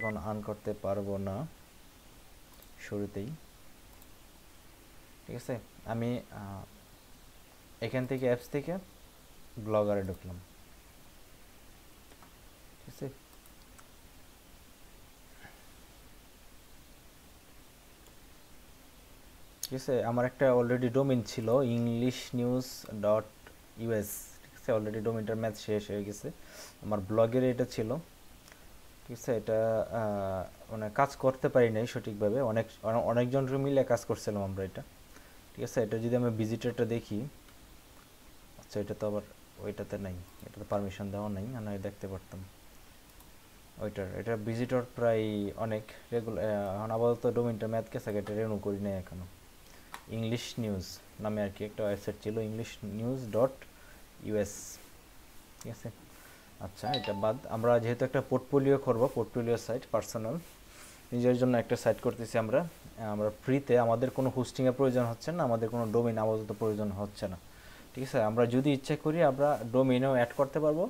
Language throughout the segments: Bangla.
এখন আর্ন করতে পারবো না শুরুতেই, ঠিক আছে। আমি এখান থেকে অ্যাপস থেকে ব্লগারে ঢুকলাম, ঠিক আছে। ঠিক আছে, আমার একটা অলরেডি ডোমেইন ছিল englishnews.us, ঠিক আছে। অলরেডি ডোমেইনটার ম্যাচ শেষ হয়ে গেছে, আমার ব্লগের এটা ছিল, ঠিক আছে। এটা মানে কাজ করতে পারি নাই সঠিকভাবে, অনেকজন মিলে কাজ করছিলাম আমরা এটা, ঠিক আছে। এটা যদি আমি ভিজিটরটা দেখি, আচ্ছা এটা তো আবার ওইটাতে নাই, এটা তো পারমিশন দেওয়া নাই, না দেখতে পারতাম এটার ভিজিটর প্রায় অনেক রেগুলার। এখন আপাতত ডোমেইনটা ম্যাথ গেছে, এটা রেনু করি নাই এখনো। ইংলিশ নিউজ নামে আর কি একটা ওয়েবসাইট ছিল, englishnews.us, ঠিক আছে। আচ্ছা এটা বাদ, আমরা যেহেতু একটা পোর্টফোলিও করবো, পোর্টফোলিও সাইট পার্সোনাল, নিজের জন্য একটা সাইট করতেছি আমরা। আমরা ফ্রিতে, আমাদের কোনো হোস্টিংয়ের প্রয়োজন হচ্ছে না, আমাদের কোনো ডোমেইন আপাতত প্রয়োজন হচ্ছে না, ঠিক আছে। আমরা যদি ইচ্ছা করি আমরা ডোমেইনও অ্যাড করতে পারবো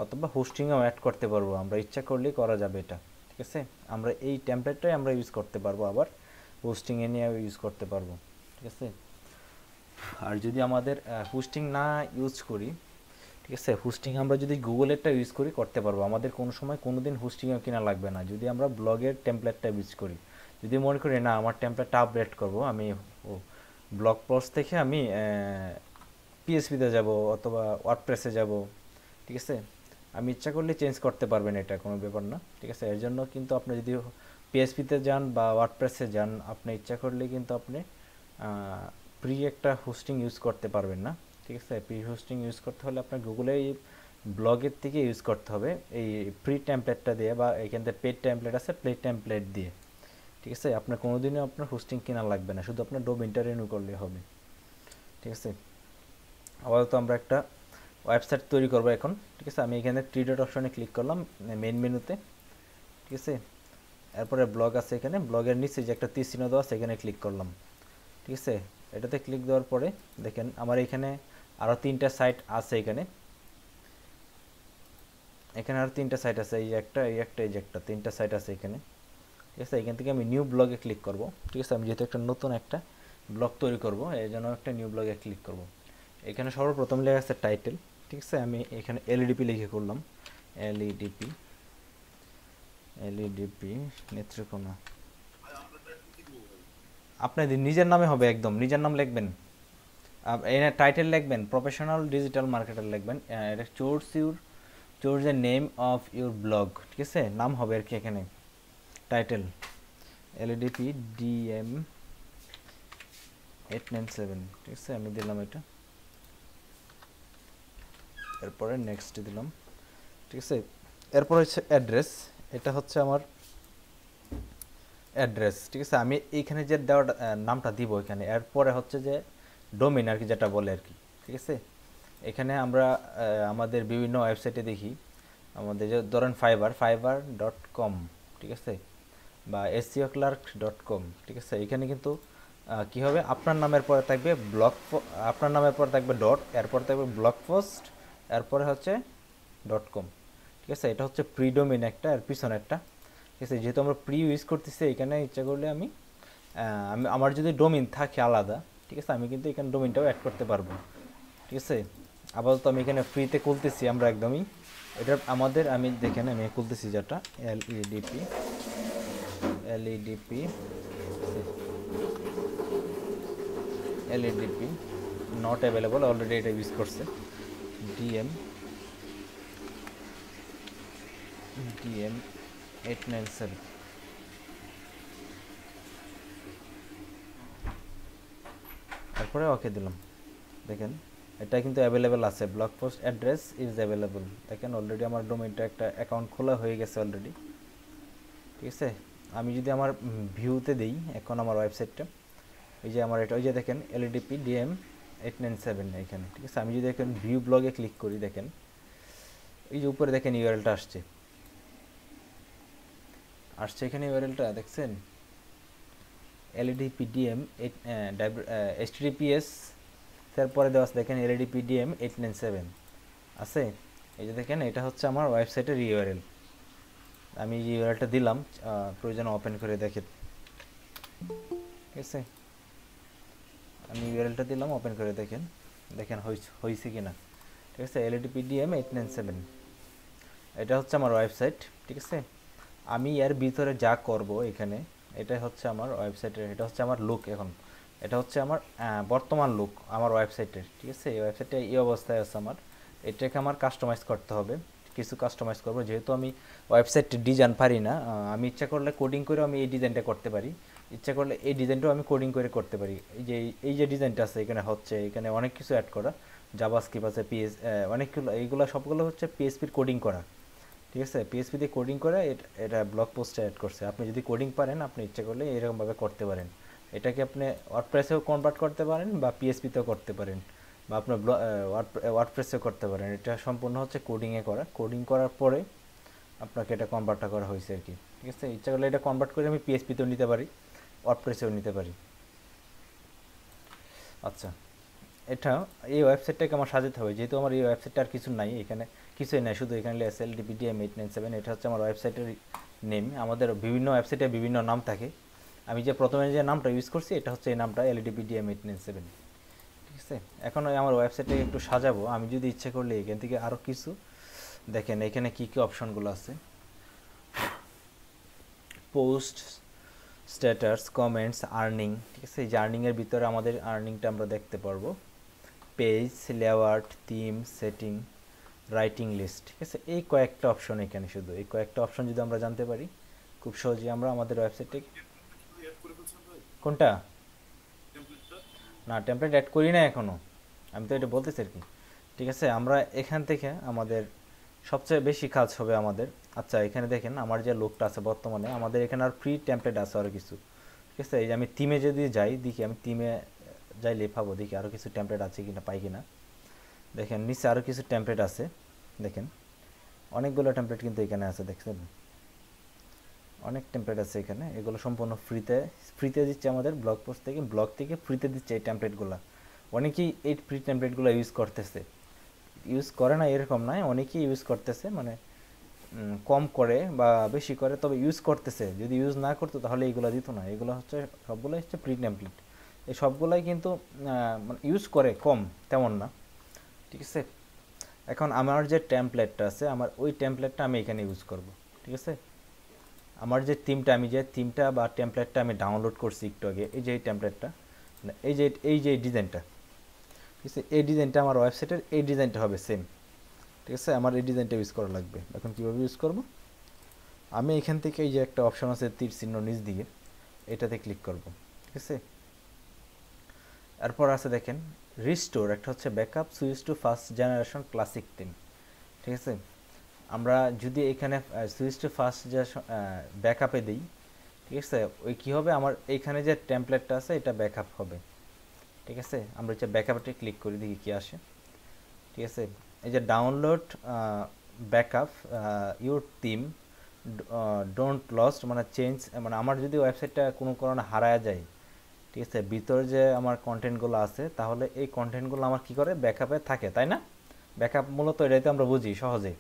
অথবা হোস্টিংও অ্যাড করতে পারবো, আমরা ইচ্ছা করলেই করা যাবে এটা, ঠিক আছে। আমরা এই টেমপ্লেটটাই আমরা ইউজ করতে পারবো, আবার হোস্টিংয়ে নিয়ে ইউজ করতে পারবো, ঠিক আছে। আর যদি আমাদের হোস্টিং না ইউজ করি, ঠিক আছে, হোস্টিং আমরা যদি গুগলেরটা ইউজ করি করতে পারবো, আমাদের কোনো সময় কোনো দিন হোস্টিংও কিনা লাগবে না যদি আমরা ব্লগের টেমপ্লেটটা ইউজ করি। যদি মনে করি না আমার টেমপ্লেটটা আপডেট করব, আমি ব্লগ পোস্ট থেকে আমি পিএসপিতে যাব অথবা ওয়ার্ডপ্রেসে যাব, ঠিক আছে। আমি ইচ্ছা করলে চেঞ্জ করতে পারবেন, এটা কোনো ব্যাপার না, ঠিক আছে। এর জন্য কিন্তু আপনি যদি পিএসপিতে যান বা ওয়ার্ডপ্রেসে যান, আপনি ইচ্ছা করলে কিন্তু আপনি প্রি একটা হোস্টিং ইউজ করতে পারবেন না, ঠিক আছে। প্রি হোস্টিং ইউজ করতে হলে আপনার গুগলে এই ব্লগের থেকে ইউজ করতে হবে এই প্রি টেমপ্লেটটা দিয়ে, বা এখান থেকে পেড টেমপ্লেট আছে, পেড টেমপ্লেট দিয়ে, ঠিক আছে। আপনার কোনোদিনও আপনার হোস্টিং কেনা লাগবে না, শুধু আপনার ডোমেইনটা রিনিউ করলে হবে, ঠিক আছে। আপাতত আমরা একটা ওয়েবসাইট তৈরি করবো এখন, ঠিক আছে। আমি এখানে থ্রি ডট অপশনে ক্লিক করলাম মেইন মেনুতে, ঠিক আছে। এরপরে ব্লগ আছে, এখানে ব্লগের নিচে যে একটা তীর চিহ্ন দেওয়া আছে এখানে ক্লিক করলাম, ঠিক আছে। এটাতে ক্লিক দেওয়ার পরে দেখেন আমার এখানে আরও তিনটা সাইট আছে, এখানে এখানে আরও তিনটা সাইট আছে, এই একটা এই একটা এই যে একটা, তিনটা সাইট আছে এখানে, ঠিক আছে। এখান থেকে আমি নিউ ব্লগে ক্লিক করব, ঠিক আছে। আমি যেহেতু একটা নতুন একটা ব্লগ তৈরি করব, এই জন্য একটা নিউ ব্লগে ক্লিক করব। এখানে সর্বপ্রথম লেখা আছে টাইটেল, ঠিক আছে। আমি এখানে এলইডিপি লিখে করলাম, এলইডিপি, এলইডিপি নেত্রকোনা। আপনাদের নিজের নামে হবে, একদম নিজের নাম লিখবেন, এখানে টাইটেল লিখবেন প্রফেশনাল ডিজিটাল মার্কেটার লিখবেন, এটা choose the name of your blog, ঠিক আছে। নাম হবে আর কি এখানে টাইটেল এলইডিপি ডিএম 897, ঠিক আছে। আমি দিলাম এটা, এরপরে নেক্সট দিলাম, ঠিক আছে। এরপর হচ্ছে অ্যাড্রেস, এটা হচ্ছে আমার অ্যাড্রেস, ঠিক আছে। আমি এইখানে যে দেওয়ার নামটা দিব এখানে, এরপরে হচ্ছে যে ডোমেইন আর কি, যেটা বলে আর কি, ঠিক আছে। এখানে আমরা আমাদের বিভিন্ন ওয়েবসাইটে দেখি, আমাদের যে ধরেন fiverr.com, ঠিক আছে, বা SEOclerk.com, ঠিক আছে। এখানে কিন্তু কি হবে, আপনার নামের পরে থাকবে আপনার নামের পরে থাকবে ডট, এরপর থাকবে ব্লগ পোস্ট, এরপরে হচ্ছে .com, ঠিক আছে। এটা হচ্ছে প্রি ডোমেইন একটা, আর পিছনে একটা, ঠিক আছে। যেহেতু আমরা প্রি ইউজ করতেছি, এখানে ইচ্ছা করলে আমি আমার যদি ডোমেইন থাকে আলাদা, ঠিক আছে, আমি কিন্তু এখানে ডোমেইনটাও অ্যাড করতে পারবো, ঠিক আছে। আপাতত আমি এখানে ফ্রিতে খুলতেছি আমরা একদমই, এটা আমাদের, আমি দেখেন আমি খুলতেছি যেটা এলইডিপি, এলইডিপি এলইডিপি নট অ্যাভেলেবল, অলরেডি এটা ইউজ করছে, ডিএম ডিএম 897, তারপরে ওকে দিলাম। দেখেন এটা কিন্তু অ্যাভেলেবেল আছে, blog post address is available, দেখেন অলরেডি আমার ডোমেইনটা একটা অ্যাকাউন্ট খোলা হয়ে গেছে অলরেডি, ঠিক আছে। আমি যদি আমার ভিউতে দিই এখন আমার ওয়েবসাইটটা, এই যে আমার এটা, ওই যে দেখেন এলইডিপি ডিএম 897 এখানে, ঠিক আছে। আমি যদি এখন ভিউ ব্লগে ক্লিক করি, দেখেন এই যে উপরে দেখেন ইউআরএলটা আসছে এখানে, ইউআরএলটা দেখছেন এলইডিপি ডিএম HTTPS, তারপরে দেওয়া আছে দেখেন এলইডিপি ডিএম 897 আছে, এই যে দেখেন এটা হচ্ছে আমার ওয়েবসাইটের ইউআরএল, আমি ইউআরএলটা দিলাম, প্রয়োজনে ওপেন করে দেখেন। ঠিক আছে, আমি ইউআরএলটা দিলাম, ওপেন করে দেখেন, দেখেন হয়েছে কি না। ঠিক আছে, LADPDM897 এটা হচ্ছে আমার ওয়েবসাইট। ঠিক আছে, আমি এর ভিতরে যা করব এখানে, এটা হচ্ছে আমার ওয়েবসাইটের, এটা হচ্ছে আমার লুক। এখন এটা হচ্ছে আমার বর্তমান লুক আমার ওয়েবসাইটের। ঠিক আছে, এই ওয়েবসাইটে এই অবস্থায় আছে আমার, এটাকে আমার কাস্টমাইজ করতে হবে, কিছু কাস্টমাইজ করব। যেহেতু আমি ওয়েবসাইট ডিজাইন পারি না, আমি ইচ্ছা করলে কোডিং করে আমি এই ডিজাইনটা করতে পারি, ইচ্ছা করলে এই ডিজাইনটাও আমি কোডিং করে করতে পারি। এই যে ডিজাইনটা আছে এখানে হচ্ছে, এখানে অনেক কিছু অ্যাড করা, জাভাস্ক্রিপ্ট আছে, অনেকগুলো, এইগুলো সবগুলো হচ্ছে পিএসপির কোডিং করা। ঠিক আছে, পিএসপি দিয়ে কোডিং করে এটা ব্লগ পোস্টে অ্যাড করছে। আপনি যদি কোডিং পারেন, আপনি ইচ্ছা করলে এরকমভাবে করতে পারেন। এটাকে আপনি ওয়ার্ডপ্রেসেও কনভার্ট করতে পারেন বা পিএসপিতেও করতে পারেন, বা আপনার ওয়ার্ডপ্রেসেও করতে পারেন। এটা সম্পূর্ণ হচ্ছে কোডিংয়ে করা, কোডিং করার পরে আপনাকে এটা কনভার্টটা করা হয়েছে আর কি। ঠিক আছে, ইচ্ছা করলে এটা কনভার্ট করে আমি পিএসপিতেও নিতে পারি, ওয়ার্ডপ্রেসেও নিতে পারি। আচ্ছা, এটা এই ওয়েবসাইটটাকে আমার সাজাতে হবে, যেহেতু আমার এই ওয়েবসাইটটা আর কিছু নাই, এখানে কিছুই নাই, শুধু এখানে LDPDM897, এটা হচ্ছে আমার ওয়েবসাইটের নেম। আমাদের বিভিন্ন ওয়েবসাইটে বিভিন্ন নাম থাকে, আমি যে প্রথমে যে নামটা ইউজ করছি এটা হচ্ছে এই নামটা LDPDM897। ঠিক আছে, এখন আমার ওয়েবসাইটে একটু সাজাবো। আমি যদি ইচ্ছে করলে এখান থেকে আরও কিছু দেখেন, এখানে কী কী অপশনগুলো আছে, পোস্ট, স্ট্যাটাস, কমেন্টস, আর্নিং। ঠিক আছে, এই যে আর্নিংয়ের ভিতরে আমাদের আর্নিংটা আমরা দেখতে পারবো, page, layout, theme, setting, writing list. ঠিক আছে, এই কয়েকটা অপশন, এখানে শুধু এই কয়েকটা অপশন যদি আমরা জানতে পারি, খুব সহজেই আমরা আমাদের ওয়েবসাইটে। কোনটা? না, টেমপ্লেট অ্যাড করি না এখনও, আমি তো এটা বলতেছি আর কি। ঠিক আছে, আমরা এখান থেকে আমাদের সবচেয়ে বেশি কাজ হবে আমাদের। আচ্ছা, এখানে দেখেন আমার যে লোকটা আছে বর্তমানে, আমাদের এখানে আর ফ্রি টেমপ্লেট আছে আরও কিছু। ঠিক আছে, এই যে আমি থিমে যদি যাই, দেখি আমি থিমে যাইলে পাবো, দেখি আরও কিছু টেমপ্লেট আছে কিনা, পাই কিনা। দেখেন নিচে আরও কিছু টেমপ্লেট আছে, দেখেন অনেকগুলো টেমপ্লেট কিন্তু এখানে আছে, দেখছেন অনেক টেমপ্লেট আছে এখানে। এগুলো সম্পূর্ণ ফ্রিতে ফ্রিতে দিচ্ছে আমাদের ব্লগ পোস্ট থেকে, ব্লগ থেকে ফ্রিতে দিচ্ছে এই টেমপ্লেটগুলো। অনেকেই এই ফ্রি টেমপ্লেটগুলো ইউজ করতেছে, ইউজ করে না এরকম নয়, অনেকেই ইউজ করতেছে, মানে কম করে বা বেশি করে, তবে ইউজ করতেছে। যদি ইউজ না করতো তাহলে এইগুলো দিত না। এগুলো হচ্ছে সবগুলোই হচ্ছে ফ্রি টেমপ্লেট, এই সবগুলাই কিন্তু মানে ইউজ করে কম, তেমন না। ঠিক আছে, এখন আমার যে টেমপ্লেটটা আছে, আমার ওই টেমপ্লেটটা আমি এখানে ইউজ করব। ঠিক আছে, আমার যে থিমটা, আমি যে থিমটা বা টেমপ্লেটটা আমি ডাউনলোড করছি একটু আগে, এই যে এই টেমপ্লেটটা, এই যে ডিজাইনটা, ঠিক আছে, এই ডিজাইনটা আমার ওয়েবসাইটের এই ডিজাইনটা হবে সেম। ঠিক আছে, আমার এই ডিজাইনটা ইউজ করা লাগবে। এখন কীভাবে ইউজ করব, আমি এখান থেকে এই যে একটা অপশন আছে তীর চিহ্ন নিচ দিকে, এটাতে ক্লিক করব। ঠিক আছে, এরপর আছে দেখেন রিস্টোর, একটা হচ্ছে backup switch to first generation classic theme. ঠিক আছে, আমরা যদি এখানে সুইচ টু ফার্স্ট ব্যাকআপে দিই, ঠিক আছে, ওই কী হবে, আমার এইখানে যে টেমপ্লেটটা আছে এটা ব্যাকআপ হবে। ঠিক আছে, আমরা যে ব্যাকআপটা ক্লিক করি, দেখি কী আসে। ঠিক আছে, এই যে download backup your theme don't lost, মানে চেঞ্জ, মানে আমার যদি ওয়েবসাইটটা কোনো কারণে হারায় যায়, ঠিক আছে, ভিতরে যে আমার কন্টেন্টগুলো আছে, তাহলে এই কন্টেন্টগুলো আমার কী করে ব্যাকআপে থাকে, তাই না? ব্যাকআপ মূলত এটাই তো আমরা বুঝি সহজে,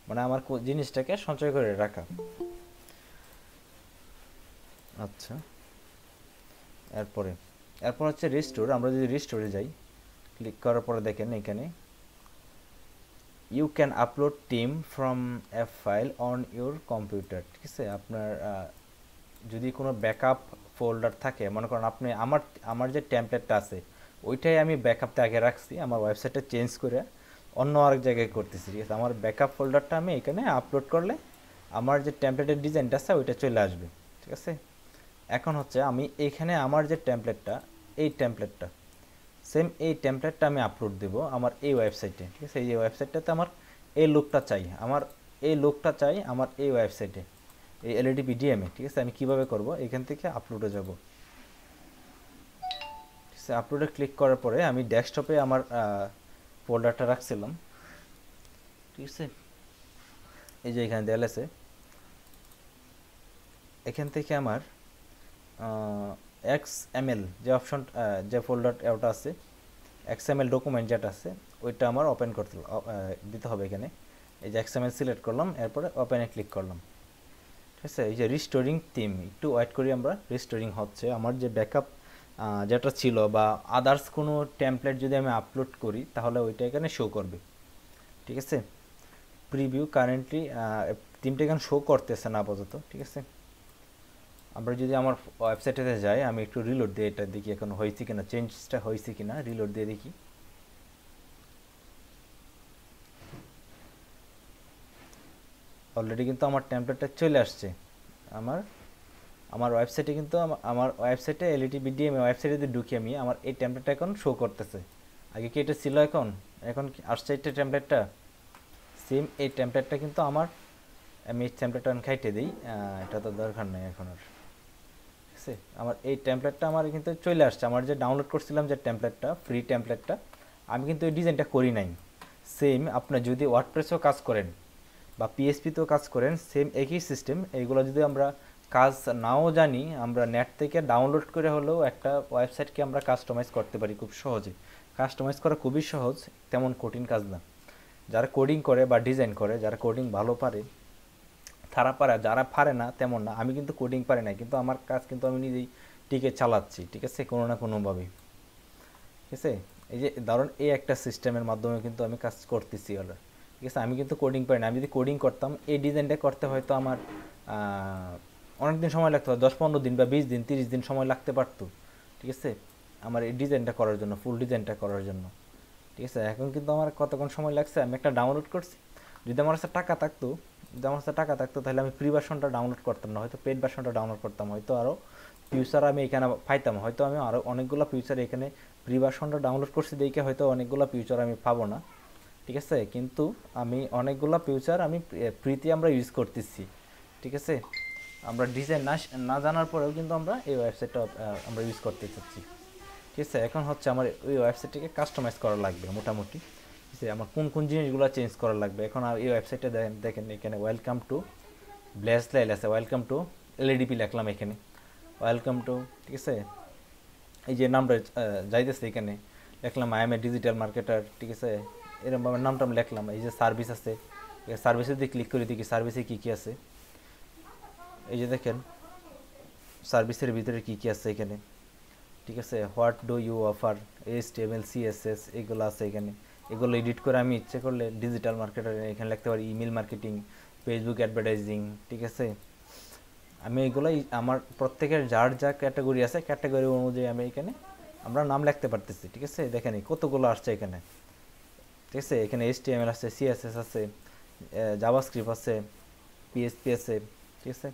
মানে আমার জিনিসটাকে সঞ্চয় করে রাখা। আচ্ছা, এরপর হচ্ছে রিস্টোর। আমরা যদি রিস্টোরে যাই, ক্লিক করার পরে দেখেন এখানে you can upload theme from a file on your computer. ঠিক আছে, আপনার যদি কোনো ব্যাকআপ ফোল্ডার থাকে, মনে করেন আপনি আমার যে টেমপ্লেটটা আছে ওইটাই আমি ব্যাকআপটা আগে রাখছি, আমার ওয়েবসাইটটা চেঞ্জ করে অন্য আরেক জায়গায় করতেছি। ঠিক আছে, আমার ব্যাকআপ ফোল্ডারটা আমি এখানে আপলোড করলে আমার যে টেমপ্লেটের ডিজাইনটা আছে ওইটা চলে আসবে। ঠিক আছে, এখন হচ্ছে আমি এখানে আমার যে টেমপ্লেটটা, এই টেমপ্লেটটা সেম এই টেমপ্লেটটা আমি আপলোড দেব আমার এই ওয়েবসাইটে। ঠিক আছে, এই ওয়েবসাইটটাতে আমার এই লুকটা চাই, আমার এই ওয়েবসাইটে, এই LADPDM-এ। ঠিক আছে, আমি কিভাবে করব, এখান থেকে আপলোডে যাব। ঠিক আছে, আপলোডে ক্লিক করার পরে আমি ডেস্কটপে আমার ফোল্ডারটা রাখছিলাম। ঠিক আছে, এই যে এখানে দেওয়া আছে, এখান থেকে আমার XML যে অপশন, যে ফোল্ডার ওটা আছে, XML ডকুমেন্ট যেটা আছে, ওইটা আমার ওপেন করতে দিতে হবে। এখানে এই যে XML সিলেক্ট করলাম, এরপরে ওপেনে ক্লিক করলাম। আছে। এই যে রিস্টোরিং থিম, একটু ওয়েট করি আমরা, রিস্টোরিং হচ্ছে। আমার যে ব্যাকআপ যেটা ছিল বা আদার্স কোনো টেমপ্লেট যদি আমি আপলোড করি তাহলে ওইটা এখানে শো করবে, ঠিক আছে। প্রিভিউ কারেন্টলি থিমটা এখানে শো করতেছে না আপাতত, ঠিক আছে। আমরা যদি আমার ওয়েবসাইটেতে যাই, আমি একটু রিলোড দিয়ে এটা দেখি এখন হয়েছে কিনা, চেঞ্জটা হয়েছে কিনা, রিলোড দিয়ে দেখি। অলরেডি কিন্তু আমার টেমপ্লেটটা চলে আসছে আমার আমার ওয়েবসাইটে, কিন্তু আমার ওয়েবসাইটে এলইডি বিডিএম ওয়েবসাইটে যদি ঢুকি আমি, আমার এই টেমপ্লেটটা এখন শো করতেছে। আগে কি এটা ছিল, এখন এখন কি আসছে এটা টেমপ্লেটটা, সেম এই টেমপ্লেটটা কিন্তু আমার, আমি এই টেমপ্লেটটা খাইটে দিই, এটা তো দরকার নেই এখন আর, ঠিক আছে। আমার এই টেমপ্লেটটা আমার কিন্তু চলে আসছে, আমার যে ডাউনলোড করছিলাম যে টেমপ্লেটটা, ফ্রি টেমপ্লেটটা, আমি কিন্তু এই ডিজাইনটা করি নাই। সেম আপনার যদি ওয়ার্ডপ্রেসেও কাজ করেন বা পিএসপিতেও কাজ করেন, সেম একই সিস্টেম। এইগুলো যদি আমরা কাজ নাও জানি, আমরা নেট থেকে ডাউনলোড করে হলেও একটা ওয়েবসাইটকে আমরা কাস্টমাইজ করতে পারি খুব সহজে। কাস্টমাইজ করা খুবই সহজ, তেমন কঠিন কাজ না। যারা কোডিং করে বা ডিজাইন করে, যারা কোডিং ভালো পারে তারা পারে, যারা পারে না তেমন না। আমি কিন্তু কোডিং পারি না, কিন্তু আমার কাজ কিন্তু আমি নিজেই টিকে চালাচ্ছি, ঠিক আছে, কোনো না কোনোভাবে, ঠিক আছে। এই যে ধরুন এই একটা সিস্টেমের মাধ্যমে কিন্তু আমি কাজ করতেছি ওরা, ঠিক আছে। আমি কিন্তু কোডিং পারি না, আমি যদি কোডিং করতাম এই ডিজাইনটা করতে হয়তো আমার অনেক দিন সময় লাগতো, 10-15 দিন বা 20 দিন 30 দিন সময় লাগতে পারতো, ঠিক আছে, আমার এই ডিজাইনটা করার জন্য, ফুল ডিজাইনটা করার জন্য, ঠিক আছে। এখন কিন্তু আমার কতক্ষণ সময় লাগছে, আমি একটা ডাউনলোড করছি। যদি আমার কাছে টাকা থাকতো, তাহলে আমি প্রি ভার্সনটা ডাউনলোড করতাম না, হয়তো পেড ভার্সনটা ডাউনলোড করতাম, হয়তো আরও ফিউচার আমি এখানে পাইতাম, হয়তো আমি আরও অনেকগুলো ফিউচার এখানে প্রি ভার্সনটা ডাউনলোড করছি দেখে হয়তো অনেকগুলো ফিউচার আমি পাবো না, ঠিক আছে। কিন্তু আমি অনেকগুলো ফিউচার আমি ফ্রিতে আমরা ইউজ করতেছি, ঠিক আছে। আমরা ডিজাইন না জানার পরেও কিন্তু আমরা এই ওয়েবসাইটটা আমরা ইউজ করতে চাচ্ছি, ঠিক আছে। এখন হচ্ছে আমার ওই ওয়েবসাইটটাকে কাস্টমাইজ করা লাগবে মোটামুটি, ঠিক আছে। আমার কোন কোন জিনিসগুলো চেঞ্জ করা লাগবে, এখন এই ওয়েবসাইটে দেখেন এখানে ওয়েলকাম টু ব্লেস লাইল আছে, ওয়েলকাম টু এলইডিপি লিখলাম এখানে, ওয়েলকাম টু, ঠিক আছে। এই যে নামটা যাইতেছে এখানে লিখলাম I am A digital marketer, ঠিক আছে, এরকমভাবে নামটা আমি লিখলাম। এই যে সার্ভিস আছে, সার্ভিসে যদি ক্লিক করে দেখি সার্ভিসে কী কী আছে, এই যে দেখেন সার্ভিসের ভিতরে কী কী আছে এখানে, ঠিক আছে। What do you offer, HTML CSS এগুলো আছে এখানে। এগুলো এডিট করে আমি ইচ্ছে করলে ডিজিটাল মার্কেটার এখানে লিখতে পারি, ইমেল মার্কেটিং, ফেসবুক অ্যাডভার্টাইজিং, ঠিক আছে। আমি এগুলোই আমার প্রত্যেকের যার যা ক্যাটাগরি আছে ক্যাটাগরি অনুযায়ী আমি এখানে আমরা নাম লিখতে পারতেছি, ঠিক আছে। দেখেন কতগুলো আসছে এখানে, ঠিক আছে। এখানে HTML আছে, CSS আছে, জাভাস্ক্রিপ্ট আছে, PHP আছে, ঠিক আছে।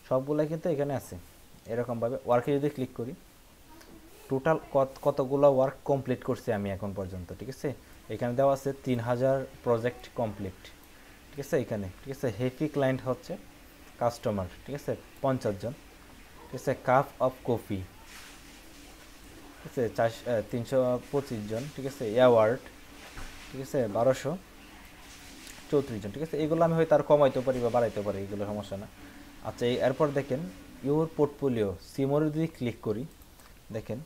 সবগুলাই কিন্তু এখানে আছে। এরকমভাবে ওয়ার্কে যদি ক্লিক করি, টোটাল কতগুলো ওয়ার্ক কমপ্লিট করছি আমি এখন পর্যন্ত, ঠিক আছে। এখানে দেওয়া আছে 3000 প্রজেক্ট কমপ্লিট, ঠিক আছে এখানে, ঠিক আছে। হ্যাপি ক্লায়েন্ট হচ্ছে কাস্টমার, ঠিক আছে, 50 জন, ঠিক আছে। কাপ অফ কফি, ঠিক আছে, 325 জন, ঠিক আছে। অ্যাওয়ার্ড, ঠিক আছে, 1234 জন, ঠিক আছে। এগুলো আমি হয়তো আর কমাইতে পারি বা বাড়াইতে পারি, এগুলো সমস্যা না। আচ্ছা, এরপর দেখেন ইউর পোর্টফোলিও, সিমোরে যদি ক্লিক করি, দেখেন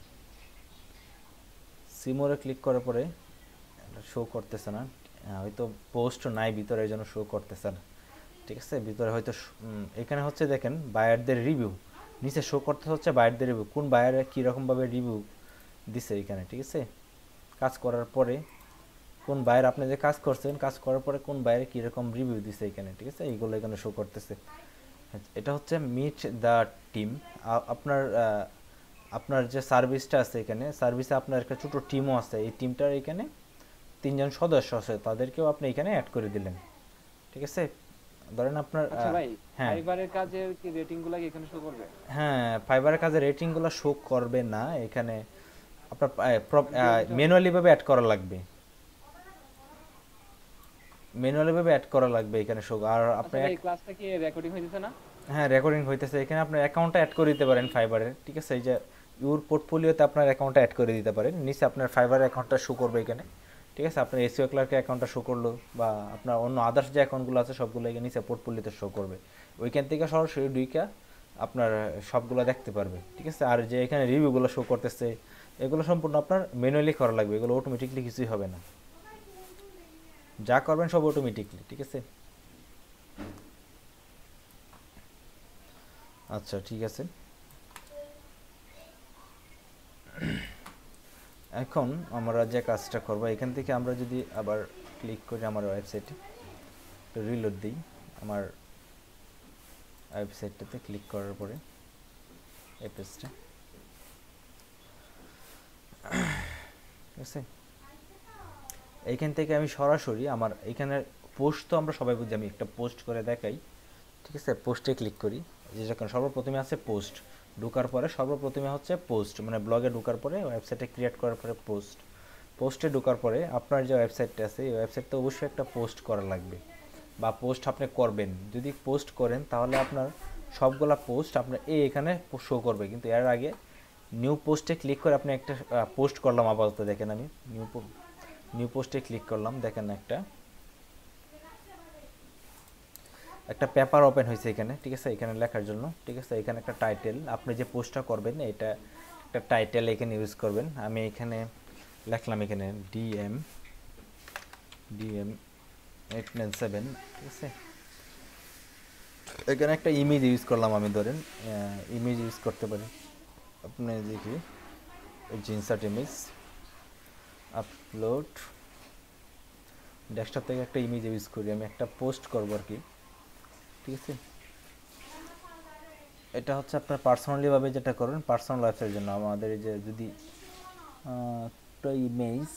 সিমোরে ক্লিক করার পরে শো করতেছে না, হয়তো পোস্ট নাই ভিতরে, এই জন্য শো করতেছে না, ঠিক আছে। ভিতরে হয়তো এখানে হচ্ছে দেখেন বায়ারদের রিভিউ, নিচে শো করতে হচ্ছে বায়ারদের রিভিউ, কোন বায়ারে কীরকমভাবে রিভিউ দিছে এখানে, ঠিক আছে। কাজ করার পরে কোন বায়ার, আপনি যে কাজ করছেন, কাজ করার পরে কোন বায়ারে কীরকম রিভিউ দিছে এখানে, ঠিক আছে, এইগুলো এখানে শো করতেছে। এটা হচ্ছে মিট দ্য টিম। আপনার আপনার যে সার্ভিসটা আছে এখানে, সার্ভিসে আপনার একটা ছোটো টিমও আছে, এই টিমটার এখানে 3 জন সদস্য আছে, তাদেরকেও আপনি এখানে অ্যাড করে দিলেন, ঠিক আছে। ধরেন আপনার আচ্ছা ভাই, হ্যাঁ ফাইবারের কাজের কি রেটিং গুলা কি এখানে শো করবে? হ্যাঁ, ফাইবারের কাজে রেটিংগুলো শো করবে না এখানে, আপনার কিন্তু এটা ম্যানুয়ালিভাবে অ্যাড করা লাগবে, ম্যানুয়ালিভাবে অ্যাড করা লাগবে এখানে শো। আর আপনি আচ্ছা ভাই, ক্লাসটা কি রেকর্ডিং হইতেছে না? হ্যাঁ, রেকর্ডিং হইতেছে এখানে, আপনার অ্যাকাউন্টটা অ্যাড করে দিতে পারেন ফাইবারের, ঠিক আছে। এই যে ইউর পোর্টফোলিওতে আপনার অ্যাকাউন্টটা অ্যাড করে দিতে পারেন, নিচে আপনার ফাইবারের অ্যাকাউন্টটা শো করবে এখানে, ঠিক আছে। আপনার এসিও ক্লার্কের অ্যাকাউন্টটা শো করলো, বা আপনার অন্য আদার্স যে অ্যাকাউন্টগুলো আছে সবগুলো এখানে নিচে পোর্টফোলিওতে শো করবে। ওইখান থেকে সরাসরি ঢুইকা আপনার সবগুলো দেখতে পারবে, ঠিক আছে। আর যে এখানে রিভিউগুলো শো করতেছে, এগুলো সম্পূর্ণ আপনার ম্যানুয়ালি করা লাগবে, এগুলো অটোমেটিকলি কিছুই হবে না, যা করবেন সব অটোমেটিকলি, ঠিক আছে। আচ্ছা ঠিক আছে, এখন আমরা যে কাজটা করব, এখান থেকে আমরা যদি আবার ক্লিক করি আমার ওয়েবসাইটে, রিলোড দিই আমার ওয়েবসাইটটাতে, ক্লিক করার পরে এই পেজটা, ঠিক আছে। এইখান থেকে আমি সরাসরি আমার এখানে পোস্ট তো আমরা সবাই বুঝি, আমি একটা পোস্ট করে দেখাই, ঠিক আছে। পোস্টে ক্লিক করি, যেটা সর্বপ্রথমে আছে পোস্ট, ঢোকার পরে সর্বপ্রথমে হচ্ছে পোস্ট, মানে ব্লগে ঢোকার পরে ওয়েবসাইটে ক্রিয়েট করার পরে পোস্ট, পোস্টে ঢোকার পরে আপনার যে ওয়েবসাইটটা আছে এই ওয়েবসাইটটা অবশ্যই একটা পোস্ট করা লাগবে, বা পোস্ট আপনি করবেন। যদি পোস্ট করেন তাহলে আপনার সবগুলা পোস্ট আপনার এখানে শো করবে, কিন্তু এর আগে নিউ পোস্টে ক্লিক করে আপনি একটা পোস্ট করলাম, আপাতত দেখেন আমি নিউ পোস্টে ক্লিক করলাম, দেখেন একটা পেপার ওপেন হয়েছে এখানে, ঠিক আছে, এখানে লেখার জন্য, ঠিক আছে। এখানে একটা টাইটেল, আপনি যে পোস্টটা করবেন এটা একটা টাইটেল এখানে ইউজ করবেন। আমি এখানে লিখলাম এখানে ডিএম 897, ঠিক আছে। এখানে একটা ইমেজ ইউজ করলাম আমি, ধরেন ইমেজ ইউজ করতে পারি আপনি, দেখি ইনসার্ট ইমেজ, আপলোড, ডেস্কটপ থেকে একটা ইমেজ ইউজ করি, আমি একটা পোস্ট করবো আর কি, ঠিক আছে। এটা হচ্ছে আপনার পার্সোনালিভাবে যেটা করবেন পার্সোনাল ওয়েবসাইটের জন্য। আমাদের এই যে যদি একটা image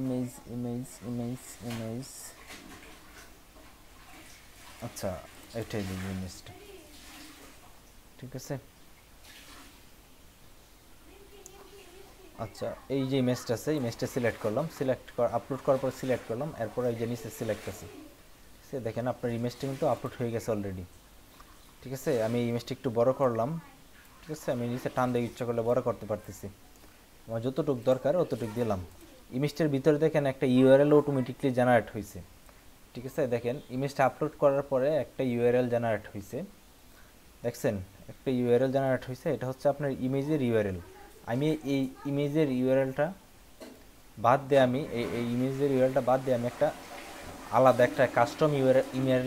image image image image আচ্ছা এটাই দিই ইমেজটা, ঠিক আছে। আচ্ছা এই যে ইমেজটা আছে, ইমেজটা সিলেক্ট করলাম, আপলোড করার পর সিলেক্ট করলাম, এরপর এই যে নিচে সিলেক্ট আছে, সে দেখেন আপনার ইমেজটা কিন্তু আপলোড হয়ে গেছে অলরেডি, ঠিক আছে। আমি ইমেজটা একটু বড় করলাম, ঠিক আছে। আমি নিচে টান দিয়ে ইচ্ছা করলে বড় করতে পারতেছি, আমার যতটুকু দরকার অতটুকু দিলাম। ইমেজটার ভিতরে দেখেন একটা ইউআরএল অটোমেটিকলি জেনারেট হয়েছে, ঠিক আছে। দেখেন ইমেজটা আপলোড করার পরে একটা ইউআরএল জেনারেট হয়েছে, দেখছেন একটা ইউআরএল জেনারেট হয়েছে, এটা হচ্ছে আপনার ইমেজের ইউআরএল। আমি এই ইমেজের ইউআরএলটা বাদ দিয়ে আমি এই ইমেজের ইউআরএলটা বাদ দিয়ে আমি একটা আলাদা একটা কাস্টম ইমেল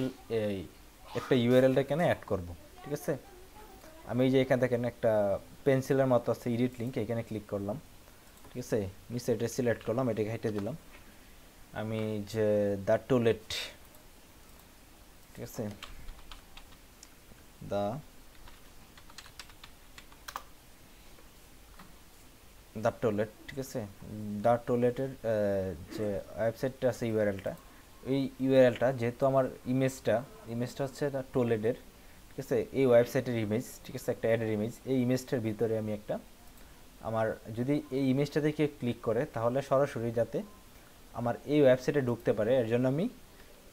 একটা ইউআরএলটা এখানে অ্যাড করব, ঠিক আছে। আমি এই যে এখান থেকে একটা পেন্সিলের মতো আছে এডিট লিঙ্ক, এখানে ক্লিক করলাম, ঠিক আছে। নিচে এটা সিলেক্ট করলাম, এটাকে হেঁটে দিলাম, আমি যে দ্য টুলেট, ঠিক আছে, দ্য টুলেট, ঠিক আছে। দ্য টুলেটের যে ওয়েবসাইটটা আছে ইউআরএলটা, এই ইউআরএলটা যেহেতু আমার ইমেজটা হচ্ছে দ্য টুলেটের, ঠিক আছে, এই ওয়েবসাইটের ইমেজ, ঠিক আছে, একটা অ্যাডের ইমেজ, এই ইমেজটার ভিতরে আমি একটা আমার যদি এই ইমেজটা দেখে ক্লিক করে তাহলে সরাসরি যাতে আমার এই ওয়েবসাইটে ঢুকতে পারে, এর জন্য আমি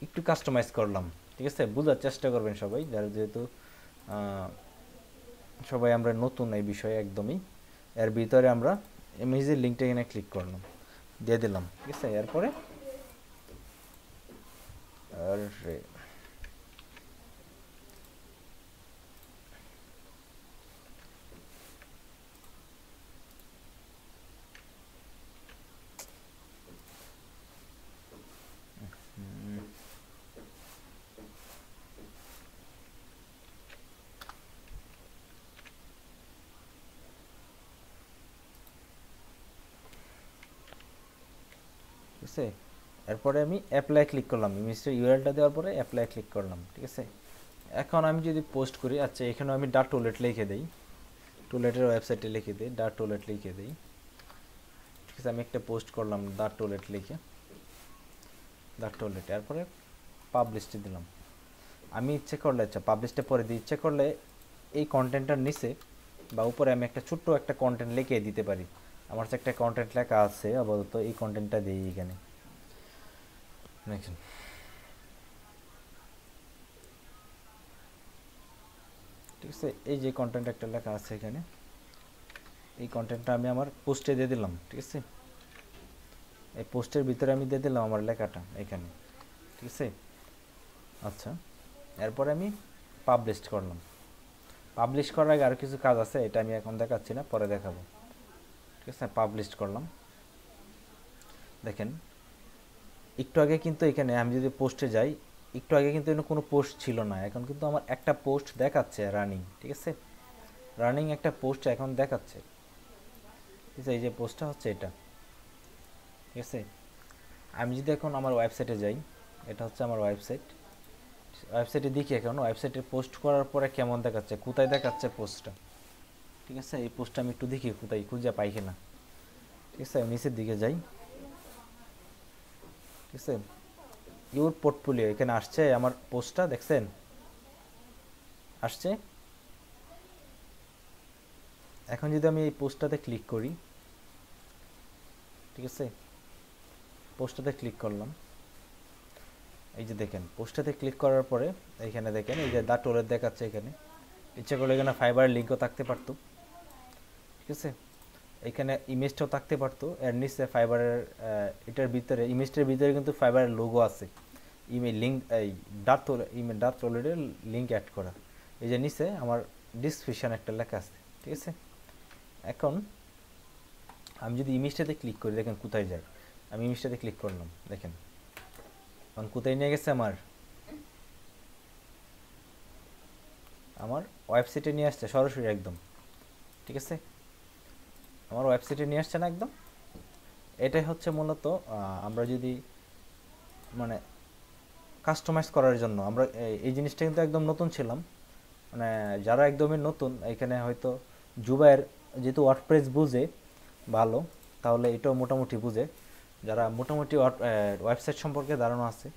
একটু কাস্টমাইজ করলাম, ঠিক আছে। বোঝার চেষ্টা করবেন সবাই, যারা যেহেতু সবাই আমরা নতুন এই বিষয়ে একদমই। এর ভিতরে আমরা ইমেজের লিঙ্কটা এখানে ক্লিক করলাম, দিয়ে দিলাম, ঠিক আছে। এরপরে আর ঠিক আছে। এরপরে আমি অ্যাপ্লাই ক্লিক করলাম, ইমেজের ইউআরএলটা দেওয়ার পরে অ্যাপ্লাই ক্লিক করলাম, ঠিক আছে। এখন আমি যদি পোস্ট করি, আচ্ছা এখানে আমি ডা টুলেট লিখে দিই, টুলেটের ওয়েবসাইটে লিখে দিই, ডা টুলেট লিখে দিই, ঠিক আছে। আমি একটা পোস্ট করলাম ডা টুলেট লিখে, ডা টুলেট, এরপরে পাবলিশটি দিলাম। আমি ইচ্ছে করলে, আচ্ছা পাবলিশটা পরে দিই, ইচ্ছে করলে এই কন্টেন্টটার নিচে বা উপরে আমি একটা ছোট্ট একটা কন্টেন্ট লিখে দিতে পারি। আমার কাছে একটা কন্টেন্ট লেখা আছে আপাতত, এই কন্টেন্টটা দিই এখানে, দেখেন, ঠিক আছে। এই যে কন্টেন্ট একটা লেখা আছে এখানে, এই কন্টেন্টটা আমি আমার পোস্টে দিয়ে দিলাম, ঠিক আছে। এই পোস্টের ভিতরে আমি দিয়ে দিলাম আমার লেখাটা এখানে, ঠিক আছে। আচ্ছা এরপরে আমি পাবলিশ করলাম। পাবলিশ করার আগে আর কিছু কাজ আছে, এটা আমি এখন দেখাচ্ছি না, পরে দেখাবো, ঠিক আছে। পাবলিশ করলাম, দেখেন একটু আগে কিন্তু এখানে আমি যদি পোস্টে যাই, একটু আগে কিন্তু এখানে কোনো পোস্ট ছিল না, এখন কিন্তু আমার একটা পোস্ট দেখাচ্ছে রানিং, ঠিক আছে। রানিং একটা পোস্ট এখন দেখাচ্ছে, ঠিক আছে? এই যে পোস্টটা হচ্ছে এটা, ঠিক আছে? আমি যদি এখন আমার ওয়েবসাইটে যাই, এটা হচ্ছে আমার ওয়েবসাইট, ওয়েবসাইটে দেখি এখন ওয়েবসাইটে পোস্ট করার পরে কেমন দেখাচ্ছে, কোথায় দেখাচ্ছে পোস্টটা, ঠিক আছে? এই পোস্টটা আমি একটু দেখি কোথায় খুঁজে পাই কিনা, ঠিক আছে? আমি নিচের দিকে যাই, ঠিক আছে? ইউর পোর্টফোলিও এখানে আসছে আমার পোস্টটা, দেখছেন? আসছে। এখন যদি আমি এই পোস্টটাতে ক্লিক করি, ঠিক আছে? পোস্টটাতে ক্লিক করলাম, এই যে দেখেন পোস্টটাতে ক্লিক করার পরে এইখানে দেখেন এই যে দা টোলের দেখাচ্ছে এখানে, ইচ্ছা করলে এখানে ফাইবারের লিঙ্কও থাকতে পারতো, ঠিক আছে? এখানে ইমেজটাও থাকতে পারতো, এর নিচে ফাইবারের এটার ভিতরে ইমেজটার ভিতরে কিন্তু ফাইবারের লোগো আছে, ইমেল লিঙ্ক এই ডাট টোলের লিঙ্ক অ্যাড করা, এই যে নিচে আমার ডিসক্রিপশন একটা লেখা আছে, ঠিক আছে? এখন আমি যদি ইমেজটাতে ক্লিক করি, দেখেন কোথায় যায়, আমি ইমেজটাতে ক্লিক করলাম, দেখেন এখন কোথায় নিয়ে গেছে আমার আমার ওয়েবসাইটে নিয়ে আসছে সরাসরি একদম, ঠিক আছে? আমার ওয়েবসাইটে নিয়ে আসছে না একদম। এটাই হচ্ছে মূলত আমরা যদি মানে কাস্টমাইজ করার জন্য আমরা এই জিনিসটা কিন্তু একদম নতুন ছিলাম, মানে যারা একদমই নতুন এখানে হয়তো জুবাইয়ের যেহেতু ওয়ার্ডপ্রেস বুঝে ভালো, তাহলে এটাও মোটামুটি বুঝে, যারা মোটামুটি ওয়েবসাইট সম্পর্কে ধারণা আছে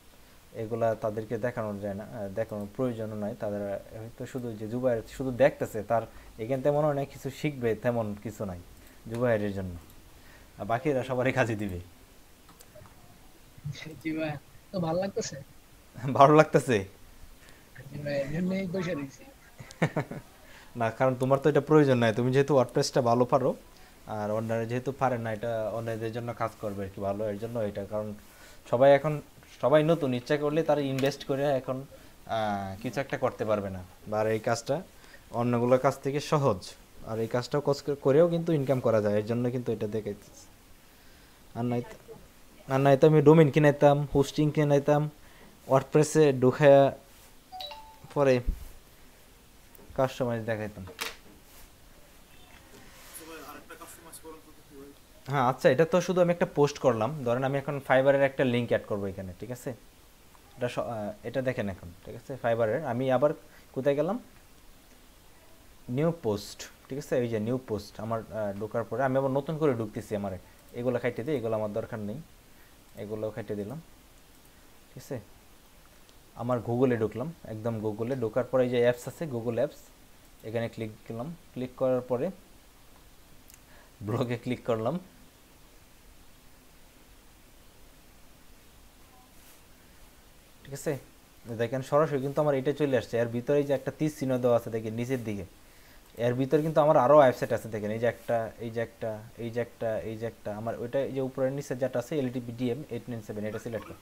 এগুলা তাদেরকে দেখানো যায় না, দেখানোর প্রয়োজনও নয়, তাদের হয়তো শুধু যে জুবাইর শুধু দেখতেছে তার এখান তেমন অনেক কিছু শিখবে তেমন কিছু নাই জুবাইরের জন্য, আর বাকিরা সবারই কাজে দিবে। জি ভাই, তো ভালো লাগতেছে। ভালো লাগতেছে জি ভাই, এর জন্যই বসে রয়েছি। না, কারণ তোমার তো এটা প্রয়োজন নাই, তুমি যেহেতু ওয়ার্ডপ্রেসটা ভালো পারো, আর অন্যরা যেহেতু পারে না, এটা অন্যদের জন্য কাজ করবে আর কি ভালো, এর জন্য এটা, কারণ সবাই এখন সবাই নতুন, ইচ্ছা করলে তারা ইনভেস্ট করে এখন কিছু একটা করতে পারবে না, বা আর এই কাজটা অন্যগুলোর কাছ থেকে সহজ, আর এই কাজটাও করেও কিন্তু ইনকাম করা যায়, এর জন্য কিন্তু এটা দেখাইতেছে। আর নাই আর নাই তো আমি ডোমেইন কিনাইতাম, হোস্টিং কিনাইতাম, ওয়ার্ডপ্রেসে ঢুকায়া পরে কাস্টমাইজ দেখাইতাম। হ্যাঁ আচ্ছা, এটা তো শুধু আমি একটা পোস্ট করলাম, ধরেন আমি এখন ফাইবারের একটা লিঙ্ক অ্যাড করবো এখানে, ঠিক আছে? এটা এটা দেখেন এখন, ঠিক আছে? ফাইবারের আমি আবার কোথায় গেলাম, নিউ পোস্ট, ঠিক আছে? এই যে নিউ পোস্ট আমার ঢোকার পরে আমি আবার নতুন করে ঢুকতেছি, আমার এগুলো খাইতে দিই, এগুলো আমার দরকার নেই, এগুলো খাইতে দিলাম, ঠিক আছে? আমার গুগলে ঢুকলাম, একদম গুগলে ঢোকার পরে এই যে অ্যাপস আছে গুগল অ্যাপস, এখানে ক্লিক করলাম, ক্লিক করার পরে ব্লগে ক্লিক করলাম, ঠিক আছে? দেখেন সরাসরি কিন্তু আমার এটা চলে আসছে, এর ভিতরে যে একটা তীর চিহ্ন দেওয়া আছে দেখেন নিচের দিকে, এর ভিতরে কিন্তু আমার আরও ওয়েবসাইট আছে, দেখেন এই যে একটা, এই যে একটা, এই যে একটা, এই যে একটা, আমার ওইটা এই যে উপরের নিচে যেটা আছে LTPDM 897, এটা সিলেক্ট কর।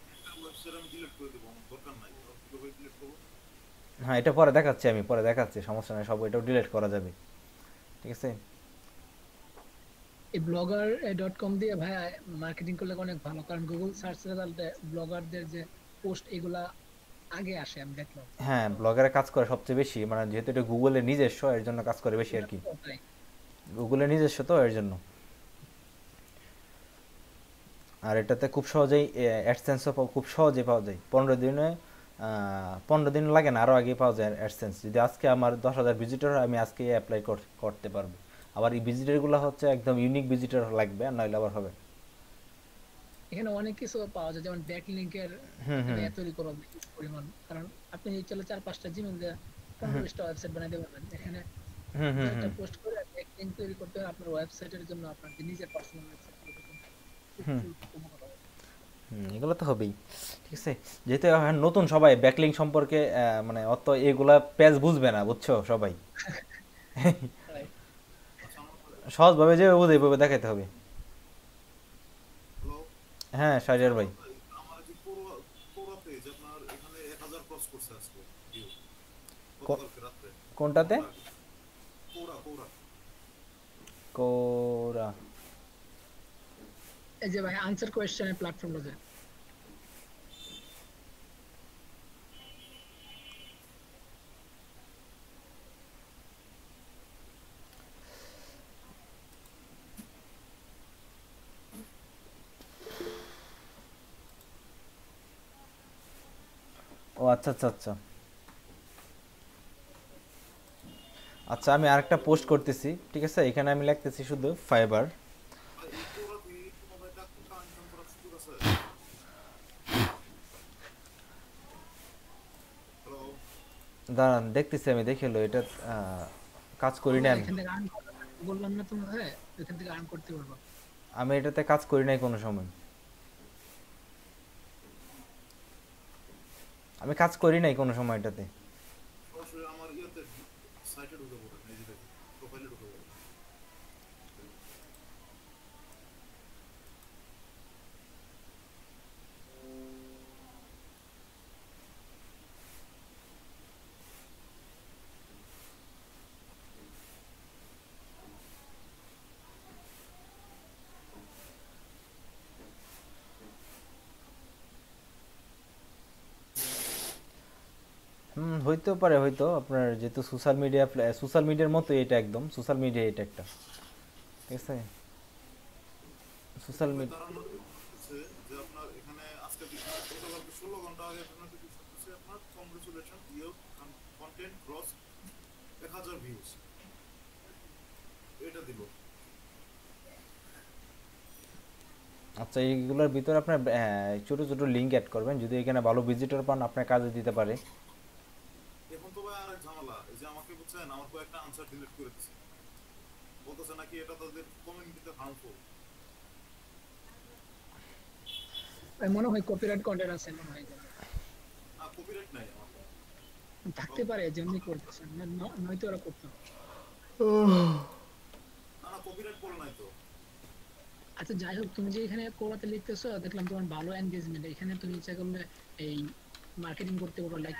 হ্যাঁ এটা পরে দেখাচ্ছি, আমি পরে দেখাচ্ছি, সমস্যা নেই, সব এটাও ডিলিট করা যাবে, ঠিক আছে? এই ব্লগার .com দিয়ে ভাই মার্কেটিং করলে অনেক ভালো, কারণ গুগল সার্চ রেজাল্টে ব্লগারদের যে পোস্ট এগুলা আগে আসে, আমি দেখলাম। হ্যাঁ ব্লগারে কাজ করে সবচেয়ে বেশি, মানে যেহেতু এটা গুগলের নিজস্ব এর জন্য কাজ করে বেশি আর কি, ওটাই। গুগলের নিজস্ব তো এর জন্য। আর এটাতে খুব সহজেই অ্যাডসেন্সও খুব সহজেই পাওয়া যায়, 15 দিনে 15 দিন লাগে না, আরও আগে পাওয়া যায় অ্যাডসেন্স, যদি আজকে আমার 10,000 ভিজিটর হয় আমি আজকে অ্যাপ্লাই করতে পারবো, আবার এই ভিজিটরগুলো হচ্ছে একদম ইউনিক ভিজিটর লাগবে, আর নইলে আবার হবে। এখানে অনেক কিছু পাওয়া যায়, যেমন ব্যাক লিংকের হুম হুম তৈরি করা যায় কিছু পরিমাণ, কারণ আপনি চলে 4-5টা জিমেল দিয়ে 15-20টা ওয়েবসাইট বানাইতে পারবেন। এখানে হুম হুম 2-1টা হুম পোস্ট করে ব্যাক লিংক তৈরি করতে হবে আপনার ওয়েবসাইটের জন্য, আপনার যে নিজের পার্সোনাল ওয়েবসাইট খুব হুম খুব উপকার হবে। এগুলো তো হবেই, ঠিক আছে? যেহেতু এখন নতুন সবাই ব্যাকলিং সম্পর্কে মানে অত এগুলা পেজ বুঝবে না, বুঝছো সবাই, Right. সহজভাবে যে বুঝে এইভাবে দেখাতে হবে। হ্যাঁ সাইজার ভাই। কো- কোনটাতে? কোরা? এই যে ভাই আনসার কোয়েশ্চেনের প্ল্যাটফর্মটা যে, আচ্ছা আচ্ছা আচ্ছা আচ্ছা, আমি আরেকটা পোস্ট করতেছি, ঠিক আছে? এখানে আমি লিখতেছি শুধু ফাইবার। ভাই এই কোরা দিয়ে কোনো ভাই টাকা ইনকাম করার সুযোগ আছে? হ্যালো? দাঁড়ান দেখতেছি, আমি দেখে এলো এটা। কাজ করি না হ্যাঁ, আমি। এখান থেকে আর্ন বললাম না তোমাকে, এখান থেকে আর্ন করতে পারবো। আমি এটাতে কাজ করি নাই কোনো সময়। আমি কাজ করি নাই কোনো সময় এটাতে। সরাসরি আমার ইয়েতে সাইটে ঢুকে পড়েন, এই যে দেখেন প্রোফাইলে ঢুকে পড়েন। হইতেও পারে, হয়তো আপনার যেহেতু সোশ্যাল মিডিয়ার মতো এটা, একদম সোশ্যাল মিডিয়া এটা একটা, ঠিক আছে? সোশ্যাল ভাই মিডিয়া। তারা নোটিফিকেশন করতেছে যে আপনার এখানে আজকে গতকালকে 16 ঘন্টা আগে একটা নোটিফিকেশন করছে আপনার congratulation your content cross 1000 views, এটা দিল। আচ্ছা, এইগুলোর ভিতরে আপনার ছোট ছোট লিঙ্ক অ্যাড করবেন, যদি এখানে ভালো ভিজিটর পান আপনার কাজে দিতে পারে। এখন তো ভাই আরেক ঝামেলা, এই যে আমাকে বুঝছেন আমার কয়েকটা আনসার ডিলিট করে দিছে, বলতেছে নাকি এটা তাদের কমিউনিটিতে হার্মফুল। ভাই মনে হয় কপিরাইট কন্টেন্ট আছে মনে হয়। আর কপিরাইট নাই আমার। থাকতে পারে যেমনি করতেছে, নয়তো ওরা করতো না। না না, কপিরাইট করে নাই তো। আচ্ছা যাই হোক, তুমি যে এখানে কোরাতে লিখতেছো দেখলাম তোমার ভালো এনগেজমেন্ট, এখানে তুমি ইচ্ছা করলে এই মার্কেটিং করতে পারো, লাইক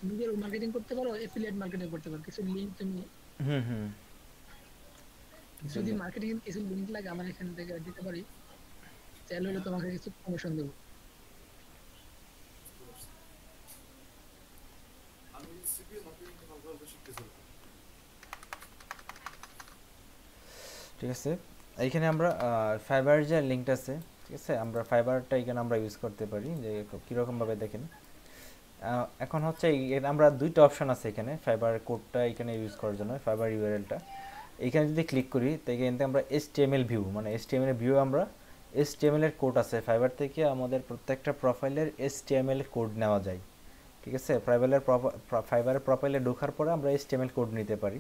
তুমি যে মার্কেটিং করতে পারো, এফিলিয়েট মার্কেটিং করতে পারো। কিছু লিংক তুমি হুম হুম যদি মার্কেটিং কিছু লিংক লাগে আমার এখান থেকে দিতে পারি, চাইলে হলে তোমাকে কিছু কমিশন দেবো। আমি সিপি মার্কেটিং হালকা হালকা শিখতেছিলাম। ঠিক আছে, এইখানে আমরা ফাইবার যে লিঙ্কটা আছে, ঠিক আছে, আমরা ফাইবারটা এখানে আমরা ইউজ করতে পারি, যে কীরকমভাবে দেখেন। এখন হচ্ছে আমরা দুইটা অপশন আছে এখানে ফাইবার কোডটা এখানে ইউজ করার জন্য, ফাইবার ইউআরএলটা এইখানে যদি ক্লিক করি তো এখান থেকে আমরা HTML ভিউ, মানে HTML ভিউ আমরা HTML এর কোড আছে ফাইবার থেকে, আমাদের প্রত্যেকটা প্রোফাইলের HTML কোড নেওয়া যায়, ঠিক আছে? ফাইবারের প্রোফাইলে ঢোকার পরে আমরা HTML কোড নিতে পারি।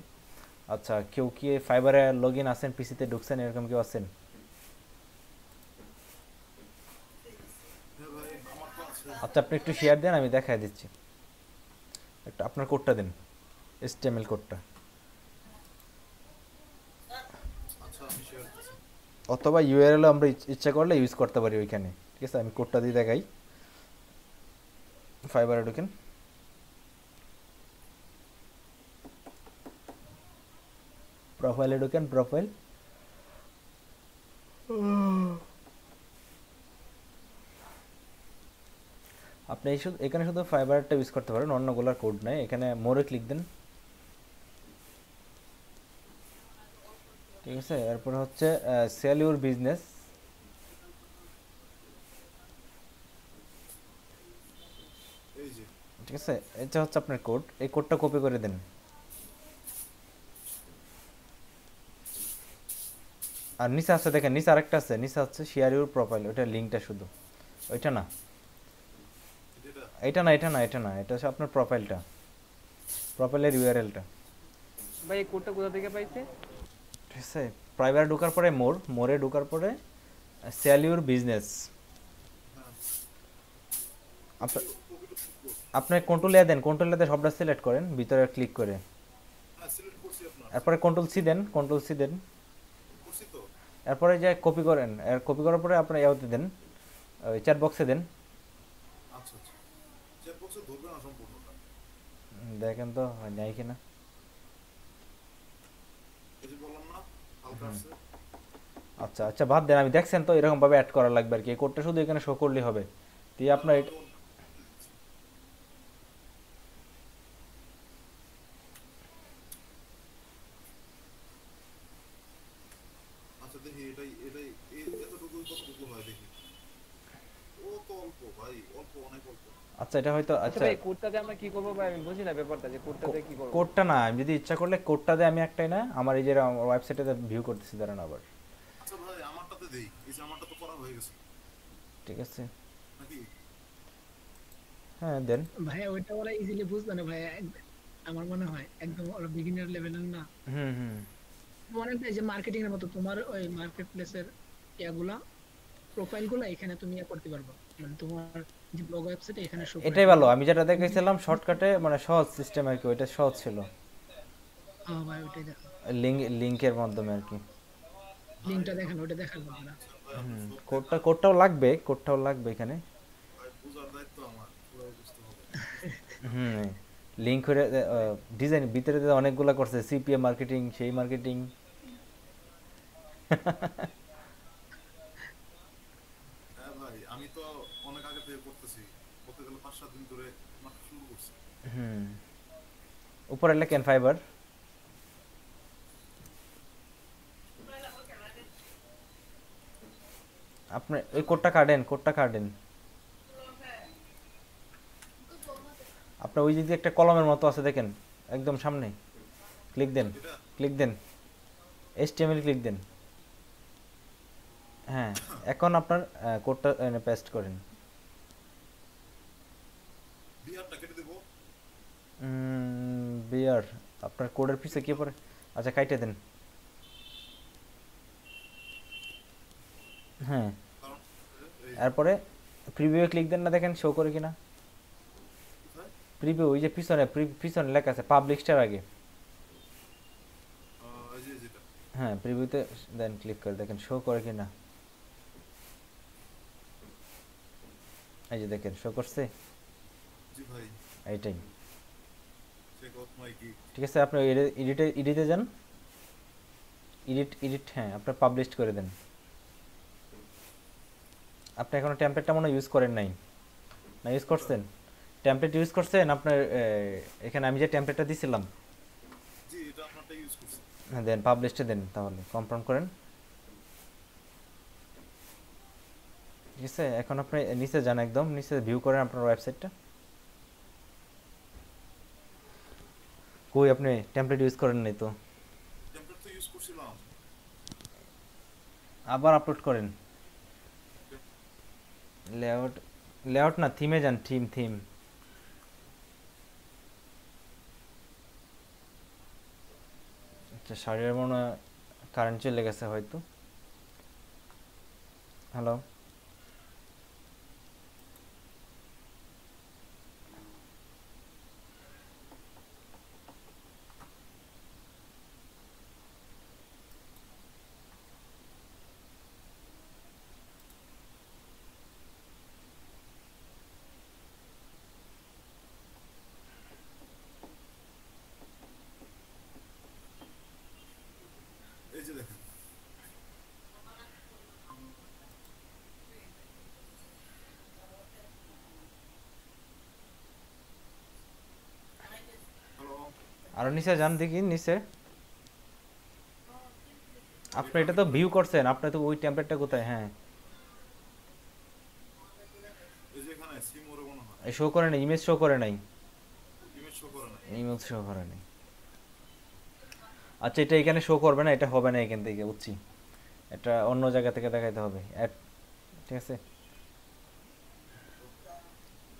আচ্ছা, কেউ কি ফাইবারে লগ ইন আছেন, পিসিতে ঢুকছেন, এরকম কেউ আছেন? হ্যাঁ ভাই আমার তো আছে। আচ্ছা, আপনি একটু শেয়ার দেন, আমি দেখাই দিচ্ছি। একটু আপনার কোডটা দেন, HTML কোডটা। আচ্ছা আমি শেয়ার করছি। অথবা ইউআরএল আমরা ইচ্ছা করলে ইউজ করতে পারি ওইখানে, ঠিক আছে? আমি কোডটা দিয়ে দেখাই। ফাইবারে ঢুকেন, প্রোফাইলে ঢুকেন, প্রোফাইল। আপনি এখানে শুধু ফাইবারটা ইউজ করতে পারেন, অন্যগুলোর কোড নাই। এখানে মোরে ক্লিক দেন, ঠিক আছে? এরপর হচ্ছে সেল ইউর বিজনেস, এই যে ঠিক আছে? এটা হচ্ছে আপনার কোড, এই কোডটা কপি করে দেন। আর নিচে আছে দেখেন, নিচে আরেকটা আছে, নিচে হচ্ছে শেয়ার ইউর প্রোফাইল, ওইটা লিঙ্কটা শুধু, ওইটা না, এটা এটা না, এটা না, এটা না, এটা হচ্ছে আপনার প্রোফাইলটা, প্রোফাইলের ইউআরএলটা, ভাই এই কোডটা কোথা থেকে পাইছে? ঠিক আছে? প্রাইভেট ঢোকার পরে মোরে ঢোকার পরে সেল ইউর বিজনেস, হ্যাঁ আপনার কপি টু কোড। আপনি কন্ট্রোল এ দেন, কন্ট্রোল এ সবটা সিলেক্ট করেন, ভিতরে ক্লিক করে, হ্যাঁ সিলেক্ট করছি আপনার। এরপরে কন্ট্রোল সি দেন, কন্ট্রোল সি দেন। করছি তো। এরপরে যে কপি করেন, কপি করার পরে আপনার ইয়াতে দেন, ওই চ্যাট বক্সে দেন। আচ্ছা আচ্ছা, চেক বক্সে ধরবে না সম্পূর্ণটা। দেখেন তো নেয় কিনা। এই যে বললাম না হালকা আছে। আচ্ছা আচ্ছা, বাদ দেন, আমি দেখছেন তো এরকমভাবে অ্যাড করা লাগবে আর কি, এই কোডটা শুধু এখানে শো করলেই হবে। তো আপনার এটা আচ্ছা দেখি এটাই এটাই এই এতটুকু কতটুকু হয় দেখি। ও তো অল্প ভাই, অল্প অনেক অল্প। আচ্ছা এটা হয়তো আচ্ছা আচ্ছা ভাই কোডটাতে আমরা কি করবো ভাই, আমি বুঝি না ব্যাপারটা যে কোডটাতে কি করবো। কোডটা না, আমি যদি ইচ্ছা করলে কোডটা দিয়ে আমি একটাই না আমার এই যে ওয়েবসাইটে ভিউ করতেছি দাঁড়ান আবার। আচ্ছা ভাই আমারটাতে দেই, এই যে আমারটা তো করা হয়ে গেছে ঠিক আছে, নাকি? হ্যাঁ দেন। ভাইয়া ওইটা ওরা ইজিলি বুঝবে না ভাইয়া, আমার মনে হয় একদম ওরা বিগিনার লেভেলের না। হুম হুম মনে হয় যে মার্কেটিং এর মতো তোমার ওই মার্কেট প্লেসের ইয়াগুলা প্রোফাইল গুলা এখানে তুমি ইয়া করতে পারবে, মানে তোমার যে ব্লগ ওয়েবসাইটে এখানে শো করে এটাই ভালো, আমি যেটা দেখেছিলাম শর্টকাটে মানে সহজ সিস্টেম আর কি, ওইটা সহজ ছিল হ্যাঁ ভাই ওইটাই দেখো, লিংকের মাধ্যমে আর কি। লিংকটা দেখেন ওটা দেখার জন্য না। ভাই আপনি সব কোডটাও লাগবে এখানে। ভাই বুঝার দায়িত্ব আমার, পুরো বুঝতে হবে। হুম, লিংক করে ডিজাইন ভিতরে তো অনেকগুলা করছে, সিপিএ মার্কেটিং, সেই মার্কেটিং। হ্যাঁ ভাই আমি তো অনেক আগে থেকে করতেছি, করতে গেলে 5-7 দিন ধরে মাত্র শুরু করছি। হুম, উপরে লেখেন ফাইবার। আপনি ওই কোডটা কাটেন। আপনার ওই যদি একটা কলমের মতো আছে দেখেন একদম সামনে, ক্লিক দেন, এটা ক্লিক দেন, এইচটিএমএল ক্লিক দেন। হ্যাঁ, এখন আপনার কোডটা পেস্ট করেন। বিহারটা কেটে দেবো। বিয়ার আপনার কোডের পিছে কি পড়ে? আচ্ছা কাইটে দেন। হ্যাঁ, কারণ এই এরপরে প্রিভিউ ক্লিক দেন না, দেখেন শো করে কিনা। কোথায় প্রিভিউ ওই যে পিছনে পিছনে লেখা আছে পাবলিশটার আগে। এই যে যেটা হ্যাঁ, প্রিভিউতে দেন ক্লিক করে দেখেন শো করে কিনা। এই যে দেখেন শো করছে, জি ভাই এইটাই। Check out my gig. ঠিক আছে, আপনি এডিটে যান, এডিট হ্যাঁ, আপনি পাবলিশ করে দেন। আপনি এখনো টেমপ্লেটটা মনে ইউজ করেন নাই, না ইউজ করছেন? টেমপ্লেট ইউজ করছেন আপনার এখানে আমি যে টেমপ্লেটটা দিছিলাম। জি এটা আপনারটা ইউজ করছি। হ্যাঁ দেন, পাবলিশটা দেন, তাহলে কনফার্ম করেন। ঠিক আছে, এখন আপনি নিচে যান, একদম নিচে ভিউ করেন আপনার ওয়েবসাইটটা। কই আপনি টেমপ্লেট ইউজ করেন নাই তো? টেমপ্লেট তো ইউজ করছিলাম। আবার আপলোড করেন। লেআউট, লেআউট না, থিমে যান, থিম। আচ্ছা, শাড়ির মনে হয় কারেন্ট চলে গেছে হয়তো। হ্যালো, এই যে দেখেন হ্যালো আরো নিচে যান দেখি নিচে। আপনি এটা তো ভিউ করছেন, আপনি তো ওই টেমপ্লেটটা কোথায়? হ্যাঁ, এই যে এখানে সিম ওরে মনে হয় শো করে নাই, ইমেজ শো করে নাই, ইমেজ শো করে না। ইমেজ শো করে নাই। আচ্ছা, এটা এখানে শো করবে না, এটা হবে না এখান থেকে, বুঝছি। এটা অন্য জায়গা থেকে দেখাইতে হবে। ঠিক আছে,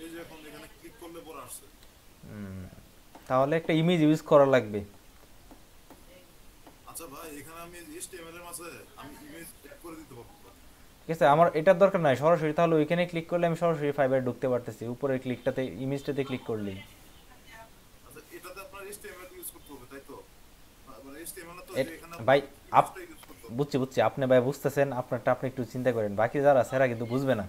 এই যে এখন এখানে ক্লিক করলে পরে আসছে। তাহলে একটা ইমেজ ইউজ করা লাগবে। আচ্ছা ভাই এখানে আমি HTML এর মাঝে আমি ইমেজ অ্যাড করে দিতে পারবো। ঠিক আছে, আমার এটার দরকার নাই সরাসরি, তাহলে ওইখানে ক্লিক করলে আমি সরাসরি ফাইবারে ঢুকতে পারতেছি, উপরের ক্লিকটাতে ইমেজটাতে ক্লিক করলেই। আচ্ছা এটাতে আপনার HTML ইউজ করতে হবে তাই তো? মানে HTML না তো যে এখানে ভাই ইমেজটা ইউজ করতে হবে। বুঝছি, আপনি ভাই বুঝতেছেন, আপনারটা আপনি একটু চিন্তা করেন, বাকি যারা সেরা কিন্তু বুঝবে না।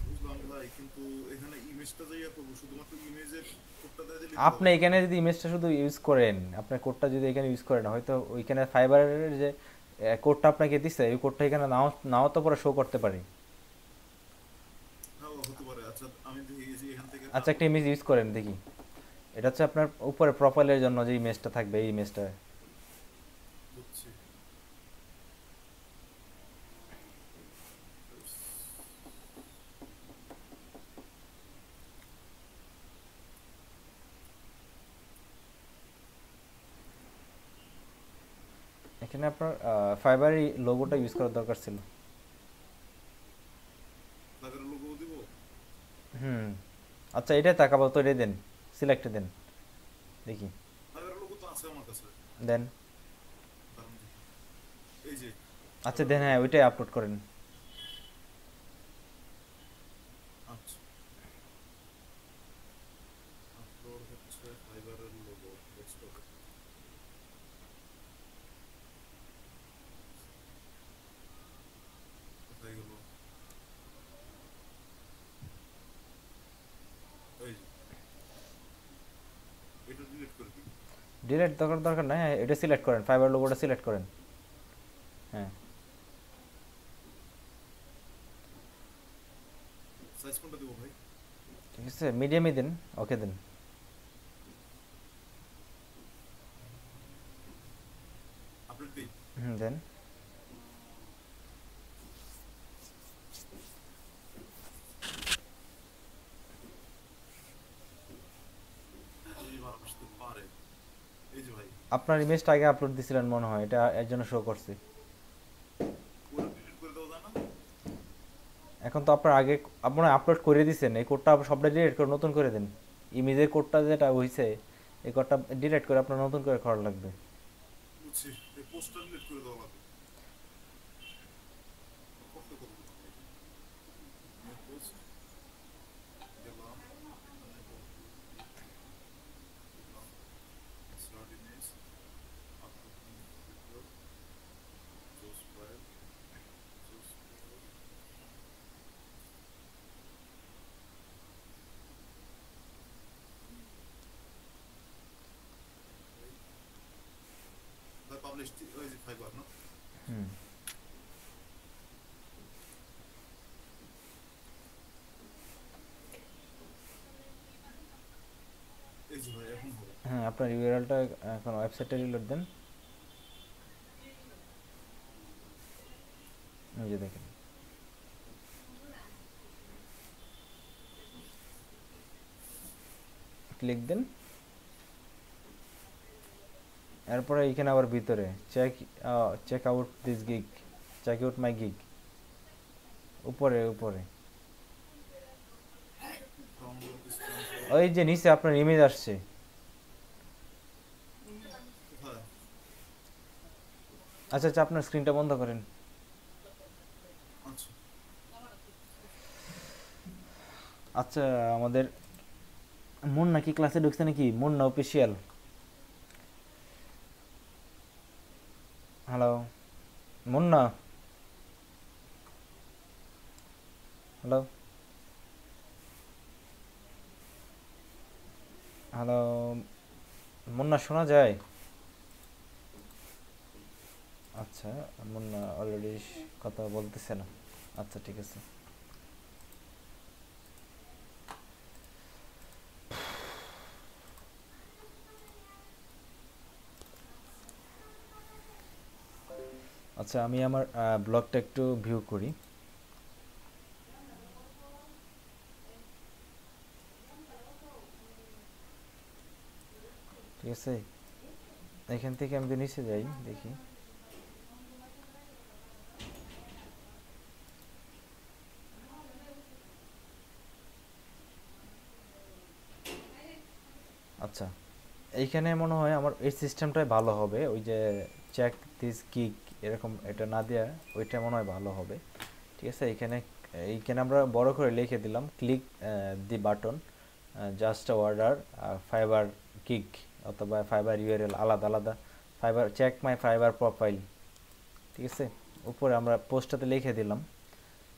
বুঝলাম ভাই কিন্তু এখানে ইমেজটা যে ইয়া করবো শুধুমাত্র ইমেজের কোডটা দিয়ে দিলে আপনি এখানে যদি ইমেজটা শুধু ইউজ করেন, আপনার কোডটা যদি এখানে ইউজ করেন, হয়তো ওইখানে ফাইবারের যে কোডটা আপনাকে দিচ্ছে, ওই কোডটা এখানে নাও নাও তো পরে শো করতে পারে। হ্যাঁ হতে পারে। আচ্ছা আমি দেখি এই যে এখান থেকে আচ্ছা, একটা ইমেজ ইউজ করেন দেখি। এটা হচ্ছে আপনার উপরে প্রোফাইলের জন্য যে ইমেজটা থাকবে, এই ইমেজটা। বুঝছি। এখানে আপনার ফাইবারের লোগোটা ইউজ করার দরকার ছিল। ফাইবারের লোগো দিব। হুম, আচ্ছা এটাই তাকাবো তো, এটাই দেন, সিলেক্টে দেন দেখি, ফাইবারের লোগো তো আছে আমার কাছে। দেন। কারণ এই যে আচ্ছা দেন, হ্যাঁ ওইটাই আপলোড করেন। আচ্ছা আপলোড হচ্ছে ফাইবারের লোগো ডেস্কটপে। কোথায় গেল? এই যে এটা ডিলিট করে দিই। ডিলেট দরকার নাই, হ্যাঁ এটা সিলেক্ট করেন, ফাইবার লোগোটা সিলেক্ট করেন। হ্যাঁ সাইজ কোনটা দেবো ভাই? ঠিক আছে, মিডিয়ামই দেন, ওকে দেন। আপডেট দিই। হুম দেন। এইবার আসতে পারে। এই যে ভাই আপনার ইমেজটা আগে আপলোড দিছিলেন মনে হয়, এটা এর জন্য শো করছে। পুরো ডিলিট করে দেওয়া যায় না? এখন তো আপনার আগে আপনারা আপলোড করে দিয়েছেন, এই কোডটা সবটা ডিলিট করে নতুন করে দেন। ইমেজের কোডটা যেটা হইছে, এই কোডটা ডিলিট করে আপনার নতুন করে করা লাগবে। বুঝছি, এই পোস্টটা ডিলিট করে দেওয়া লাগবে। করতে করতে পোস্ট গেলাম স্টার্ট ইমেজ আপলোড ভিডিও জোস ফাইল জোস ফাইল পাবলিশ ওই যে ফাইবার না? হুম এই যে ভাই এখন হবে। হ্যাঁ, আপনার ইউআরএলটা এখন ওয়েবসাইটে রিলোড দেন, এই যে দেখেন। ক্লিক দেন, এরপরে এইখানে আবার ভিতরে check out this gig, check out my gig, উপরে উপরে ডাউনলোড দিস ওই যে নিচে আপনার ইমেজ আসছে। কোথায়? আচ্ছা আচ্ছা, আপনার স্ক্রিনটা বন্ধ করেন। আচ্ছা আচ্ছা, আমাদের মুন্না কি ক্লাসে ঢুকছে নাকি? Munna official, hello Munna, hello hello Munna, শোনা যায়? আচ্ছা, মুন্না অলরেডি কথা বলতেছে না। আচ্ছা ঠিক আছে। আচ্ছা, আমি আমার ব্লগটা একটু ভিউ করি। ঠিক আছে, এখান থেকে আমি যদি নিচে যাই দেখি, আচ্ছা এইখানে মনে হয় আমার এই সিস্টেমটাই ভালো হবে, ওই যে চেক দিস গিগ এরকম এটা না দেওয়া, ওইটা মনে হয় ভালো হবে। ঠিক আছে, এইখানে আমরা বড় করে লিখে দিলাম click the button just order Fiverr gig অথবা ফাইবার ইউআরএল আলাদা আলাদা, Fiverr check my Fiverr profile. ঠিক আছে, উপরে আমরা পোস্টটাতে লিখে দিলাম।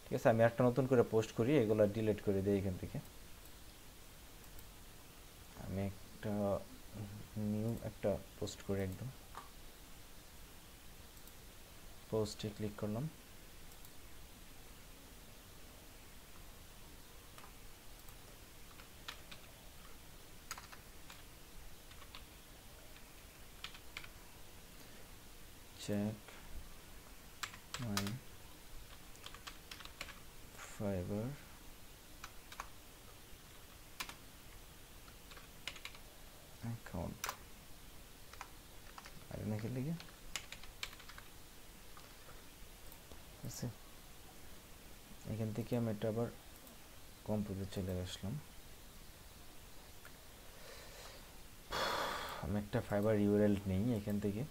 ঠিক আছে, আমি একটা নতুন করে পোস্ট করি, এগুলো ডিলিট করে দিই এখান থেকে। আমি একটা নিউ একটা পোস্ট করি, একদম পোস্টে ক্লিক করলাম। check my fiber account, আর নাকি লিখে ঠিক আছে, এখান থেকে আমি এটা আবার কম্পোজে চলে আসলাম। আমি একটা ফাইবার ইউআরএল নেই এখান থেকে,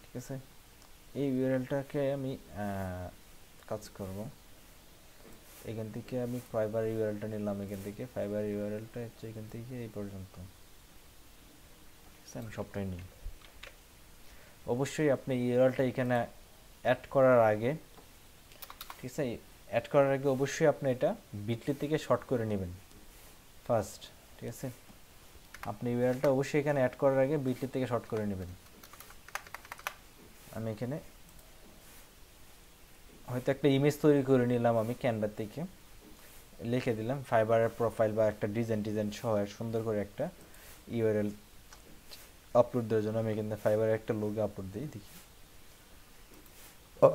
ঠিক আছে। এই ইউআরএলটাকে আমি কাজ করব, এখান থেকে আমি ফাইবার ইউআরএলটা নিলাম, এখান থেকে ফাইবার ইউআরএলটা হচ্ছে এখান থেকে এই পর্যন্ত, ঠিক আছে, আমি সবটাই নিই। অবশ্যই আপনি ইউআরএলটা এখানে অ্যাড করার আগে, ঠিক আছে, অ্যাড করার আগে অবশ্যই আপনি এটা বিটলি থেকে শর্ট করে নেবেন ফার্স্ট, ঠিক আছে। আপনি ইউআরএলটা অবশ্যই এখানে অ্যাড করার আগে বিটলি থেকে শর্ট করে নেবেন। আমি এখানে হয়তো একটা ইমেজ তৈরি করে নিলাম, আমি ক্যানভা থেকে লিখে দিলাম ফাইবারের প্রোফাইল বা একটা ডিজাইন সহ সুন্দর করে একটা ইউআরএল আপলোড দেওয়ার জন্য আমি এখানে ফাইবারের একটা লোগো আপলোড দিই, দেখি ও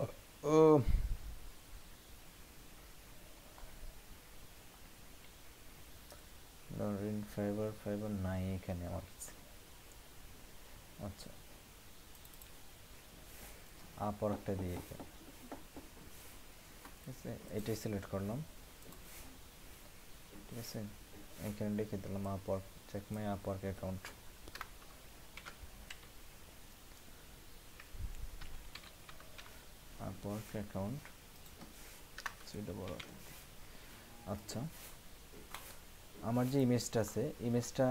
ফাইবার নাই এখানে আমার কাছে। আচ্ছা, আপর একটা দিয়ে এখানে, ঠিক আছে, এটাই সিলেক্ট করলাম, ঠিক আছে। এখানে লিখে দিলাম Upwork, check my Upwork account, Upwork account সেটা বড়। আচ্ছা, আমার যে ইমেজটা আছে, ইমেজটা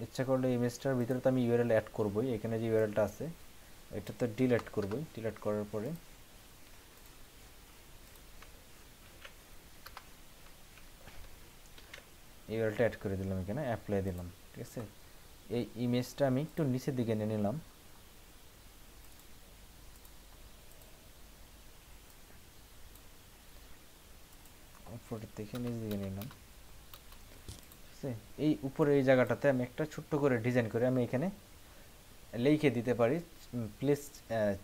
ইচ্ছা করলে ইমেজটার ভিতরে তো আমি ইউআরএল অ্যাড করবই, এখানে যে ইউআরএলটা আছে এটা তো ডিলিট করবই, ডিলিট করার পরে ইউআরএলটা অ্যাড করে দিলাম, এখানে অ্যাপ্লাই দিলাম, ঠিক আছে। এই ইমেজটা আমি একটু নিচের দিকে নিয়ে নিলাম, ফটো থেকে নিচের দিকে নিলাম, ঠিক আছে। এই উপরে এই জায়গাটাতে আমি একটা ছোট্ট করে ডিজাইন করে আমি এখানে লিখে দিতে পারি, প্লিজ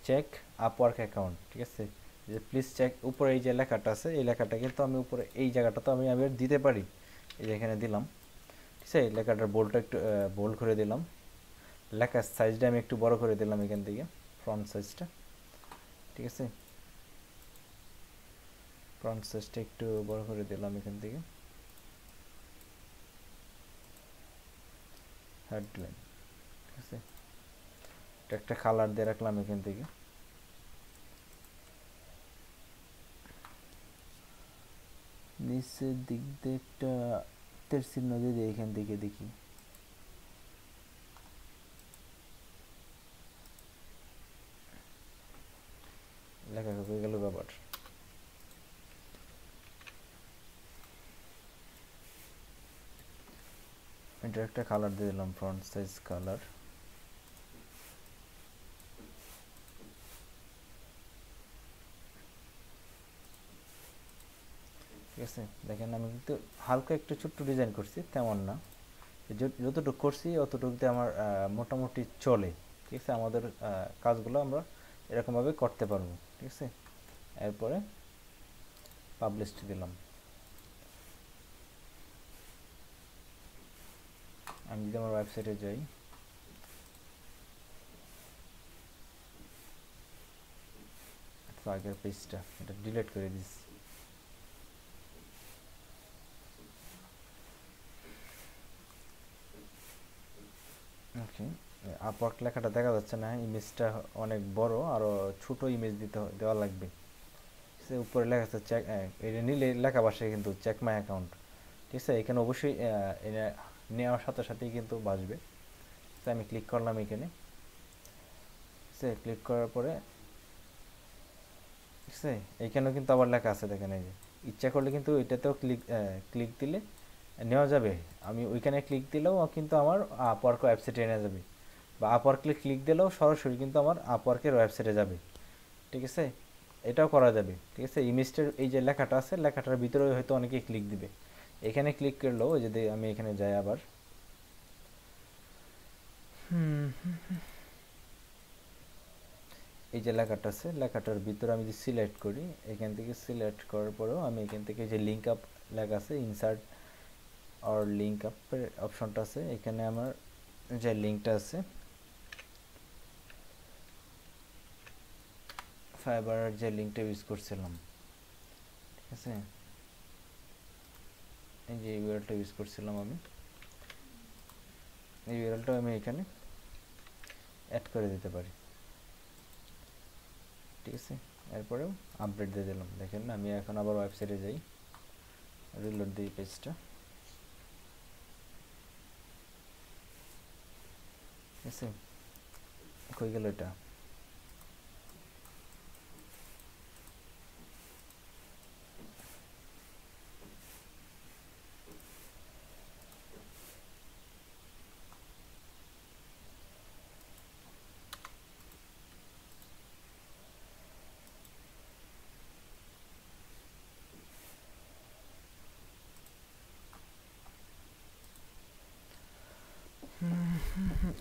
চেক আপওয়ার্ক অ্যাকাউন্ট, ঠিক আছে। যে প্লিজ চেক, উপরে এই যে লেখাটা আছে এই লেখাটা কিন্তু আমি উপরে এই জায়গাটা তো আমি আবার দিতে পারি, এই যে এখানে দিলাম, ঠিক আছে। এই লেখাটার বোল্ডটা একটু বোল্ড করে দিলাম, লেখার সাইজটা আমি একটু বড় করে দিলাম এখান থেকে, ফ্রন্ট সাইজটা, ঠিক আছে, ফ্রন্ট সাইজটা একটু বড় করে দিলাম এখান থেকে, হেডলাইন, ঠিক আছে, এটা একটা কালার দিয়ে রাখলাম এখান থেকে, নিচের দিক দিয়ে একটা তীর চিহ্ন দিয়ে দিই এখান থেকে, দেখি লেখা হয়ে গেল ব্যাপার। এটা একটা কালার দিয়ে দিলাম, ফ্রন্ট সাইজ কালার, ঠিক আছে। দেখেন আমি কিন্তু হালকা একটু ছোট্ট ডিজাইন করছি, তেমন না, যতটুকু করছি অতটুকুতে আমার মোটামুটি চলে, ঠিক আছে। আমাদের কাজগুলো আমরা এরকমভাবে করতে পারবো, ঠিক আছে। এরপরে পাবলিশ দিলাম, আমি যদি আমার ওয়েবসাইটে যাই, আগের পেজটা এটা ডিলিট করে দিচ্ছি, ওকে। আপওয়ার্ক লেখাটা দেখা যাচ্ছে না, ইমেজটা অনেক বড়, আরও ছোট ইমেজ দেওয়া লাগবে, সে উপরে লেখা আছে চেক, এটা নিলে লেখা বাসে কিন্তু চেক মাই অ্যাকাউন্ট, ঠিক আছে। এখানে অবশ্যই এটা নেওয়ার সাথে সাথেই কিন্তু বাসবে, তো আমি ক্লিক করলাম এখানে, ঠিক আছে। ক্লিক করার পরে, ঠিক আছে, এইখানেও কিন্তু আবার লেখা আছে, দেখেন এই যে ইচ্ছা করলে কিন্তু এটাতেও ক্লিক দিলে নেওয়া যাবে। আমি ওইখানে ক্লিক দিলেও কিন্তু আমার আপওয়ার্ক ওয়েবসাইটে এনে যাবে, বা আপওয়ার্কে ক্লিক দিলেও সরাসরি কিন্তু আমার আপওয়ার্কের ওয়েবসাইটে যাবে। ঠিক আছে, এটাও করা যাবে। ঠিক আছে, ইমেজটার এই যে লেখাটা আছে, লেখাটার ভিতরে হয়তো অনেকে ক্লিক দিবে। এখানে ক্লিক করলেও যদি আমি এখানে যাই আবার, এই যে লেখাটা আছে, লেখাটার ভিতরে আমি যদি সিলেক্ট করি, এখান থেকে সিলেক্ট করার পরেও আমি এখান থেকে যে লিঙ্ক আপ লেখা আছে, ইনসার্ট আর লিঙ্ক আপের অপশনটা আছে, এখানে আমার যে লিঙ্কটা আছে ফাইবারের যে লিঙ্কটা ইউজ করছিলাম, ঠিক আছে, এই যে ইউআরএলটা ইউজ করছিলাম আমি, এই ইউআরএলটা আমি এখানে অ্যাড করে দিতে পারি। ঠিক আছে, এরপরেও আপডেট দিয়ে দিলাম। দেখেন না, আমি এখন আবার ওয়েবসাইটে যাই, রিলোড দিই পেজটা। ঠিক আছে, কই গেল এটা?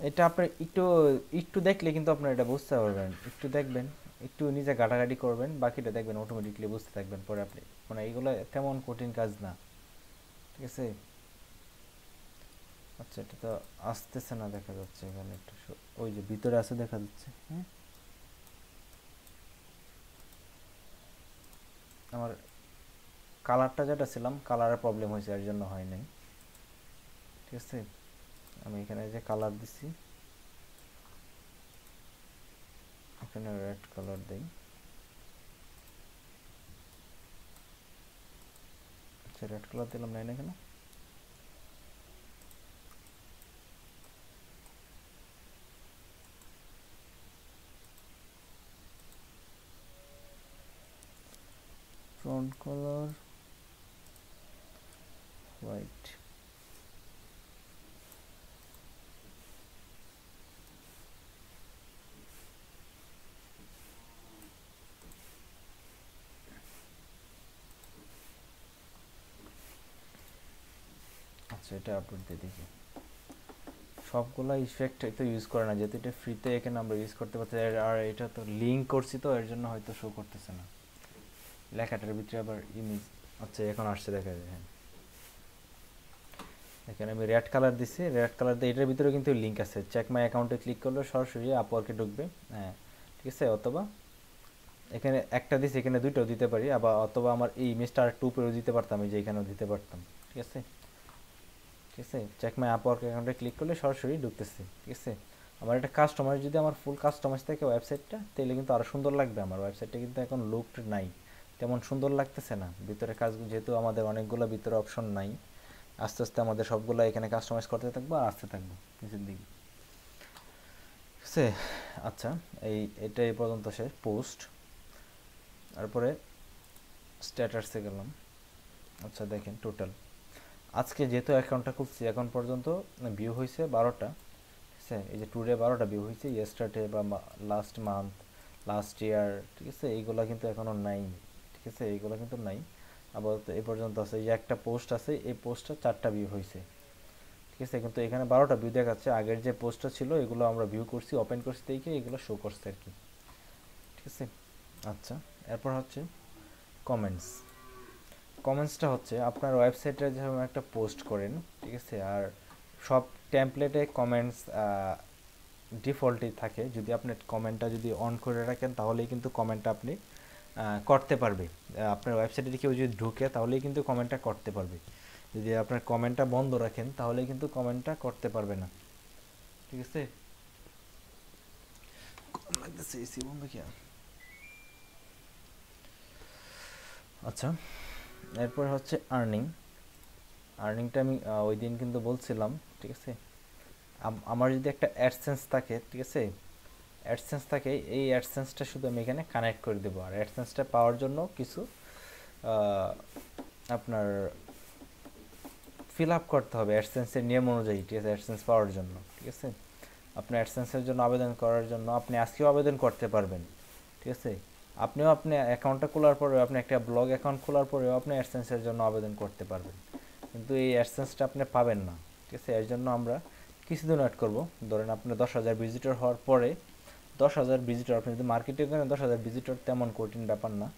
এটা আপনি একটু একটু দেখলে কিন্তু আপনার এটা বুঝতে পারবেন, একটু দেখবেন, একটু নিজে ঘাটাঘাটি করবেন, বাকিটা দেখবেন অটোমেটিকলি বুঝতে থাকবেন পরে আপনি। মানে এইগুলো তেমন কঠিন কাজ না। ঠিক আছে, আচ্ছা এটা তো আসতেছে না, দেখা যাচ্ছে এখানে একটা ওই যে ভিতরে আছে দেখা যাচ্ছে। হ্যাঁ, আমার কালারটা যেটা ছিলাম, কালারের প্রবলেম হয়েছে, এর জন্য হয় নাই। ঠিক আছে, আমি এখানে যে কালার দিছি, এখানে রেড কালার দেই। আচ্ছা, রেড কালার দিলাম নাই না কেন? Front colour white. আচ্ছা, এটা আপলোড দিয়ে দেখি। সবগুলা ইফেক্ট তো ইউজ করে না, যেহেতু এটা ফ্রিতে এখানে আমরা ইউজ করতে পারছি। আর এটা তো লিঙ্ক করছি, তো এর জন্য হয়তো শো করতেছে না লেখাটার ভিতরে আবার ইমেজ। আচ্ছা, এখন আসছে, দেখা যায়। হ্যাঁ, এখানে আমি রেড কালার দিছি, রেড কালার দিয়ে এটার ভিতরে কিন্তু লিঙ্ক আছে। চেক মাই অ্যাকাউন্টে ক্লিক করলে সরাসরি আপওয়ার্কে ঢুকবে। হ্যাঁ, ঠিক আছে, অথবা এখানে একটা দিছি, এখানে দুইটাও দিতে পারি, আবার অথবা আমার এই ইমেজটা আর টু পেও দিতে পারতাম, এই যে এখানেও দিতে পারতাম। ঠিক আছে, ঠিক আছে, চেক মাই আপওয়ার্ক অ্যাকাউন্টে ক্লিক করলে সরাসরি ঢুকতেছে। ঠিক আছে, আমার একটা কাস্টমার যদি আমার ফুল কাস্টমাইজ থাকে ওয়েবসাইটটা, তাহলে কিন্তু আরও সুন্দর লাগবে। আমার ওয়েবসাইটটা কিন্তু এখন লুকড নাই, তেমন সুন্দর লাগতেছে না ভিতরে কাজ, যেহেতু আমাদের অনেকগুলো ভিতরে অপশন নাই। আস্তে আস্তে আমাদের সবগুলো এখানে কাস্টমাইজ করতে থাকবো আর আসতে থাকবো নিচের দিকে। ঠিক আছে, আচ্ছা, এটা এই পর্যন্ত শেষ পোস্ট। তারপরে স্ট্যাটাসে গেলাম। আচ্ছা, দেখেন টোটাল আজকে যেহেতু অ্যাকাউন্টটা খুলছি, এখন পর্যন্ত ভিউ হয়েছে 12টা। ঠিক আছে, এই যে টুডে 12টা ভিউ হয়েছে, ইয়েস্টারডে বা লাস্ট মান্থ, লাস্ট ইয়ার। ঠিক আছে, এইগুলো কিন্তু এখনও নাই। ঠিক আছে, এইগুলো কিন্তু নাই। আবার এই পর্যন্ত আছে, এই যে একটা পোস্ট আছে, এই পোস্টটা 4টা ভিউ হয়েছে। ঠিক আছে, কিন্তু এখানে 12টা ভিউ দেখাচ্ছে। আগের যে পোস্টটা ছিল, এগুলো আমরা ভিউ করছি, ওপেন করছি, দেখে এগুলো শো করছে আর কি। ঠিক আছে, আচ্ছা, এরপর হচ্ছে কমেন্টস। কমেন্টসটা হচ্ছে আপনার ওয়েবসাইটে যখন একটা পোস্ট করেন, ঠিক আছে, আর সব টেমপ্লেটে কমেন্টস ডিফল্টই থাকে। যদি আপনি কমেন্টটা যদি অন করে রাখেন, তাহলেই কিন্তু কমেন্টটা আপনি করতে পারবে। আপনার ওয়েবসাইটে কেউ যদি ঢুকে, তাহলেই কিন্তু কমেন্টটা করতে পারবে। যদি আপনার কমেন্টটা বন্ধ রাখেন, তাহলে কিন্তু কমেন্টটা করতে পারবে না। ঠিক আছে, গরম লাগতেছে, এসি বন্ধ কি? আচ্ছা, এরপর হচ্ছে আর্নিংটা আমি ওই দিন কিন্তু বলছিলাম। ঠিক আছে, আমার যদি একটা অ্যাডসেন্স থাকে, ঠিক আছে, অ্যাডসেন্স থাকে, এই অ্যাডসেন্সটা শুধু আমি এখানে কানেক্ট করে দেবো। আর অ্যাডসেন্সটা পাওয়ার জন্য কিছু আপনার ফিল আপ করতে হবে অ্যাডসেন্সের নিয়ম অনুযায়ী, ঠিক আছে, অ্যাডসেন্স পাওয়ার জন্য, ঠিক আছে। আপনি অ্যাডসেন্সের জন্য আবেদন করার জন্য আপনি আজকেও আবেদন করতে পারবেন, ঠিক আছে। আপনিও আপনি অ্যাকাউন্টটা খোলার পরেও, আপনি একটা ব্লগ অ্যাকাউন্ট খোলার পরেও আপনি অ্যাডসেন্সের জন্য আবেদন করতে পারবেন, কিন্তু এই অ্যাডসেন্সটা আপনি পাবেন না, ঠিক আছে। এর জন্য আমরা কিছুদিন ওয়েট করব। ধরেন আপনি 10,000 ভিজিটর হওয়ার পরে, 10,000 ভিজিটর, আপনি যদি মার্কেটিং করেন 10,000 ভিজিটর তেমন কঠিন ব্যাপার না,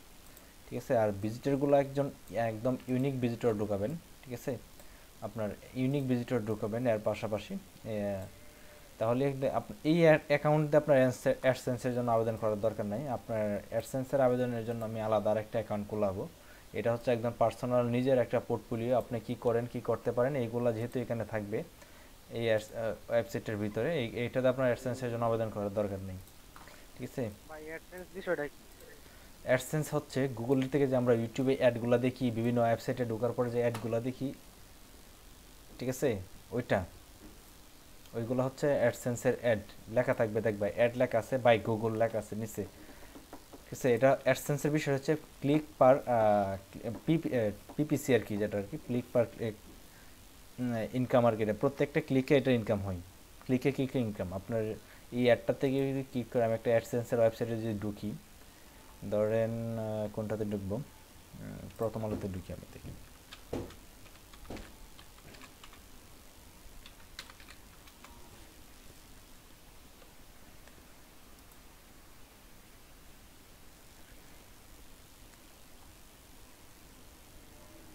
ঠিক আছে। আর ভিজিটরগুলো একদম ইউনিক ভিজিটর ঢুকাবেন, ঠিক আছে। আপনার ইউনিক ভিজিটর ঢুকাবেন এর পাশাপাশি তাহলে এই অ্যাকাউন্ট দিয়ে আপনার অ্যাডসেন্সের জন্য আবেদন করার দরকার নাই। আপনার অ্যাডসেন্সের আবেদনের জন্য আমি আলাদা আরেকটা অ্যাকাউন্ট খোলাবো। এটা হচ্ছে একদম পার্সোনাল নিজের একটা পোর্টফোলিও, আপনি কি করেন কি করতে পারেন এইগুলো যেহেতু এখানে থাকবে এই ওয়েবসাইটের ভিতরে, এইটাতে আপনার অ্যাডসেন্সের জন্য আবেদন করার দরকার নেই, ঠিক আছে। ভাই অ্যাডসেন্স বিষয়টা কি? অ্যাডসেন্স হচ্ছে গুগল থেকে যে আমরা ইউটিউবে অ্যাডগুলো দেখি, বিভিন্ন ওয়েবসাইটে ঢোকার পরে যে অ্যাডগুলো দেখি, ঠিক আছে, ওইগুলো হচ্ছে অ্যাডসেন্সের অ্যাড। লেখা থাকবে, দেখবে অ্যাড লেখা আছে, বাই গুগল লেখা আছে নিচে, ঠিক আছে। এটা অ্যাডসেন্সের বিষয় হচ্ছে ক্লিক পার পিপিসি আর কি, যেটা আর কি ক্লিক পার ইনকাম আর কি। প্রত্যেকটা ক্লিকে এটা ইনকাম হয়, ক্লিকে ক্লিকে ইনকাম। আপনার এই অ্যাডটা থেকে যদি ক্লিক করে আমি একটা অ্যাডসেন্সের ওয়েবসাইটে যদি ঢুকি, ধরেন কোনটাতে ঢুকবো, প্রথম আলোতে ঢুকি আমি, দেখি।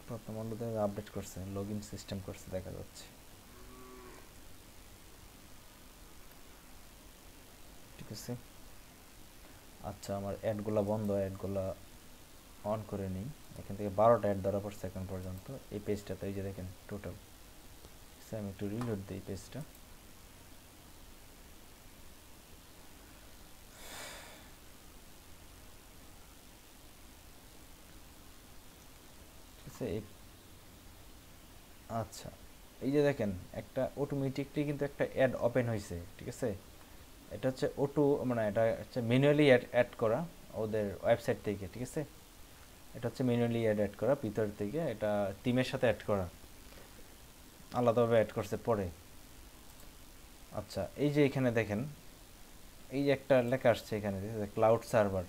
প্রথম আলোতে আপডেট করছে, লগ ইন সিস্টেম করছে, দেখা যাচ্ছে, ঠিক আছে। আচ্ছা, আমার অ্যাডগুলা বন্ধ, অ্যাডগুলা অন করে নিই। এখান থেকে 12টা অ্যাড ধরা পড়ছে এখন পর্যন্ত এই পেজটাতে, এই যে দেখেন টোটাল। আমি একটু রিলোড দিই পেজটা, ঠিক আছে। আচ্ছা, এই যে দেখেন একটা অটোমেটিকলি কিন্তু একটা অ্যাড ওপেন হয়েছে, ঠিক আছে। এটা হচ্ছে মানে এটা হচ্ছে ম্যানুয়ালি অ্যাড করা ওদের ওয়েবসাইট থেকে, ঠিক আছে। এটা হচ্ছে ম্যানুয়ালি অ্যাড করা ভিতর থেকে, এটা টিমের সাথে অ্যাড করা, আলাদাভাবে অ্যাড করছে পরে। আচ্ছা, এই যে এখানে দেখেন এই যে একটা লেখা আসছে এখানে, ক্লাউড সার্ভার,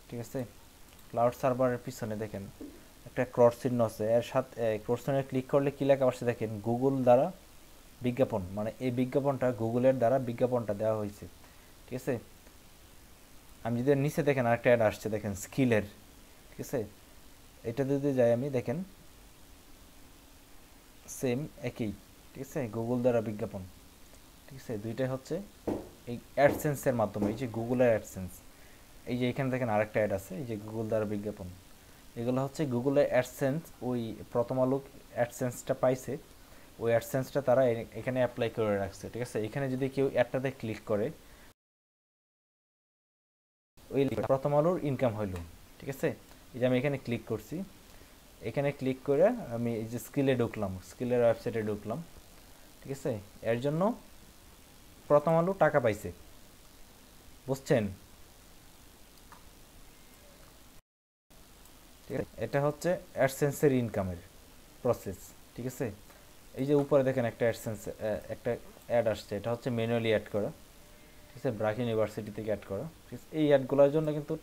ঠিক আছে। ক্লাউড সার্ভারের পিছনে দেখেন একটা ক্রস চিহ্ন আছে, এর সাথে ক্রস চিহ্নে ক্লিক করলে কী লেখা আসছে দেখেন, গুগল দ্বারা বিজ্ঞাপন, মানে এই বিজ্ঞাপনটা গুগলের দ্বারা বিজ্ঞাপনটা দেওয়া হয়েছে, ঠিক আছে। আমি যদি নিচে দেখেন আরেকটা অ্যাড আসছে দেখেন স্কিলের, ঠিক আছে। এটা যদি যাই আমি, দেখেন সেম একই, ঠিক আছে, গুগল দ্বারা বিজ্ঞাপন, ঠিক আছে। দুইটাই হচ্ছে এই অ্যাডসেন্সের মাধ্যমে, এই যে গুগলের অ্যাডসেন্স, এই যে এখানে দেখেন আরেকটা অ্যাড আছে, এই যে গুগল দ্বারা বিজ্ঞাপন। এগুলো হচ্ছে গুগলের অ্যাডসেন্স, ওই প্রথম আলো অ্যাডসেন্সটা পাইছে, ওই অ্যাডসেন্সটা তারা এখানে অ্যাপ্লাই করে রাখছে, ঠিক আছে। এখানে যদি কেউ অ্যাডটাতে ক্লিক করে, ওই প্রথম আলোর ইনকাম হইল, ঠিক আছে। এই যে আমি এখানে ক্লিক করছি, এখানে ক্লিক করে আমি এই যে স্কিলে ঢুকলাম, স্কিলের ওয়েবসাইটে ঢুকলাম, ঠিক আছে। এর জন্য প্রথম আলো টাকা পাইছে, বুঝছেন, ঠিক আছে। এটা হচ্ছে অ্যাডসেন্সের ইনকামের প্রসেস, ঠিক আছে। এই যে উপরে দেখেন একটা অ্যাডসেন্স, একটা অ্যাড আসছে, এটা হচ্ছে ম্যানুয়ালি অ্যাড করা, ঠিক আছে, ব্রাক ইউনিভার্সিটি থেকে অ্যাড করা, ঠিক আছে। এই অ্যাডগুলোর জন্য কিন্তু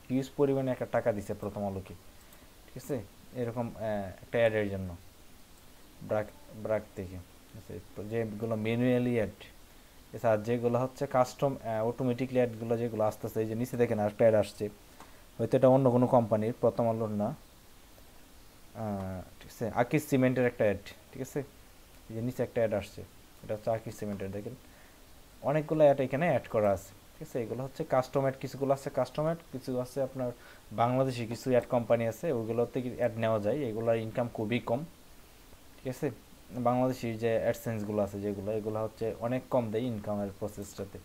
হিউজ পরিমাণে একটা টাকা দিছে প্রথম আলোকে, ঠিক আছে, এরকম একটা অ্যাডের জন্য ব্রাক ব্রাক থেকে, ঠিক আছে। যেগুলো ম্যানুয়ালি অ্যাড, এছাড়া যেগুলো হচ্ছে কাস্টম অটোমেটিকলি অ্যাডগুলো যেগুলো আসতেছে, এই যে নিচে দেখেন আরেকটা অ্যাড আসছে, হয়তো এটা অন্য কোনো কোম্পানির, প্রথম আলোর না, ঠিক আছে, আকিস সিমেন্টের একটা অ্যাড, ঠিক আছে। এই যে নিচে একটা অ্যাড আসছে, এটা হচ্ছে আকিস সিমেন্টের, দেখেন অনেকগুলো অ্যাড এখানে অ্যাড করা আছে, ঠিক আছে। এগুলো হচ্ছে কাস্টম অ্যাড, কিছুগুলো আছে কাস্টম অ্যাড, কিছু আছে আপনার বাংলাদেশি কিছু অ্যাড কোম্পানি আছে, ওইগুলোর থেকে অ্যাড নেওয়া যায়, এগুলোর ইনকাম খুবই কম, ঠিক আছে। বাংলাদেশি যে অ্যাডসেন্সগুলো আছে যেগুলো, এগুলো হচ্ছে অনেক কম দেয় ইনকামের প্রসেসটাতে,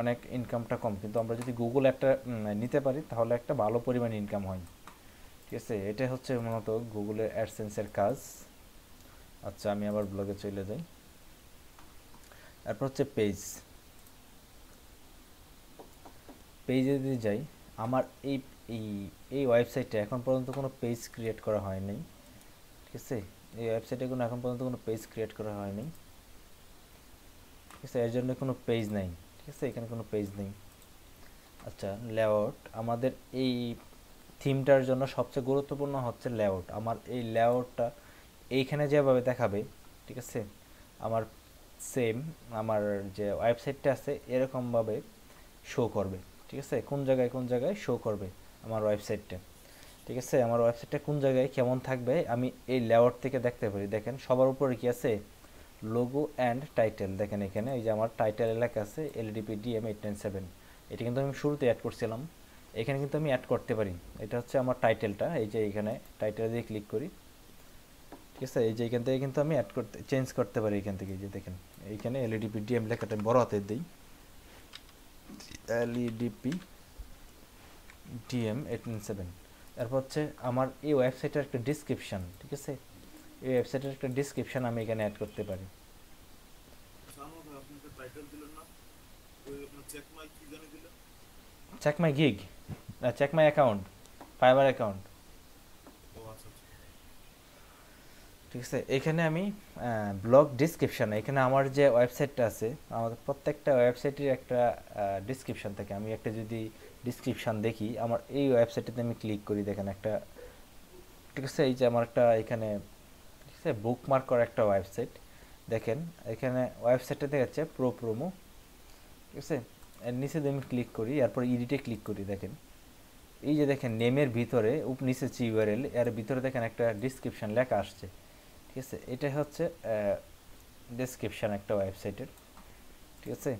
অনেক ইনকামটা কম, কিন্তু আমরা যদি গুগল একটা নিতে পারি তাহলে একটা ভালো পরিমাণ ইনকাম হয়, ঠিক আছে। এটা হচ্ছে মূলত গুগলের অ্যাডসেন্সের কাজ। আচ্ছা, আমি আবার ব্লগে চলে যাই। তারপর হচ্ছে পেজ, পেজে যদি যাই, আমার এই এই এই ওয়েবসাইটে এখন পর্যন্ত কোনো পেজ ক্রিয়েট করা হয়নি, ঠিক আছে। এই ওয়েবসাইটে কোনো এখন পর্যন্ত কোনো পেজ ক্রিয়েট করা হয়নি, ঠিক আছে, এর জন্য কোনো পেজ নেই, ঠিক আছে, এখানে কোনো পেজ নেই। আচ্ছা, লেআউট, আমাদের এই থিমটার জন্য সবচেয়ে গুরুত্বপূর্ণ হচ্ছে লেআউট। আমার এই লেআউটটা এইখানে যেভাবে দেখাবে, ঠিক আছে, আমার সেম আমার যে ওয়েবসাইটটা আছে এরকমভাবে শো করবে, ঠিক আছে, কোন জায়গায় শো করবে আমার ওয়েবসাইটটা, ঠিক আছে, আমার ওয়েবসাইটটা কোন জায়গায় কেমন থাকবে আমি এই লেআউট থেকে দেখতে পারি। দেখেন সবার উপরে কি আছে, লোগো অ্যান্ড টাইটেল। দেখেন এখানে এই যে আমার টাইটেল লেখা আছে এলডিপি ডিএম 897, এটা কিন্তু আমি শুরুতে অ্যাড করছিলাম, এখানে কিন্তু আমি অ্যাড করতে পারি। এটা হচ্ছে আমার টাইটেলটা, এই যে এখানে টাইটেল দিয়ে ক্লিক করি, ঠিক আছে, এই যে এখান থেকে কিন্তু আমি অ্যাড করতে চেঞ্জ করতে পারি এখান থেকে। এই যে দেখেন এইখানে এলইডিপি ডিএম লেখাটা বড় হাতের দিই, এলইডিপি ডিএম 897। তারপর হচ্ছে আমার এই ওয়েবসাইটের একটা ডিসক্রিপশান, ঠিক আছে, এই ওয়েবসাইটের একটা ডিসক্রিপশান আমি এখানে অ্যাড করতে পারি। সামনে ভাই আপনি একটা টাইটেল দিলেন না, ওই আপনার চেক মাই কি জানি দিলেন? চেক মাই গিগ, না check my account, Fiverr account, ও আচ্ছা আচ্ছা। ঠিক আছে। এখানে আমি ব্লগ ডিসক্রিপশান, এখানে আমার যে ওয়েবসাইটটা আছে, আমাদের প্রত্যেকটা ওয়েবসাইটের একটা ডিসক্রিপশান থাকে। আমি একটা যদি ডিসক্রিপশান দেখি, আমার এই ওয়েবসাইটটাতে আমি ক্লিক করি, দেখেন একটা, ঠিক আছে, এই যে আমার একটা এখানে, ঠিক আছে, বুকমার্ক করা একটা ওয়েবসাইট। দেখেন এখানে ওয়েবসাইটটা দেখাচ্ছে প্রোমো, ঠিক আছে, এর নিচে যদি আমি ক্লিক করি, এরপর এডিটে ক্লিক করি, দেখেন এই যে দেখেন নেমের ভিতরে নিচে ইউআরএল, এর ভিতরে দেখেন একটা ডিসক্রিপশান লেখা আসছে, ঠিক আছে, এটা হচ্ছে ডেসক্রিপশান একটা ওয়েবসাইটের, ঠিক আছে।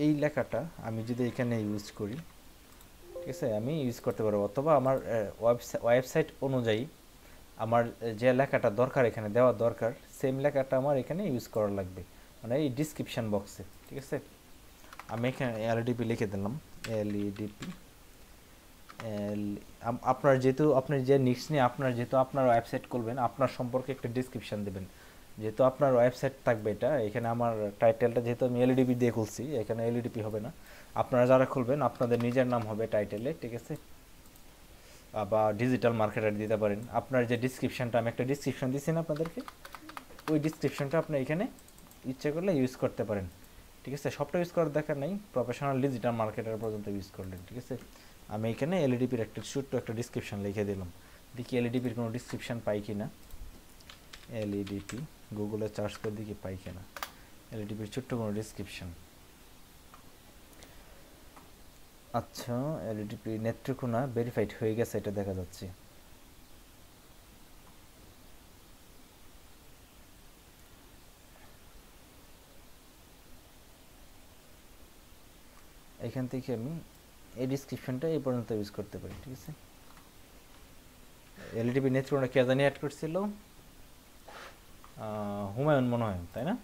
এই লেখাটা আমি যদি এখানে ইউজ করি, ঠিক আছে, আমি ইউজ করতে পারবো, অথবা আমার ওয়েবসাইট অনুযায়ী আমার যে লেখাটা দরকার এখানে দেওয়া দরকার, সেম লেখাটা আমার এখানে ইউজ করা লাগবে, মানে এই ডিসক্রিপশান বক্সে, ঠিক আছে। আমি এখানে এলইডিপি লিখে দিলাম, এলইডিপি আপনার যেহেতু আপনি যে নিক্স নিয়ে আপনার যেহেতু আপনার ওয়েবসাইট খুলবেন, আপনার সম্পর্কে একটা ডিসক্রিপশান দেবেন, যেহেতু আপনার ওয়েবসাইট থাকবে এটা, এখানে আমার টাইটেলটা যেহেতু আমি এলইডিপি দিয়ে খুলছি, এখানে এলইডিপি হবে না, আপনারা যারা খুলবেন আপনাদের নিজের নাম হবে টাইটেলে, ঠিক আছে, বা ডিজিটাল মার্কেটার দিতে পারেন। আপনার যে ডিসক্রিপশানটা, আমি একটা ডিসক্রিপশান দিচ্ছি না আপনাদেরকে, ওই ডিসক্রিপশানটা আপনি এখানে ইচ্ছে করলে ইউজ করতে পারেন, ঠিক আছে, সবটা ইউজ করার দরকার নেই, প্রফেশনাল ডিজিটাল মার্কেটার পর্যন্ত ইউজ করলেন, ঠিক আছে। আমি এখানে এলইডিপির একটা ছোট্ট একটা ডিসক্রিপশান লিখে দিলাম, দেখি এলইডিপির কোনো ডিসক্রিপশান পাই কি না, এলইডিপি গুগলে সার্চ করে দেখি পাই কিনা এলইডিপির ছোট্ট কোনো ডিসক্রিপশান। আচ্ছা, এলইডিপি নেত্রকোনা ভেরিফাইড হয়ে গেছে, এটা দেখা যাচ্ছে। এখান থেকে আমি এই ডিসক্রিপশনটা এই পর্যন্ত ইউজ করতে পারি, ঠিক আছে। এলইডিপি নেত্রকোনা কে জানি অ্যাড করছিল, হুমায়ুন মনে হয়, তাই না?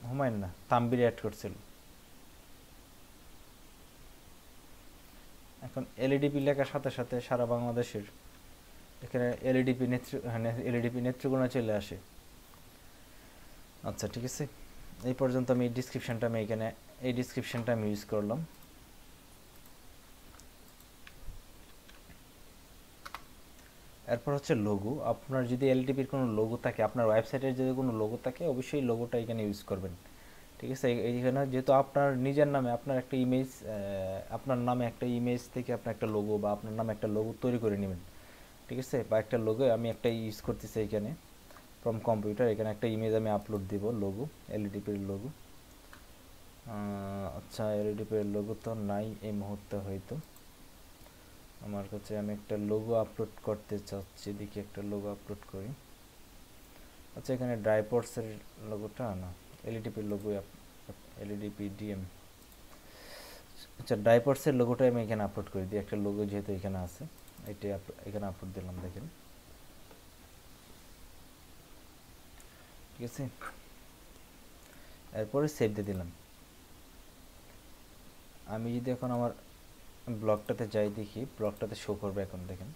হুমায়ুন না, তাম্বির অ্যাড করছিল। এখন এলইডিপি লেখার সাথে সাথে সারা বাংলাদেশের এখানে এলইডিপি নেত্রকোনা চলে আসে। আচ্ছা, ঠিক আছে, এই পর্যন্ত আমি ডিসক্রিপশনটা আমি এখানে এই ডিসক্রিপশনটা আমি ইউজ করলাম। এরপর হচ্ছে লোগো। আপনার যদি এলইডিপির কোনো লোগো থাকে, আপনার ওয়েবসাইটের যদি কোনো লোগো থাকে, অবশ্যই লোগোটা এখানে ইউজ করবেন, ঠিক আছে। এইখানে যেহেতু আপনার নিজের নামে আপনার একটা ইমেজ, আপনার নামে একটা ইমেজ থেকে আপনার একটা লোগো বা আপনার নামে একটা লোগো তৈরি করে নেবেন, ঠিক আছে, বা একটা লোগো আমি একটা ইউজ করতেছি এখানে ফ্রম কম্পিউটার, এখানে একটা ইমেজ আমি আপলোড দিব, লোগো, এলইডিপির লোগো। আচ্ছা, এলইডিপির লোগো তো নাই এই মুহূর্তে, হয়তো আমার কাছে, আমি একটা লোগো আপলোড করতে চাচ্ছি, দেখি একটা লোগো আপলোড করি। আচ্ছা, এখানে ড্রাইপোর্টসের লোগোটা না, এলইডিপির লোগো, এলইডিপি ডিএম, আচ্ছা ড্রাইপোর্টসের লোগোটা আমি এখানে আপলোড করে দিই, একটা লোগো যেহেতু এখানে আছে, এটাই এখানে আপলোড দিলাম, দেখেন, ঠিক আছে। এরপরে সেভ দিয়ে দিলাম। আমি যদি এখন আমার ব্লগটাতে যাই, দেখি ব্লগটাতে শো করবে, এখন দেখেন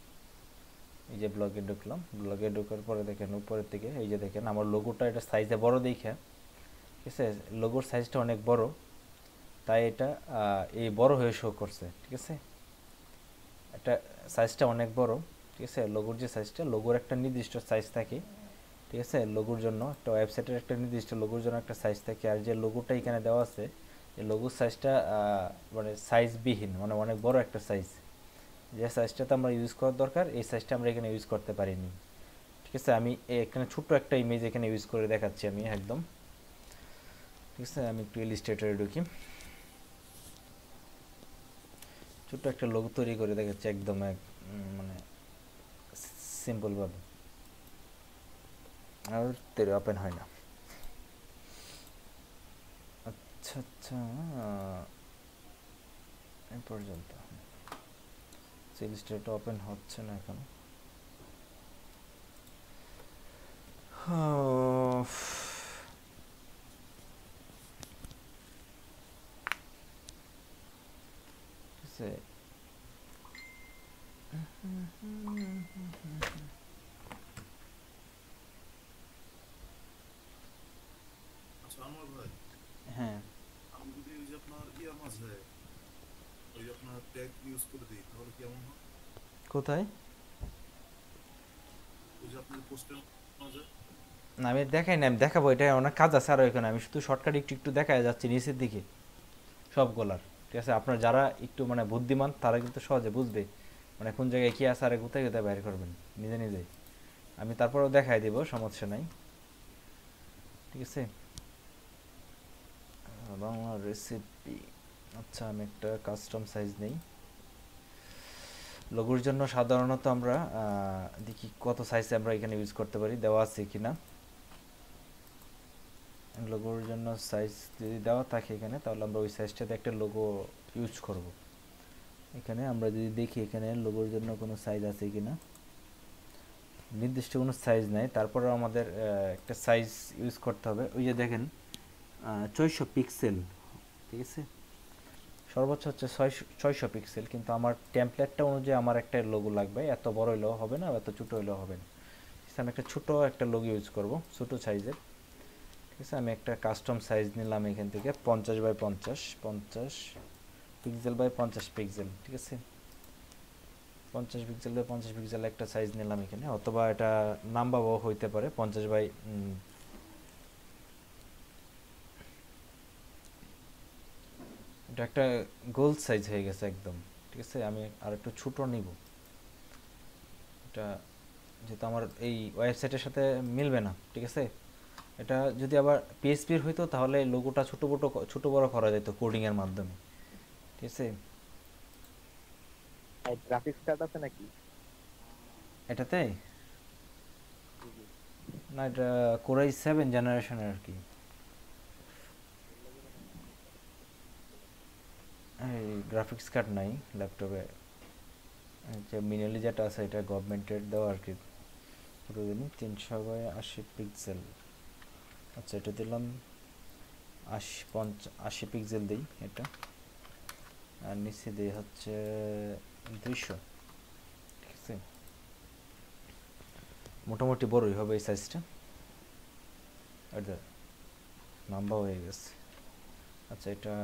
এই যে ব্লগে ঢুকলাম, ব্লগে ঢোকার পরে দেখেন উপরের দিকে এই যে দেখেন আমার লোগোটা, এটা সাইজে বড় দেখে, ঠিক আছে, লোগোর সাইজটা অনেক বড়, তাই এটা এই বড় হয়ে শো করছে, ঠিক আছে। এটা সাইজটা অনেক বড়, ঠিক আছে। লোগোর যে সাইজটা, লোগোর একটা নির্দিষ্ট সাইজ থাকে, ঠিক আছে। লোগোর জন্য একটা ওয়েবসাইটের একটা নির্দিষ্ট লোগোর জন্য একটা সাইজ থাকে, আর যে লোগোটা এখানে দেওয়া আছে এই লোগোর সাইজটা মানে সাইজবিহীন, মানে অনেক বড় একটা সাইজ। যে সাইজটাতে আমরা ইউজ করার দরকার এই সাইজটা আমরা এখানে ইউজ করতে পারিনি, ঠিক আছে। আমি এখানে ছোট্ট একটা ইমেজ এখানে ইউজ করে দেখাচ্ছি আমি একদম, ঠিক আছে। আমি একটু ইলাস্ট্রেটরে ঢুকি, ছোট্ট একটা লোগো তৈরি করে দেখাচ্ছি একদম মানে সিম্পলভাবে। আর তেরে ওপেন হয় না। আচ্ছা আচ্ছা, এই পর্যন্ত ইলাস্ট্রেটর ওপেন হচ্ছে না এখন। আচ্ছা আমার ভাই, হ্যাঁ, আমি যদি ওই যে আপনার ইয়ার মাঝে ওই যে আপনার ট্যাগ ইউজ করে দিই তাহলে কেমন হয়? কোথায়? ওই যে আপনার পোস্টের মাঝে না আমি দেখাই না, আমি দেখাবো, এটা অনেক কাজ আছে আরও এখানে। আমি শুধু শর্টকাট একটু একটু দেখা যাচ্ছি নিচের দিকে সবগুলার, ঠিক আছে। আপনার যারা একটু মানে বুদ্ধিমান তারা কিন্তু সহজে বুঝবে মানে কোন জায়গায় কী আছে আর কোথায় কোথায় বাইর করবেন নিজে নিজে। আমি তারপরেও দেখাই দেবো, সমস্যা নাই, ঠিক আছে। বাংলা রেসিপি, আচ্ছা আমি একটা কাস্টম সাইজ নেই লোগোর জন্য। সাধারণত আমরা দেখি কত সাইজে আমরা এখানে ইউজ করতে পারি, দেওয়া আছে কি না। লোগোর জন্য সাইজ যদি দেওয়া থাকে এখানে, তাহলে আমরা ওই সাইজটাতে একটা লোগো ইউজ করব। এখানে আমরা যদি দেখি এখানে লোগোর জন্য কোনো সাইজ আছে কি না, নির্দিষ্ট কোনো সাইজ নাই। তারপরে আমাদের একটা সাইজ ইউজ করতে হবে। ওই যে দেখেন 600 পিক্সেল, ঠিক আছে। সর্বোচ্চ হচ্ছে 600 পিক্সেল, কিন্তু আমার টেমপ্লেটটা অনুযায়ী আমার একটা লোগো লাগবে। এত বড় হইলেও হবে না, এত ছোটো হইলেও হবে না। আমি একটা ছোটো একটা লোগো ইউজ করব, ছোটো সাইজের, ঠিক আছে। আমি একটা কাস্টম সাইজ নিলাম এখান থেকে 50 পিক্সেল বাই 50 পিক্সেল, ঠিক আছে। 50 পিক্সেল বাই 50 পিক্সেল একটা সাইজ নিলাম এখানে, অথবা এটা নাম্বারও হইতে পারে 50 বাই এটা একটা গোল সাইজ হয়ে গেছে একদম, ঠিক আছে। আমি আর একটু ছোটো নিব, এটা যেহেতু আমার এই ওয়েবসাইটের সাথে মিলবে না, ঠিক আছে। এটা যদি আবার পিএইচপির হইতো তাহলে লোগোটা ছোটো বড় করা যেত কোডিংয়ের মাধ্যমে, ঠিক আছে। গ্রাফিক্স কার্ড আছে নাকি? এটাতে না, এটা কোরাই 7 জেনারেশনের আর কি। এই গ্রাফিক্স কার্ড নাই ল্যাপটপে, যে মিনিমালি যেটা আছে এটা গভর্নমেন্টের দেওয়া আর কি। 380 পিক্সেল, আচ্ছা এটা দিলাম 80 পিক্সেল দিই এটা, আর নিচে দিই হচ্ছে 200, ঠিক আছে। মোটামুটি বড়ই হবে এই সাইজটা, এটা লম্বা হয়ে গেছে। আচ্ছা এটা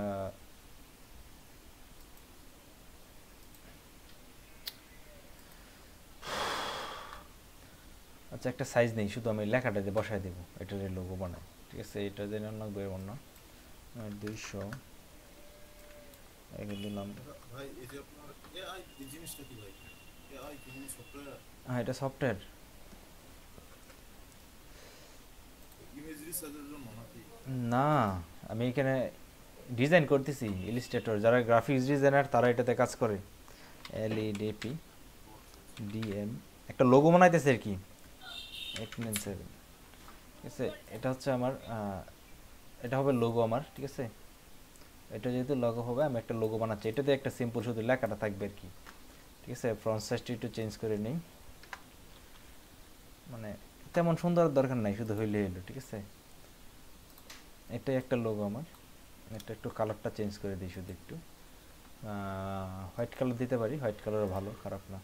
আচ্ছা একটা সাইজ নেই, শুধু আমি লেখাটা দিয়ে বসায় দেবো, এটার লোগো বানাই, ঠিক আছে। এটা জেনে লাগবে এমন না। 200 এখানে দিলাম। ভাই এই যে আপনার এআই এই জিনিসটা কি ভাই? এআই কি কোনো সফটওয়্যার? হ্যাঁ এটা সফটওয়্যার। ইমেজ রিসার্চের জন্য নাকি? না, আমি এখানে ডিজাইন করতেছি ইলাস্ট্রেটর, যারা গ্রাফিক্স ডিজাইনার তারা এটাতে কাজ করে। LEDP DM একটা লোগো বানাইতেছে আর কি, 897, ঠিক আছে। এটা হচ্ছে আমার এটা হবে লোগো আমার, ঠিক আছে। এটা যেহেতু লোগো হবে, আমি একটা লোগো বানাচ্ছি। এটাতে একটা সিম্পল শুধু লেখাটা থাকবে আর কি, ঠিক আছে। ফ্রন্ট সাইজটা একটু চেঞ্জ করে নিই, মানে তেমন সুন্দর দরকার নাই, শুধু হইলে হইলো, ঠিক আছে। এটাই একটা লোগো আমার। এটা একটু কালারটা চেঞ্জ করে দিই, শুধু একটু হোয়াইট কালার দিতে পারি, হোয়াইট কালারও ভালো, খারাপ না,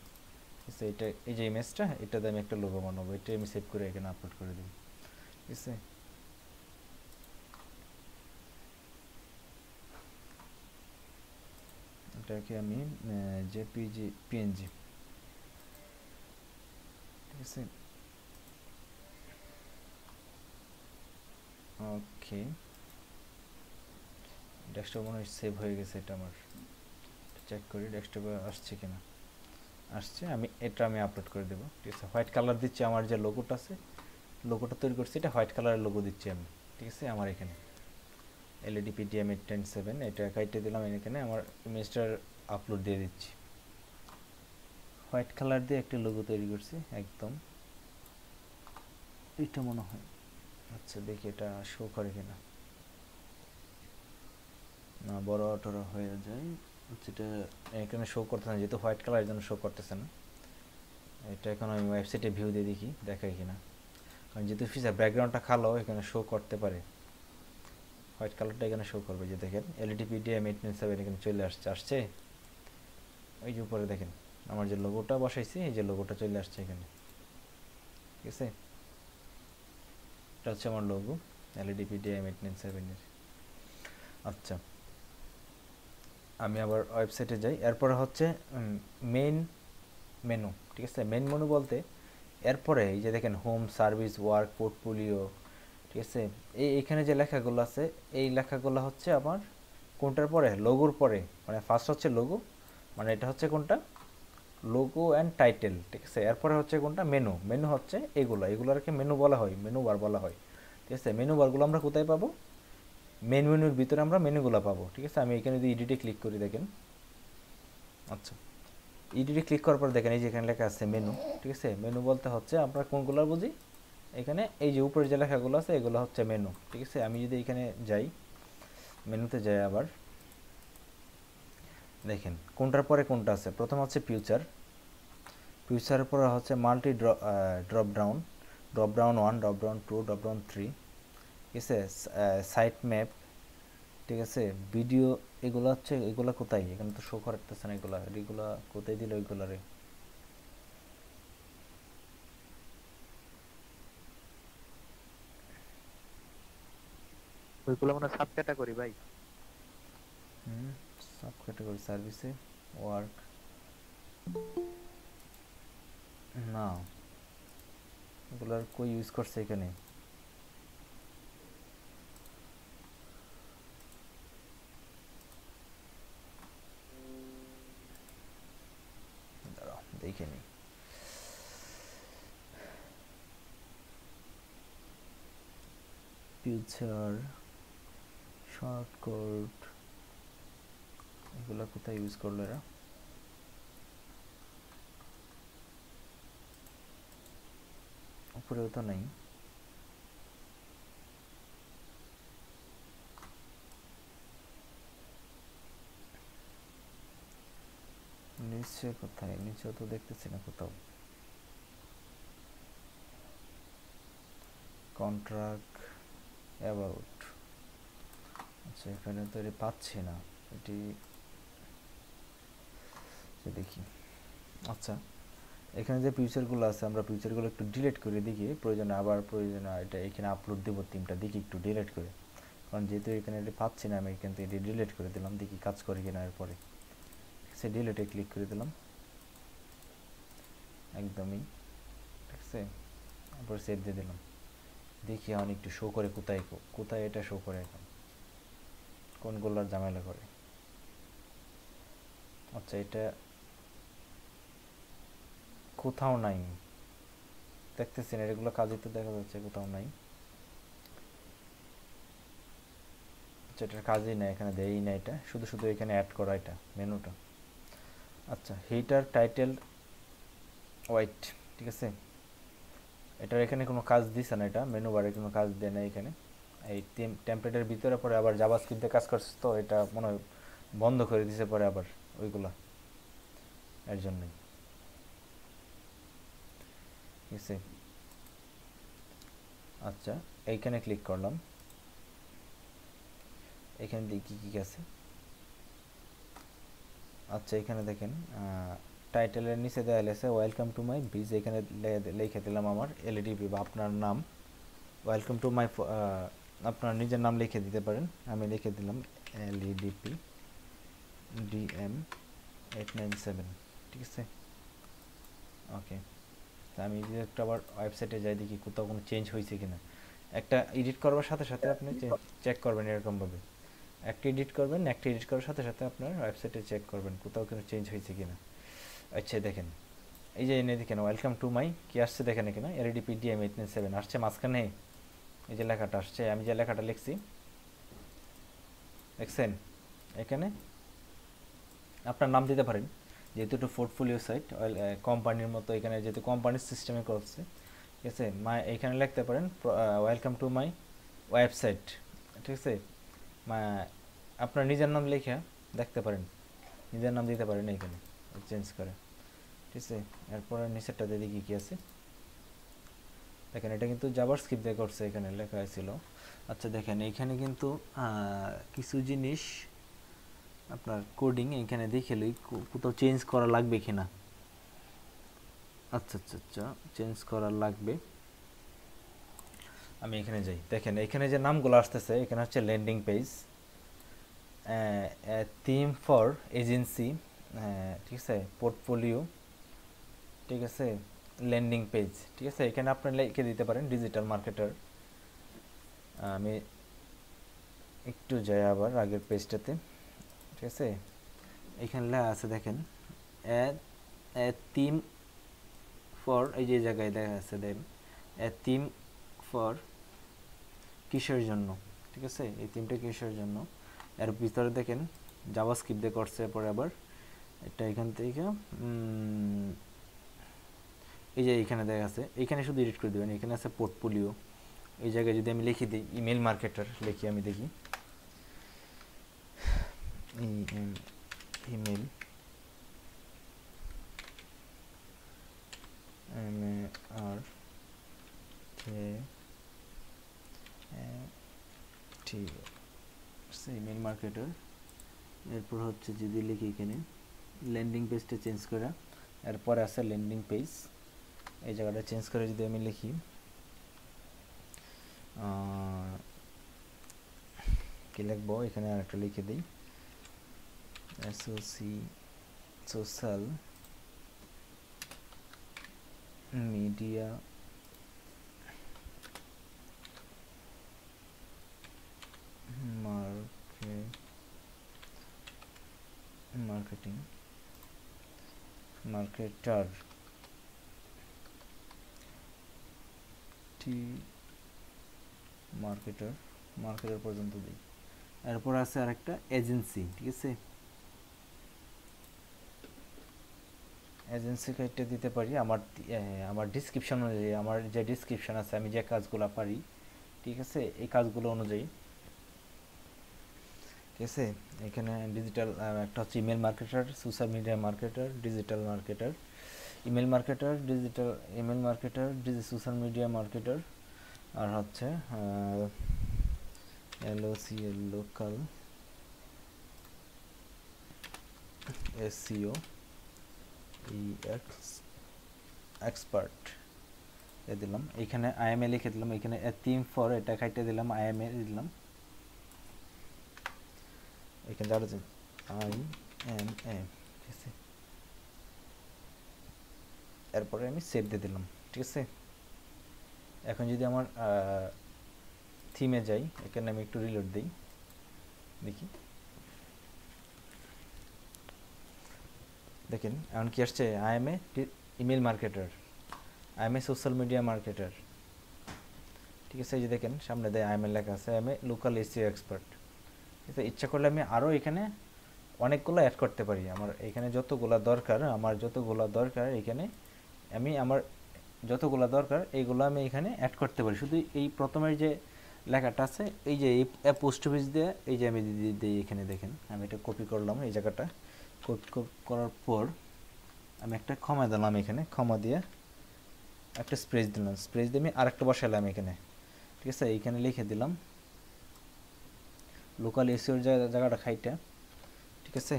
ঠিক আছে। এটা এই যে ইমেজটা, এটাতে আমি একটা লোগো বানাবো, এটা আমি সেভ করে এখানে আপলোড করে দিই, ঠিক আছে। এটাকে আমি জেপিজি পিএনজি, ঠিক আছে। ওকে, ডেস্কটপ মনে হয় সেভ হয়ে গেছে, এটা আমার চেক করি ডেস্কটপে আসছে কিনা। আসছে, আমি আপলোড করে দেবো, ঠিক আছে। হোয়াইট কালার দিচ্ছি, আমার যে লোগোটা আছে, লোগোটা তৈরি করছি, এটা হোয়াইট কালারের লোগো দিচ্ছি আমি, ঠিক আছে। আমার এখানে এলইডি পিডিএম 810 এটা কাইটে দিলাম, এখানে আমার ইমেজটার আপলোড দিয়ে দিচ্ছি। হোয়াইট কালার দিয়ে একটা লোগো তৈরি করছি একদম, এটা মনে হয়। আচ্ছা দেখি এটা শো করে কিনা, না বড় টড় হয়ে যায়। আচ্ছা এটা এখানে শো করতেছে না, যেহেতু হোয়াইট কালারের জন্য শো করতেছে না। এটা এখন আমি ওয়েবসাইটে ভিউ দিয়ে দেখি দেখাই কিনা, কারণ যেহেতু ফিচার ব্যাকগ্রাউন্ডটা কালো এখানে শো করতে পারে। হোয়াইট কালারটা এখানে শো করবে, যে দেখেন এলইডি পিডিএম 897 এখানে চলে আসছে। ওই যে উপরে দেখেন আমার যে লোগোটা বসাইছি, এই যে লোগোটা চলে আসছে এখানে, ঠিক আছে। এটা হচ্ছে আমার লোগো এলইডি পিডিএম 897 এর। আচ্ছা আমি আবার ওয়েবসাইটে যাই, এরপরে হচ্ছে মেইন মেনু, ঠিক আছে। মেইন মেনু বলতে এরপরে এই যে দেখেন হোম, সার্ভিস, ওয়ার্ক, পোর্টফোলিও, ঠিক আছে। এইখানে যে লেখাগুলো আছে, এই লেখাগুলো হচ্ছে আমার কোনটার পরে, লোগোর পরে, মানে ফার্স্ট হচ্ছে লোগো, মানে এটা হচ্ছে কোনটা, লোগো অ্যান্ড টাইটেল, ঠিক আছে। এরপরে হচ্ছে কোনটা, মেনু। মেনু হচ্ছে এগুলোকে মেনু বলা হয়, মেনু বার বলা হয়, ঠিক আছে। মেনু বারগুলো আমরা কোথায় পাবো, মেন মেনুর ভিতরে আমরা মেনুগুলো পাবো, ঠিক আছে। আমি এখানে যদি এডিটে ক্লিক করি দেখেন, আচ্ছা এডিটে ক্লিক করার পর দেখেন এই যে এখানে লেখা আছে মেনু, ঠিক আছে। মেনু বলতে হচ্ছে আমরা কোনগুলো বুঝি, এখানে এই যে উপরে যে লেখাগুলো আছে এগুলো হচ্ছে মেনু, ঠিক আছে। আমি যদি এখানে যাই, মেনুতে যাই আবার, দেখেন কোনটার পরে কোনটা আছে। প্রথম হচ্ছে ফিউচার, ফিউচারের পরে হচ্ছে multi drop down, drop down 1, drop down 2, drop down 3, ঠিক আছে। সাইট ম্যাপ, ঠিক আছে। ভিডিও, এগুলো হচ্ছে, এগুলো কোথায়, এখানে তো শো করতেছে না, এগুলা কোথায় দিল ওইগুলা রে। ওইগুলো মানে সাব ক্যাটাগরি ভাই। সাব ক্যাটাগরি সার্ভিসে, ওয়ার্ক, না এগুলার কই ইউজ করছে এখানে, দাঁড়াও দেখে নিই। ফিউচার, শর্টকাট, এগুলা কোথায় ইউজ করলো এরা, উপরেও তো নাই। নিচে কোথায়, নিচেও তো দেখতেছি না কোথাও। কন্ট্রাক্ট, অ্যাবাউট, আচ্ছা এখানে তো এটা পাচ্ছি না, এটি দেখি। আচ্ছা এখানে যে ফিউচারগুলো আছে, আমরা ফিউচারগুলো একটু ডিলিট করে দেখি, প্রয়োজনে আবার প্রয়োজনে এটা এখানে আপলোড দেবো তিনটা, দেখি একটু ডিলিট করে, কারণ যেহেতু এখানে এটা পাচ্ছি না আমি এখান থেকে এটি ডিলিট করে দিলাম, দেখি কাজ করে কিনা। এরপরে সে ডিলিটে ক্লিক করে দিলাম একদমই, ঠিক আছে। তারপর সেভ দিয়ে দিলাম, দেখি এখন একটু শো করে কোথায় কোথায় এটা শো করে, এখন কোনগুলোর ঝামেলা করে। আচ্ছা এটা কোথাও নাই, দেখতেছি না, এগুলো কাজে তো দেখা যাচ্ছে কোথাও নাই। আচ্ছা এটার কাজই না, এখানে দেয়ই না, এটা শুধু শুধু এখানে অ্যাড করা এটা মেনুটা। আচ্ছা হিটার, টাইটেল, হোয়াইট, ঠিক আছে। এটার এখানে কোনো কাজ দিছে না, এটা মেনু বারে কোনো কাজ দেয় না এখানে। এই টেমপ্লেটের ভিতরে পরে আবার জাভাস্ক্রিপ্টে কাজ করছে, তো এটা মনে হয় বন্ধ করে দিছে পরে আবার ওইগুলা, এর জন্যই, ঠিক আছে। আচ্ছা এইখানে ক্লিক করলাম, এখানে দেখি কী আছে। আচ্ছা এখানে দেখেন টাইটেলের নিচে দেওয়া আছে ওয়েলকাম টু মাই বিজ, এখানে লিখে দিলাম আমার এলইডি বা আপনার নাম, ওয়েলকাম টু মাই, আপনার নিজের নাম লিখে দিতে পারেন, আমি লিখে দিলাম এলইডিপি, DM897, ঠিক আছে। ওকে, তা আমি যদি একটা আবার ওয়েবসাইটে যাই দেখি কোথাও কোনো চেঞ্জ হয়েছে কিনা। একটা এডিট করবার সাথে সাথে আপনি চেক করবেন এরকমভাবে, একটা এডিট করবেন, একটা এডিট করার সাথে সাথে আপনার ওয়েবসাইটে চেক করবেন কোথাও কোনো চেঞ্জ হয়েছে কিনা। আচ্ছা দেখেন, এই যে এনে দেখেন ওয়েলকাম টু মাই কি আসছে দেখেন এখানে এলডিপি DM897 আসছে মাঝখানে, এই যে লেখাটা আসছে, আমি যে লেখাটা লিখছি দেখছেন এখানে আপনার নাম দিতে পারেন, যেহেতু একটু পোর্টফোলিও সাইট কোম্পানির মতো, এখানে যেহেতু কোম্পানির সিস্টেমে করছে, ঠিক আছে। এখানে লিখতে পারেন ওয়েলকাম টু মাই ওয়েবসাইট, ঠিক আছে। আপনার নিজের নাম লিখে দেখতে পারেন, নিজের নাম দিতে পারেন এখানে চেঞ্জ করে, ঠিক আছে। এরপরে নিচেরটাতে দেখি কী আছে দেখেন, এটা কিন্তু জাভাস্ক্রিপ্ট দিয়ে করছে, এখানে লেখা ছিল। আচ্ছা দেখেন এইখানে কিন্তু কিছু জিনিস আপনার কোডিং এখানে দেখে লই কোথাও চেঞ্জ করা লাগবে কিনা। আচ্ছা আচ্ছা আচ্ছা, চেঞ্জ করা লাগবে। আমি এখানে যাই, দেখেন এখানে যে নামগুলো আসতেছে এখানে হচ্ছে landing page, theme for agency, ঠিক আছে, পোর্টফোলিও, ঠিক আছে, ল্যান্ডিং পেজ, ঠিক আছে। এখানে আপনি লিখে দিতে পারেন ডিজিটাল মার্কেটার। আমি একটু যাই আবার আগের পেজটাতে, ঠিক আছে। এখানে লেখা আছে দেখেন থিম ফর, এই যে জায়গায় দেখা আছে দেন থিম ফর কিসের জন্য, ঠিক আছে, এই থিমটা কিসের জন্য। এর ভিতরে দেখেন জাভাস্ক্রিপ্ট দিয়ে করছে, পরে আবার এটা এখান থেকে এই যে এখানে দেখা আছে, এখানে শুধু এডিট করে দেবেন, এখানে আছে পোর্টফোলিও, এই জায়গায় যদি আমি লিখে দিই ইমেল মার্কেটার লিখি, আমি দেখি ইমেল ইমেল মার্কেটার। এরপর হচ্ছে যদি লিখি এখানে ল্যান্ডিং পেজটা চেঞ্জ করা, এরপরে আছে ল্যান্ডিং পেজ, এই জায়গাটা চেঞ্জ করে যদি আমি লিখি কি লিখবো, এখানে আরেকটা লিখে দিই সোশ্যাল মিডিয়া মার্কেটার মার্কেটার পর্যন্ত দিই। এরপর আছে আরেকটা এজেন্সি, ঠিক আছে, এজেন্সি কাইটটা দিতে পারি আমার ডিসক্রিপশন অনুযায়ী, আমার যে ডিসক্রিপশন আছে আমি যে কাজগুলো পারি, ঠিক আছে, এই কাজগুলো অনুযায়ী, ঠিক আছে। এখানে ডিজিটাল একটা হচ্ছে email marketer, social media marketer, digital marketer, email marketer, social media marketer, আর হচ্ছে LOCL লোকাল SEO এক্সপার্ট এ দিলাম, এখানে IMA লিখে দিলাম, এখানে থিম ফর এটা খাইতে দিলাম, IMA দিলাম, এখানে যারা IMA, ঠিক আছে। এরপরে আমি সেভ দিয়ে দিলাম, ঠিক আছে। এখন যদি আমার থিমে যাই, এখানে আমি একটু রিলোড দিই দেখি, দেখেন এখন কি আসছে, IMA email marketer, IMA social media marketer, ঠিক আছে। এই যে দেখেন সামনে দেয় IMA লেখা আছে, IMA লোকাল SEO এক্সপার্ট, ঠিক আছে। ইচ্ছা করলে আমি আরও এখানে অনেকগুলো অ্যাড করতে পারি, আমার এখানে যতগুলো দরকার এখানে আমি আমার যতগুলো দরকার এইগুলো আমি এখানে অ্যাড করতে পারি। শুধু এই প্রথমের যে লেখাটা আছে, এই যে এই পোস্ট অফিস দিয়ে, এই যে আমি দিই এখানে দেখেন, আমি এটা কপি করলাম, এই জায়গাটা কপি করার পর আমি একটা ক্ষমা দিলাম, এখানে ক্ষমা দিয়ে একটা স্পেস দিলাম, স্পেস দিয়ে আমি আরেকটা বসালাম এখানে, ঠিক আছে। এইখানে লিখে দিলাম লোকাল এসিওর জায়গাটা খাইটা, ঠিক আছে।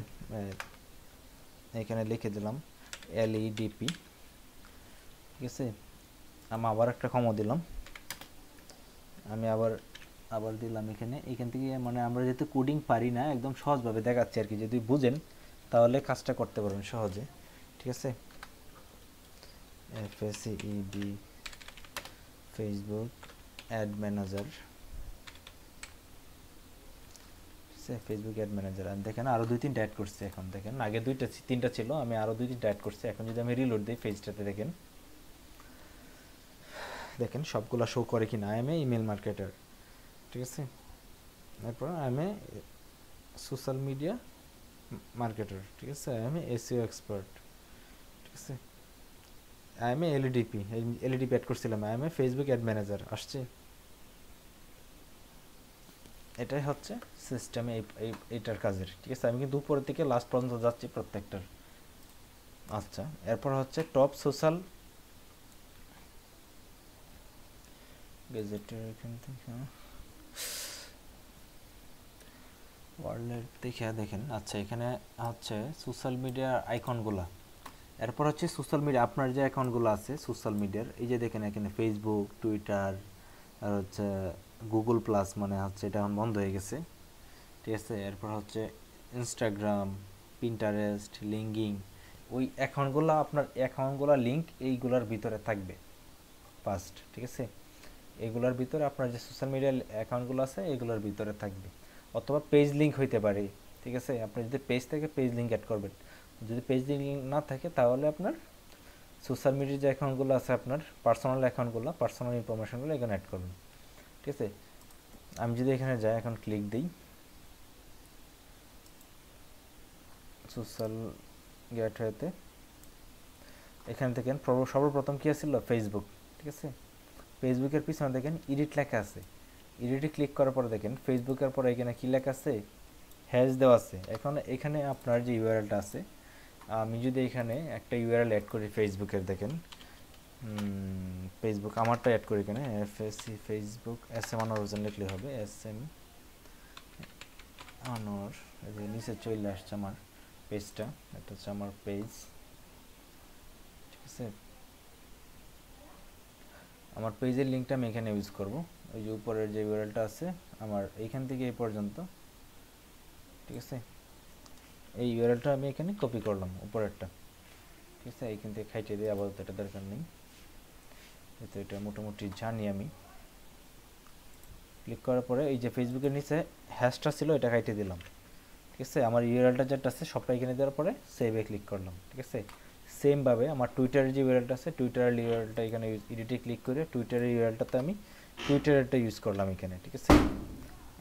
এখানে লিখে দিলাম LEDP, ঠিক আছে। আমি আবার একটা ক্ষমা দিলাম, আমি আবার আবার দিলাম এখান থেকে, মানে আমরা যেহেতু কোডিং পারি না, একদম সহজভাবে দেখাচ্ছি আর কি, যদি বুঝেন তাহলে কাজটা করতে পারবেন সহজে, ঠিক আছে। FACEB Facebook ad manager, Facebook ad manager. আর দেখেন আরও 2-3টা অ্যাড করছি এখন, দেখেন আগে 2-3টা ছিল, আমি আরও 2-3টা অ্যাড করছি। এখন যদি আমি রিলোড দিই পেজটাতে, দেখেন সবগুলা শো করে কিনা। I am a email marketer, ঠিক আছে। এরপর I am a social media marketer, ঠিক আছে। I am a SEO expert, ঠিক আছে। I am a LDP ad করছিলাম। I am a Facebook ad manager আসছে। এটাই হচ্ছে সিস্টেমে এইটার কাজের, ঠিক আছে। আমি কিন্তু উপরের থেকে লাস্ট পর্যন্ত যাচ্ছি প্রত্যেকটার। আচ্ছা, এরপর হচ্ছে টপ সোশ্যাল গেজেটের, এখান থেকে ওয়ার্ল্ডের দেখে দেখেন। আচ্ছা, এখানে হচ্ছে সোশ্যাল মিডিয়ার আইকনগুলা। এরপর হচ্ছে সোশ্যাল মিডিয়া, আপনার যে অ্যাকাউন্টগুলো আছে সোশ্যাল মিডিয়ার, এই যে দেখেন এখানে ফেসবুক, টুইটার, আর হচ্ছে গুগল প্লাস, মানে হচ্ছে এটা এখন বন্ধ হয়ে গেছে, ঠিক আছে। এরপর হচ্ছে ইনস্টাগ্রাম, পিন্টারেস্ট, লিঙ্কিং, ওই অ্যাকাউন্টগুলো, আপনার অ্যাকাউন্টগুলো লিঙ্ক এইগুলোর ভিতরে থাকবে ফার্স্ট, ঠিক আছে। এগুলোর ভিতরে আপনার যে সোশ্যাল মিডিয়া অ্যাকাউন্টগুলো আছে এগুলোর ভিতরে থাকবে, অথবা পেজ লিঙ্ক হইতে পারে, ঠিক আছে। আপনি যদি পেজ থেকে পেজ লিঙ্ক অ্যাড করবেন, যদি পেজ লিঙ্ক না থাকে তাহলে আপনার সোশ্যাল মিডিয়ার যে অ্যাকাউন্টগুলো আছে, আপনার পার্সোনাল অ্যাকাউন্টগুলো, পার্সোনাল ইনফরমেশনগুলো এখানে অ্যাড করবেন, ঠিক আছে। আমি যদি এখানে যাই, এখন ক্লিক দিই সোশ্যাল গেটওয়েতে, এখান থেকে সর্বপ্রথম কী ছিল ফেসবুক, ঠিক আছে। ফেসবুকের পিছনে দেখেন এডিট লেখা আছে, এডিটে ক্লিক করার পরে দেখেন ফেসবুকের পরে এখানে কী লেখা আছে, হ্যাশ দেওয়া আছে। এখন এখানে আপনার যে ইউআরএলটা আছে, আমি যদি এখানে একটা ইউআরএল অ্যাড করি ফেসবুকের, দেখেন ফেসবুক আমারটা অ্যাড করি এখানে, FAC Facebook SM Anwar Hossain লিখলে হবে, SM আনোয়ার। নিচে চলে আসছে আমার পেজটা, এটা হচ্ছে আমার পেজ, ঠিক আছে। আমার পেজের লিঙ্কটা আমি এখানে ইউজ করব, ওই যে উপরের যে ইউআরএলটা আছে আমার এইখান থেকে এই পর্যন্ত, ঠিক আছে। এই ইউআরএলটা আমি এখানে কপি করলাম উপরেরটা, ঠিক আছে। এইখান থেকে খাইটে দিয়ে আপাতত এটা দরকার নেই, তো এটা মোটামুটি জানি আমি। ক্লিক করার পরে এই যে ফেসবুকের নিচে হ্যাশটা ছিল এটা খাইটে দিলাম, ঠিক আছে। আমার ইউআরএলটা যেটা আছে সবটা এখানে দেওয়ার পরে সেভে ক্লিক করলাম, ঠিক আছে। সেমভাবে আমার টুইটারের যে ইউআরএলটা আছে, টুইটারের ইউআরএলটা এখানে এডিটে ক্লিক করে টুইটারের ইউআরএলটাতে আমি টুইটারেরটা ইউজ করলাম এখানে, ঠিক আছে।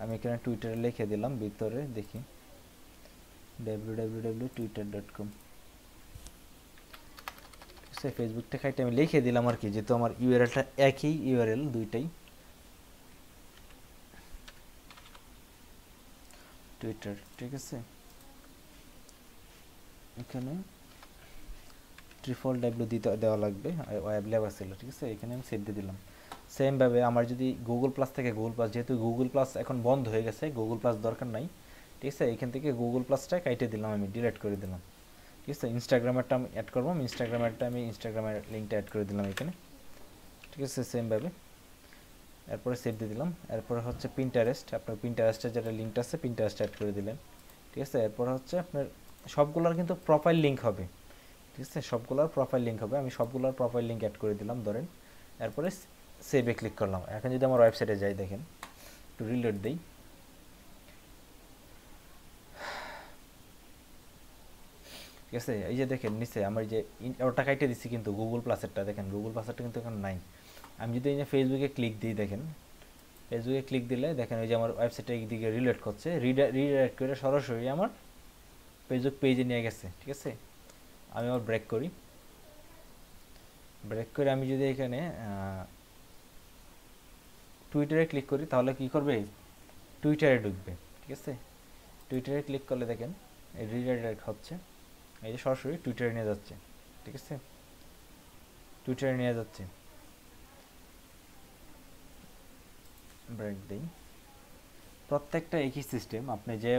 আমি এখানে টুইটারে লিখে দিলাম ভিতরে, দেখি www.twitter.com, ঠিক আছে। ফেসবুকটা খাইতে আমি লিখে দিলাম আর কি, যেহেতু আমার ইউআরএলটা একই ইউআরএল দুইটাই, টুইটার, ঠিক আছে। এখানে w দিতে দেওয়া লাগবে, ওয়েব ল্যাব ছিল, ঠিক আছে। এখানে আমি সেভ দিয়ে দিলাম। সেমভাবে আমার যদি গুগল প্লাস থেকে, গুগল প্লাস যেহেতু গুগল প্লাস এখন বন্ধ হয়ে গেছে, গুগল প্লাস দরকার নাই, ঠিক আছে। এখান থেকে গুগল প্লাসটা কাইটে দিলাম, আমি ডিলিট করে দিলাম, ঠিক আছে। ইনস্টাগ্রামেরটা আমি অ্যাড করবো, ইনস্টাগ্রামের লিঙ্কটা অ্যাড করে দিলাম এখানে, ঠিক আছে। সেমভাবে এরপরে সেভ দিয়ে দিলাম। এরপরে হচ্ছে পিন্টারেস্ট, আপনার পিন্টারেস্টের যেটা লিঙ্কটা আছে পিন্টারেস্ট অ্যাড করে দিলেন, ঠিক আছে। এরপর হচ্ছে আপনার সবগুলোর কিন্তু প্রোফাইল লিঙ্ক হবে, ঠিক আছে। সবগুলোর প্রোফাইল লিঙ্ক হবে, আমি সবগুলোর প্রোফাইল লিঙ্ক অ্যাড করে দিলাম ধরেন। এরপরে সেভে ক্লিক করলাম। এখন যদি আমার ওয়েবসাইটে যাই, দেখেন একটু রিলোড দিই, ঠিক আছে। এই যে দেখেন নিচে আমার যে ওটা কাইটে দিচ্ছি, কিন্তু গুগল প্লাসেরটা দেখেন, গুগল প্লাসেরটা কিন্তু এখন নাই। আমি যদি এই যে ফেসবুকে ক্লিক দিই, দেখেন ফেসবুকে ক্লিক দিলে দেখেন ওই যে আমার ওয়েবসাইটের দিকে রিলেট করছে, রিডাইরেক্ট করে সরাসরি আমার ফেসবুক পেজে নিয়ে গেছে, ঠিক আছে। আমি আবার ব্রেক করি, ব্রেক করে আমি যদি এখানে টুইটারে ক্লিক করি, তাহলে কি করবে, টুইটারে ঢুকবে, ঠিক আছে। টুইটারে ক্লিক করলে দেখেন এই রিডাইরেক্ট হচ্ছে, এই যে সরাসরি টুইটারে নিয়ে যাচ্ছে, ঠিক আছে। টুইটারে নিয়ে যাচ্ছে, ব্রেক দিই। প্রত্যেকটা একই সিস্টেম, আপনি যে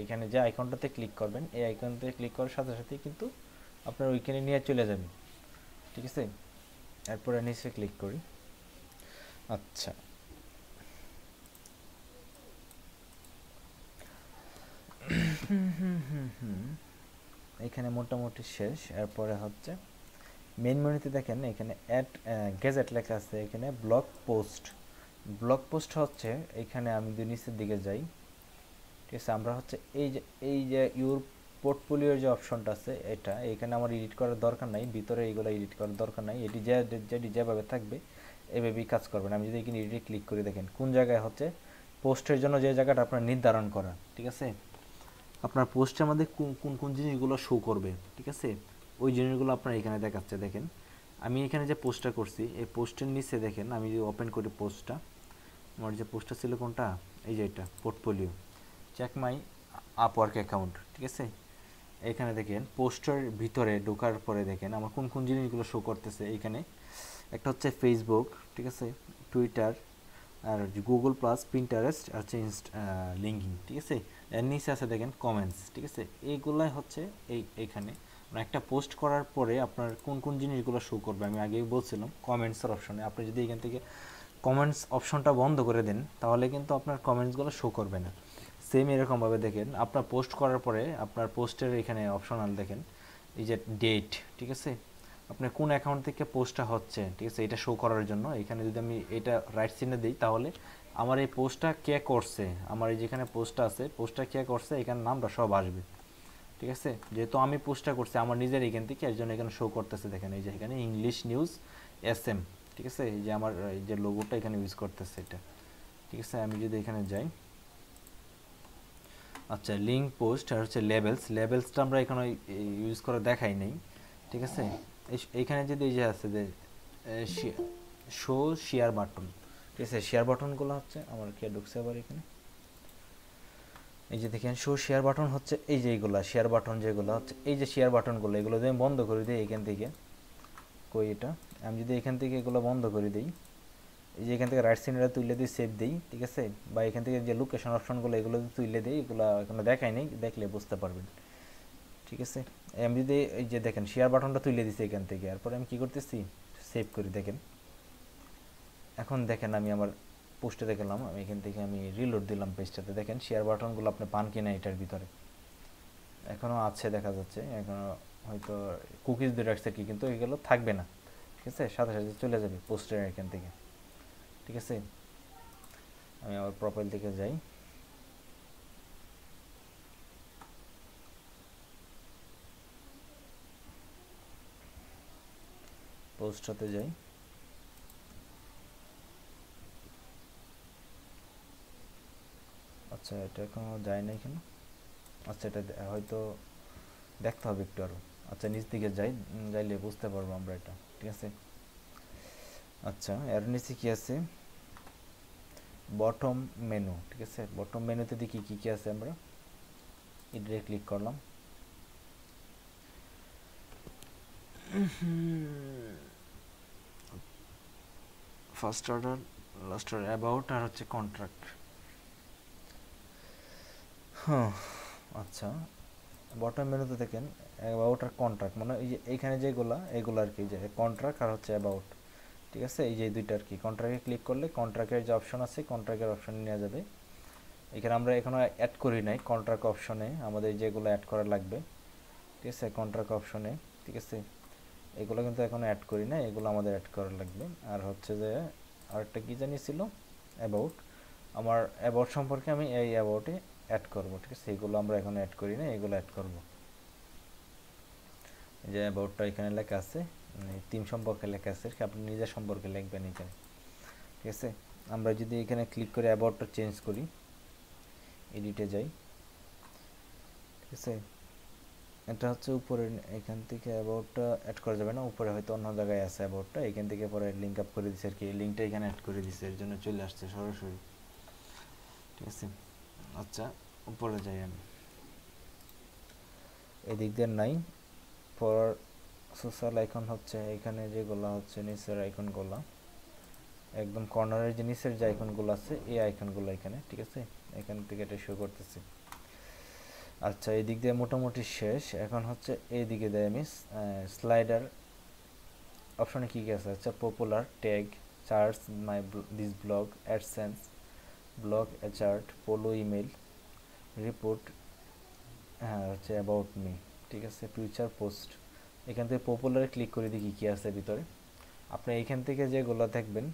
এখানে যে আইকনটাতে ক্লিক করবেন, এই আইকনটাতে ক্লিক করার সাথে সাথেই কিন্তু আপনার ওইখানে নিয়ে চলে যাবে, ঠিক আছে। এরপরে নিচে ক্লিক করি। আচ্ছা, এখানে মোটামুটি শেষ। এরপরে হচ্ছে মেইন মেনুতে দেখেন এখানে অ্যাড গেজেট লেখা আছে, এখানে ব্লগ পোস্ট হচ্ছে এখানে আমি যদি নিচের দিকে যাই, ঠিক আছে, আমরা হচ্ছে এই যে ইউর পোর্টফোলিওর যে অপশনটা আছে এটা, এখানে আমার এডিট করার দরকার নাই, ভিতরে এইগুলো এডিট করার দরকার নাই, এটি যেভাবে থাকবে এভাবেই কাজ করবে না। আমি যদি এখানে এডিটে ক্লিক করে দেখেন কোন জায়গায় হচ্ছে পোস্টের জন্য যে জায়গাটা আপনার নির্ধারণ করা, ঠিক আছে, আপনার পোস্টে আমাদের কোন কোন জিনিসগুলো শো করবে, ঠিক আছে, ওই জিনিসগুলো আপনার এখানে দেখাচ্ছে। দেখেন আমি এখানে যে পোস্টটা করছি এই পোস্টের নিচে দেখেন, আমি যদি ওপেন করি পোস্টটা, আমার যে পোস্টটা ছিল কোনটা, এই যে এটা portfolio check my Upwork account, ঠিক আছে, এখানে দেখেন পোস্টের ভিতরে ঢোকার পরে দেখেন আমার কোন কোন জিনিসগুলো শো করতেছে। এইখানে একটা হচ্ছে ফেসবুক, ঠিক আছে, টুইটার, আর গুগল প্লাস, পিন্টারেস্ট, আর হচ্ছে লিঙ্কিং, ঠিক আছে। এর নিচে আছে দেখেন কমেন্টস, ঠিক আছে, এইগুলাই হচ্ছে এইখানে একটা পোস্ট করার পরে আপনার কোন কোন জিনিসগুলো শো করবে। আমি আগেই বলছিলাম কমেন্টসের অপশনে আপনি যদি এখান থেকে কমেন্টস অপশনটা বন্ধ করে দেন তাহলে কিন্তু আপনার কমেন্টসগুলো শো করবে না। সেম এরকমভাবে দেখেন আপনার পোস্ট করার পরে আপনার পোস্টের এখানে অপশনাল দেখেন এই যে ডেট, ঠিক আছে, আপনার কোন অ্যাকাউন্ট থেকে পোস্টটা হচ্ছে, ঠিক আছে, এটা শো করার জন্য এখানে যদি আমি এটা রাইট চিহ্নে দিই তাহলে আমার এই পোস্টটা কে করছে, আমার এই যেখানে পোস্টটা আছে পোস্টটা কে করছে এখানে নামটা সব আসবে, ঠিক আছে। যেহেতু আমি পোস্টটা করছি আমার নিজের এখান থেকে, এর জন্য এখানে শো করতেছে দেখেন এই যে এখানে ইংলিশ নিউজ SM, ঠিক আছে, এই যে আমার এই যে লোগোটা এখানে ইউজ করতেছে এটা, ঠিক আছে। আমি যদি এখানে যাই, আচ্ছা লিঙ্ক পোস্ট আর হচ্ছে লেবেলসটা আমরা এখানে ইউজ করে দেখাই নেই, ঠিক আছে। এইখানে যদি এই যে আছে যে শো শেয়ার বাটন, ঠিক আছে, শেয়ার বাটনগুলো হচ্ছে আমার কে ঢুকছে আবার এখানে, এই যে দেখেন শো শেয়ার বাটন হচ্ছে এই যে এইগুলা শেয়ার বাটন যেগুলো হচ্ছে এই যে শেয়ার বাটনগুলো, এগুলো যদি আমি বন্ধ করে দিই এখান থেকে, কই এটা, আমি যদি এখান থেকে এগুলো বন্ধ করে দিই, এই যে এখান থেকে রাইট সাইডে তুলে দিই সেভ দিই, ঠিক আছে, বা এখান থেকে যে লোকেশন অপশনগুলো এগুলো যদি তুলে দিই, এগুলো এখানে দেখাই নেই, দেখলে বুঝতে পারবেন, ঠিক আছে। আমি যদি এই যে দেখেন শেয়ার বাটনটা তুলে দিছি এখান থেকে, এরপরে আমি কি করতেছি সেভ করি, দেখেন এখন দেখেন আমি আমার পোস্টে দেখলাম, আমি এখান থেকে আমি রিলোড দিলাম পেজটাতে, দেখেন শেয়ার বাটনগুলো আপনি পান কিনা এটার ভিতরে এখনও আছে দেখা যাচ্ছে, এখনও হয়তো কুকিজ দিয়ে রাখছে কি, কিন্তু এগুলো থাকবে না, ঠিক আছে, সাথে সাথে চলে যাবে পোস্টের এখান থেকে, ঠিক আছে। আমি আবার প্রোফাইল থেকে যাই, পোস্টটাতে যাই, আচ্ছা এটা এখনো যায় না এখানে, আচ্ছা এটা হয়তো দেখতে হবে একটু আরও, আচ্ছা নিচ দিকে যাই, যাইলে বুঝতে পারবো আমরা এটা, ঠিক আছে। আচ্ছা এর নিচে কি আছে, বটম মেনু, ঠিক আছে, বটম মেনুতে দেখি কী কী আছে, আমরা এটাতে ক্লিক করলাম, first order, last order, about, আর হচ্ছে কন্ট্রাক্ট। হ্যাঁ আচ্ছা বটম মেনুতে দেখেন অ্যাবাউট আর কন্ট্রাক্ট, মানে এই যে এইখানে যেগুলো এগুলো আর কি, যে কন্ট্রাক্ট আর হচ্ছে অ্যাবাউট, ঠিক আছে, এই যে দুইটা আর কি। কন্ট্রাক্টে ক্লিক করলে কন্ট্রাক্টের যে অপশন আছে কন্ট্রাক্টের অপশনে নিয়ে যাবে, এখানে আমরা এখনও অ্যাড করি নাই কন্ট্রাক্ট অপশনে, আমাদের যেগুলো অ্যাড করা লাগবে, ঠিক আছে, কন্ট্রাক্ট অপশনে, ঠিক আছে, এগুলো কিন্তু এখনও অ্যাড করি না, এগুলো আমাদের অ্যাড করা লাগবে। আর হচ্ছে যে আরেকটা কী জানি ছিল অ্যাবাউট, আমার অ্যাবাউট সম্পর্কে আমি এই অ্যাবাউটে অ্যাড করব, ঠিক আছে, এগুলো আমরা এখন অ্যাড করি না, এগুলো অ্যাড করব। এই যে অ্যাবাউটটা এখানে লেখা আছে, টিম সম্পর্কে লেখা আছে, আপনি নিজের সম্পর্কে লিখবেন এখানে, ঠিক আছে। আমরা যদি এখানে ক্লিক করে অ্যাবাউটটা চেঞ্জ করি, এডিটে যাই, ঠিক আছে, এটা হচ্ছে উপরে, এখান থেকে অ্যাবাউটটা অ্যাড করা যাবে না, উপরে হয়তো অন্য জায়গায় আছে অ্যাবাউটটা, এখান থেকে পরে লিঙ্ক আপ করে দিচ্ছে আর কি, লিঙ্কটা এখানে অ্যাড করে দিচ্ছে, এর জন্য চলে আসছে সরাসরি, ঠিক আছে। আচ্ছা উপরে যাই আমি, এদিক দিয়ে নাই, পর সোশ্যাল আইকন হচ্ছে এখানে যেগুলো হচ্ছে নিচের আইকনগুলো, একদম কর্নারের যে নিচের যে আইকনগুলো আছে এই আইকনগুলো এখানে, ঠিক আছে, এখান থেকে এটা শো করতেছে। আচ্ছা এই দিক দিয়ে মোটামুটি শেষ, এখন হচ্ছে এই দিকে দেয় আমি স্লাইডার অপশনে কী কী আছে, আচ্ছা popular, tag, charts, my this blog, AdSense, blog, chart, polo, email, report, হ্যাঁ হচ্ছে অ্যাবাউট মি, ঠিক আছে, ফিউচার পোস্ট। এখান থেকে পপুলারে ক্লিক করে দেখি কী আছে ভিতরে। আপনি এইখান থেকে যেগুলো দেখবেন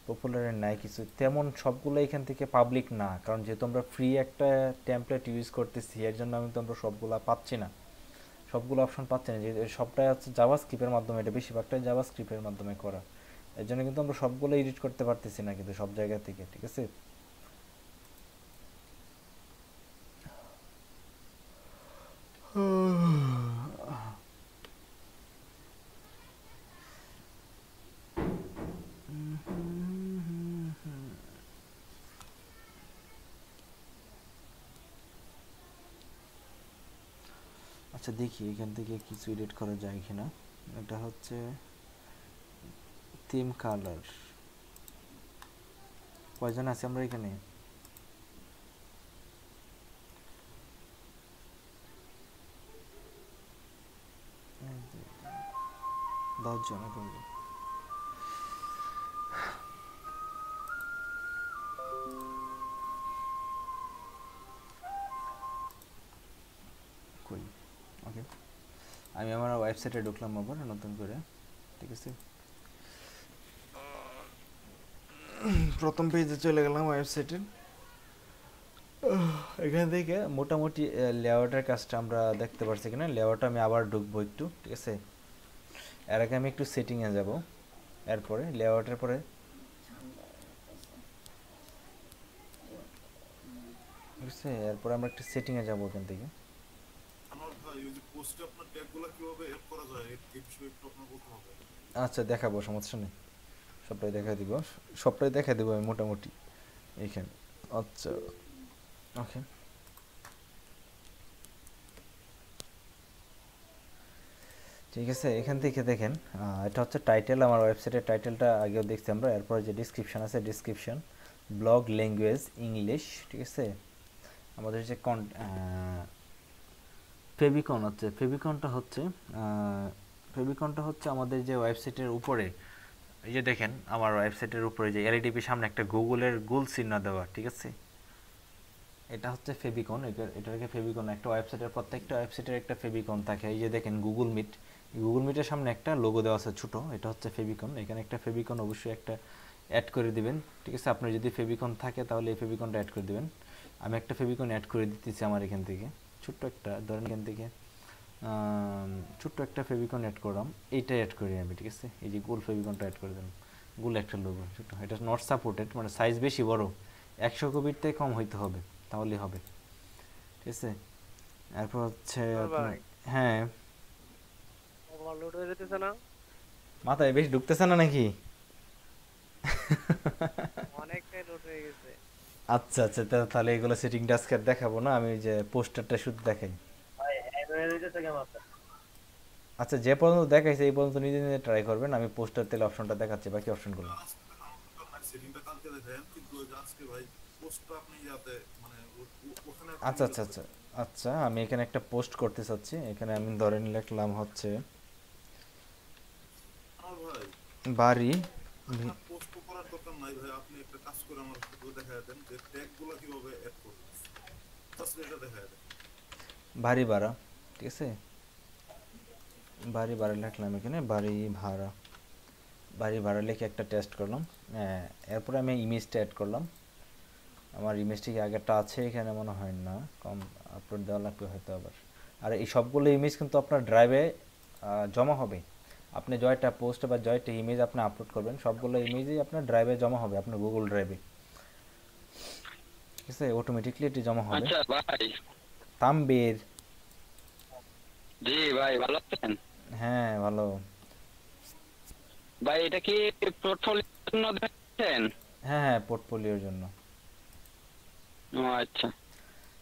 পপুলারে নাই কিছু তেমন, সবগুলো এখান থেকে পাবলিক না, কারণ যেহেতু আমরা ফ্রি একটা টেমপ্লেট ইউজ করতেছি এর জন্য আমি তো আমরা সবগুলো পাচ্ছি না, সবগুলো অপশন পাচ্ছি না, যে সবটাই হচ্ছে জাভাস্ক্রিপ্টের মাধ্যমে, এটা বেশিরভাগটাই জাভাস্ক্রিপ্টের মাধ্যমে করা, এর জন্য কিন্তু আমরা সবগুলো এডিট করতে পারতেছি না কিন্তু সব জায়গা থেকে, ঠিক আছে। আচ্ছা দেখি এখান থেকে কিছু এডিট করা যায় কিনা। এটা হচ্ছে থিম কালার, কয়জন আছে আমরা এখানে? এই যে 10 জন এখন। কই, ওকে, আমি আমার ওয়েবসাইটে ঢুকলাম আবার নতুন করে, ঠিক আছে। প্রথম পেজে চলে গেলাম ওয়েবসাইটের। এখান থেকে মোটামুটি লেআউটের কাজটা আমরা দেখতে পারছি কিনা, লেআউট আমি আবার ঢুকবো একটু, ঠিক আছে। এর আগে আমি একটু সেটিংয়ে যাব, এরপরে লেআউটের পরে, ঠিক আছে, এরপরে আমরা একটু সেটিংয়ে যাব ওখান থেকে। আমার ভাই ওই যে পোস্টে আপনার ট্যাগগুলো কিভাবে এড করা যায় এই বিষয়ে একটু আপনার বলতে হবে। আচ্ছা দেখাবো, সমস্যা নেই, সবটাই দেখা দিব, সবটাই দেখা দেবো আমি মোটামুটি এইখানে। আচ্ছা ওকে, ঠিক আছে। এখান থেকে দেখেন এটা হচ্ছে টাইটেল, আমার ওয়েবসাইটের টাইটেলটা আগেও দেখছি আমরা। এরপরে যে ডিসক্রিপশন আছে, ডিসক্রিপশন, ব্লগ ল্যাঙ্গুয়েজ ইংলিশ, ঠিক আছে। আমাদের যে ফেভিকন হচ্ছে, ফেভিকনটা হচ্ছে আমাদের যে ওয়েবসাইটের উপরে, এই যে দেখেন আমার ওয়েবসাইটের উপরে যে এলইডিপির সামনে একটা গুগলের গোল চিহ্ন দেওয়া, ঠিক আছে, এটা হচ্ছে ফেভিকন। এটাকে ফেভিকন, একটা ওয়েবসাইটের, প্রত্যেকটা ওয়েবসাইটের একটা ফেভিকন থাকে। এই যে দেখেন গুগল মিট, গুগল মিটের সামনে একটা লোগো দেওয়া আছে ছোট, এটা হচ্ছে ফেভিকন। এখানে একটা ফেভিকন অবশ্যই একটা অ্যাড করে দিবেন, ঠিক আছে। আপনার যদি ফেভিকন থাকে তাহলে এই ফেভিকনটা অ্যাড করে দিবেন। আমি একটা ফেভিকন অ্যাড করে দিতেছি আমার এখান থেকে, ছোট্ট একটা, ধরেন এখান থেকে ছোট্ট একটা ফেভিকন অ্যাড করলাম, এইটা অ্যাড করি আমি, ঠিক আছে। এই যে গোল ফেভিকনটা অ্যাড করে দিলাম, গোল একটা লোগো ছোট, এটা নট সাপোর্টেড, মানে সাইজ বেশি বড়, 100 কবির থেকে কম হইতে হবে, তাহলেই হবে, ঠিক আছে। এরপর হচ্ছে আপনার, হ্যাঁ ওভারলোড হয়ে যেতেছে না? মাথায় বেশি ঢুকতেছে না নাকি? অনেকটাই লোড হয়ে গেছে। আচ্ছা আচ্ছা, তাহলে এগুলো সেটিংটা আজকে আর দেখাবো না, আমি যে পোস্টারটা শুধু দেখাই। ভাই হ্যাং হয়ে যেতেছে কেন আপনার? আচ্ছা যে পর্যন্ত দেখাইছে এই পর্যন্ত নিজে নিজে ট্রাই করবেন, আমি পোস্টার তেলে অপশনটা দেখাচ্ছি, বাকি অপশনগুলো। আজকে আমার সেটিংটা কালকে দেখান, কিন্তু ওই যে আজকে ভাই পোস্টটা আপনি যাতে মানে ওখানে আপনি আচ্ছা আচ্ছা আচ্ছা আচ্ছা, আমি এখানে একটা পোস্ট করতে চাচ্ছি, এখানে আমি ধরেন লিখলাম হচ্ছে আমার ভাই বাড়ি আপনার পোস্ট করার দরকার নাই ভাই, আপনি একটা কাজ করে আমার শুধু দেখায় দেন যে ট্যাগগুলো কিভাবে অ্যাড করবেন, জাস্ট এটা দেখায় দেন। বাড়ি ভাড়া, ঠিক আছে, বাড়ি ভাড়া লিখলাম এখানে, বাড়ি ভাড়া লিখে একটা টেস্ট করলাম। এরপরে আমি ইমেজটা অ্যাড করলাম, আমার ইমেজটি কি আগেরটা আছে এখানে মনে হয় না, কম আপলোড দেওয়া লাগবে হয়তো আবার। আর এই সবগুলো ইমেজ কিন্তু আপনার ড্রাইভে জমা হবে, আপনি জয়টা পোস্ট বা জয়টা ইমেজ আপনি আপলোড করবেন, সবগুলো ইমেজই আপনার ড্রাইভে জমা হবে, আপনার গুগল ড্রাইভে, ঠিক আছে, অটোমেটিকলি এটি জমা হবে। আচ্ছা ভাই। তাম্বের, জি ভাই, ভালো আছেন? হ্যাঁ ভালো। ভাই এটা কি পোর্টফোলিওর জন্য দেখছেন? হ্যাঁ হ্যাঁ পোর্টফোলিওর জন্য, ও আচ্ছা।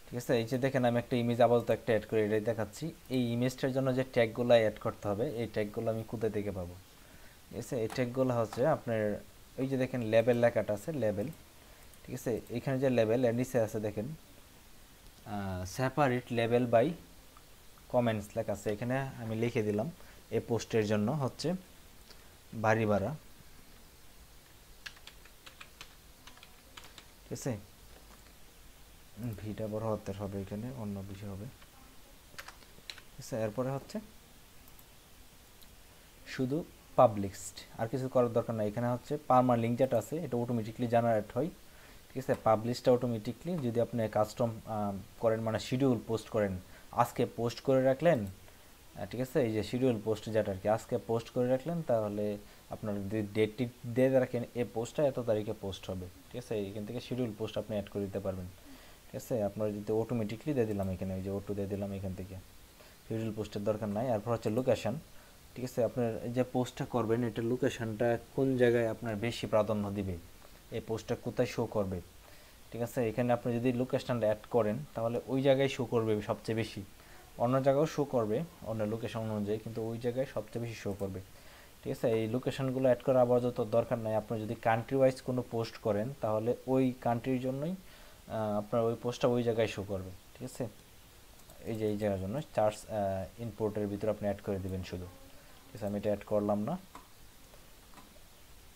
ঠিক আছে। এই যে দেখেন আমি একটা ইমেজ আপাতত একটা অ্যাড করে এটাই দেখাচ্ছি। এই ইমেজটার জন্য যে ট্যাগগুলো অ্যাড করতে হবে, এই ট্যাগগুলো আমি কোথা থেকে পাবো, ঠিক আছে। এই ট্যাগগুলো হচ্ছে আপনার, ওই যে দেখেন লেবেল লেখাটা আছে, লেবেল, ঠিক আছে। এখানে যে লেবেল এর নিচে আছে দেখেন সেপারেট লেবেল বাই কমেন্টস লেখা আছে, এখানে আমি লিখে দিলাম এই পোস্টের জন্য হচ্ছে বাড়ি ভাড়া, ঠিক আছে। ভিটা বড় হাতের হবে, এখানে অন্য বিষয় হবে। আচ্ছা, এরপরে হচ্ছে শুধু পাবলিশড, আর কিছু করার দরকার নাই। এখানে হচ্ছে পারমা লিঙ্ক যেটা আছে এটা অটোমেটিকলি জেনারেট হয়, ঠিক আছে। পাবলিশটা অটোমেটিকলি যদি আপনি কাস্টম করেন, মানে শিডিউল পোস্ট করেন, আজকে পোস্ট করে রাখলেন, ঠিক আছে, এই যে শিডিউল পোস্ট যেটা আর কি, আজকে পোস্ট করে রাখলেন, তাহলে আপনার ডেটটি দিয়ে রাখেন এই পোস্টটা এত তারিখে পোস্ট হবে, ঠিক আছে। এখান থেকে শিডিউল পোস্ট আপনি অ্যাড করে দিতে পারবেন, ঠিক আছে। আপনার যদি অটোমেটিকলি দিয়ে দিলাম এখানে, ওই যে অটো দিয়ে দিলাম এখান থেকে, শিডিউল পোস্টের দরকার নাই। এরপর হচ্ছে লোকেশন, ঠিক আছে। আপনার যে পোস্টটা করবেন এটা লোকেশনটা কোন জায়গায় আপনার বেশি প্রাধান্য দিবে, এই পোস্টটা কোথায় শো করবে, ঠিক আছে। এখানে আপনি যদি লোকেশনটা অ্যাড করেন তাহলে ওই জায়গায় শো করবে সবচেয়ে বেশি, অন্য জায়গাও শো করবে অন্য লোকেশন অনুযায়ী, কিন্তু ওই জায়গায় সবচেয়ে বেশি শো করবে, ঠিক আছে। এই লোকেশনগুলো অ্যাড করা আপাতত দরকার নাই। আপনি যদি কান্ট্রি ওয়াইজ কোনো পোস্ট করেন তাহলে ওই কান্ট্রির জন্যই আপনার ওই পোস্টটা ওই জায়গায় শো করবে, ঠিক আছে। এই যে এই জায়গার জন্য চার্জ ইনপোর্টের ভিতরে আপনি অ্যাড করে দেবেন শুধু, ঠিক আছে। আমি এটা অ্যাড করলাম না,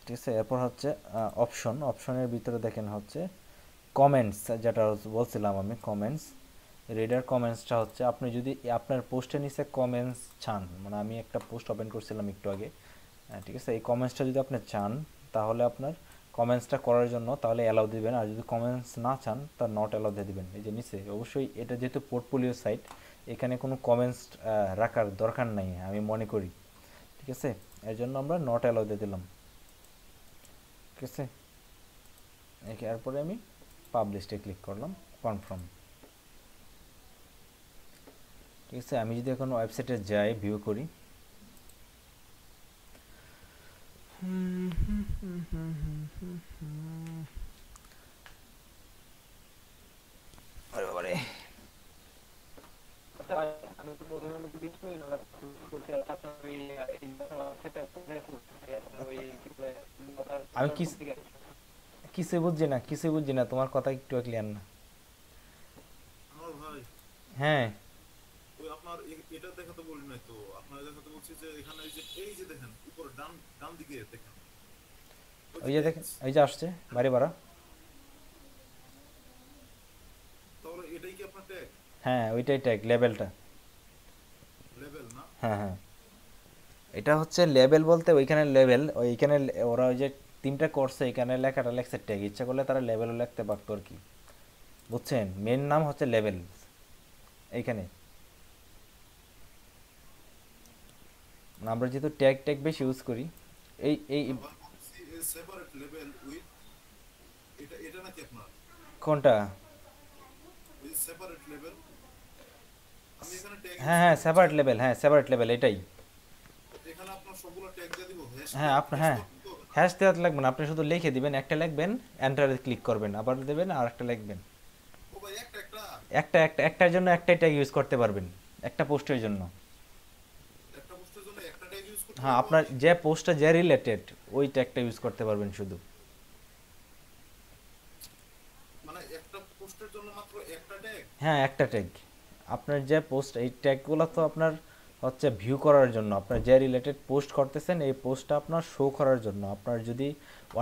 ঠিক আছে। এরপর হচ্ছে অপশনের ভিতরে দেখেন হচ্ছে কমেন্টস, যেটা বলছিলাম আমি কমেন্টস, রিডার কমেন্টসটা হচ্ছে আপনি যদি আপনার পোস্টের নিচে কমেন্টস চান, মানে আমি একটা পোস্ট ওপেন করছিলাম একটু আগে, ঠিক আছে। এই কমেন্টসটা যদি আপনি চান তাহলে আপনার কমেন্টসটা করার জন্য তাহলে অ্যালাউ দিবেন, আর যদি কমেন্টস না চান তা নট অ্যালাউ দিয়ে দিবেন। এই যে নিচে অবশ্যই এটা যেহেতু পোর্টফোলিও সাইট, এখানে কোনো কমেন্টস রাখার দরকার নাই আমি মনে করি, ঠিক আছে। এর জন্য আমরা নট অ্যালাউ দিয়ে দিলাম, ঠিক আছে। এরপরে আমি পাবলিশে ক্লিক করলাম, কনফার্ম, ঠিক আছে। আমি যদি এখন ওয়েবসাইটে যাই, ভিউ করি, আরে বাবারে, আমি তো প্রথমে আমাকে বিট করি না করতে আপনার ওই সেটা ওই কি বলে আমি কিছু বুঝছি না, তোমার কথা একটু ক্লিয়ার না। আমার ভাই হ্যাঁ, ওই আপনার এটা দেখাতে বলি নাই তো, আপনার দেখাতে বলছি যে এখানে এই যে দেখেন উপর ডান ডান দিকে দেখেন, ওই যে দেখেন, এই যে আসছে বাড়ি ভাড়া, তাহলে এটাই কি আপনার ট্যাগ হ্যাঁ ওইটাই ট্যাগ, লেভেলটা, লেভেল না? হ্যাঁ হ্যাঁ, এটা হচ্ছে লেভেল বলতে ওইখানে লেভেল, ওইখানে ওরা ওই যে তিনটা করছে এখানে লেখাটা লেখছে ট্যাগ, ইচ্ছা করলে তারা লেভেলও লিখতে পারতো আর কি, বুঝছেন। মেন নাম হচ্ছে লেভেল এইখানে, আমরা যেহেতু ট্যাগ বেশি ইউজ করি, এই এই সেপারেট লেভেল উইথ এটা এটা নাকি আপনার কোনটা, এই সেপারেট লেভেল? আমি এখানে ট্যাগ হ্যাঁ হ্যাঁ সেপারেট লেভেল এটাই, এখানে আপনার সবগুলো ট্যাগ দিয়ে দিব, হ্যাঁ আপনার, হ্যাঁ হ্যাশ দেওয়া লাগবে না, আপনি শুধু লিখে দিবেন, একটা লিখবেন, এন্টারে ক্লিক করবেন, আবার দেবেন আর একটা লিখবেন, ও ভাই একটা একটা একটার জন্য একটাই ট্যাগ ইউজ করতে পারবেন, একটা পোস্টের জন্য। একটা পোস্টের জন্য একটা ট্যাগ ইউজ করতে হ্যাঁ পারবো আপনার আমি? যে পোস্টটা যে রিলেটেড ওই ট্যাগটা ইউজ করতে পারবেন শুধু, মানে একটা পোস্টের জন্য মাত্র একটা ট্যাগ? হ্যাঁ একটা ট্যাগ। আপনার যে পোস্ট, এই ট্যাগগুলো তো আপনার হচ্ছে ভিউ করার জন্য, আপনার যে রিলেটেড পোস্ট করতেছেন এই পোস্টটা আপনার শো করার জন্য। আপনার যদি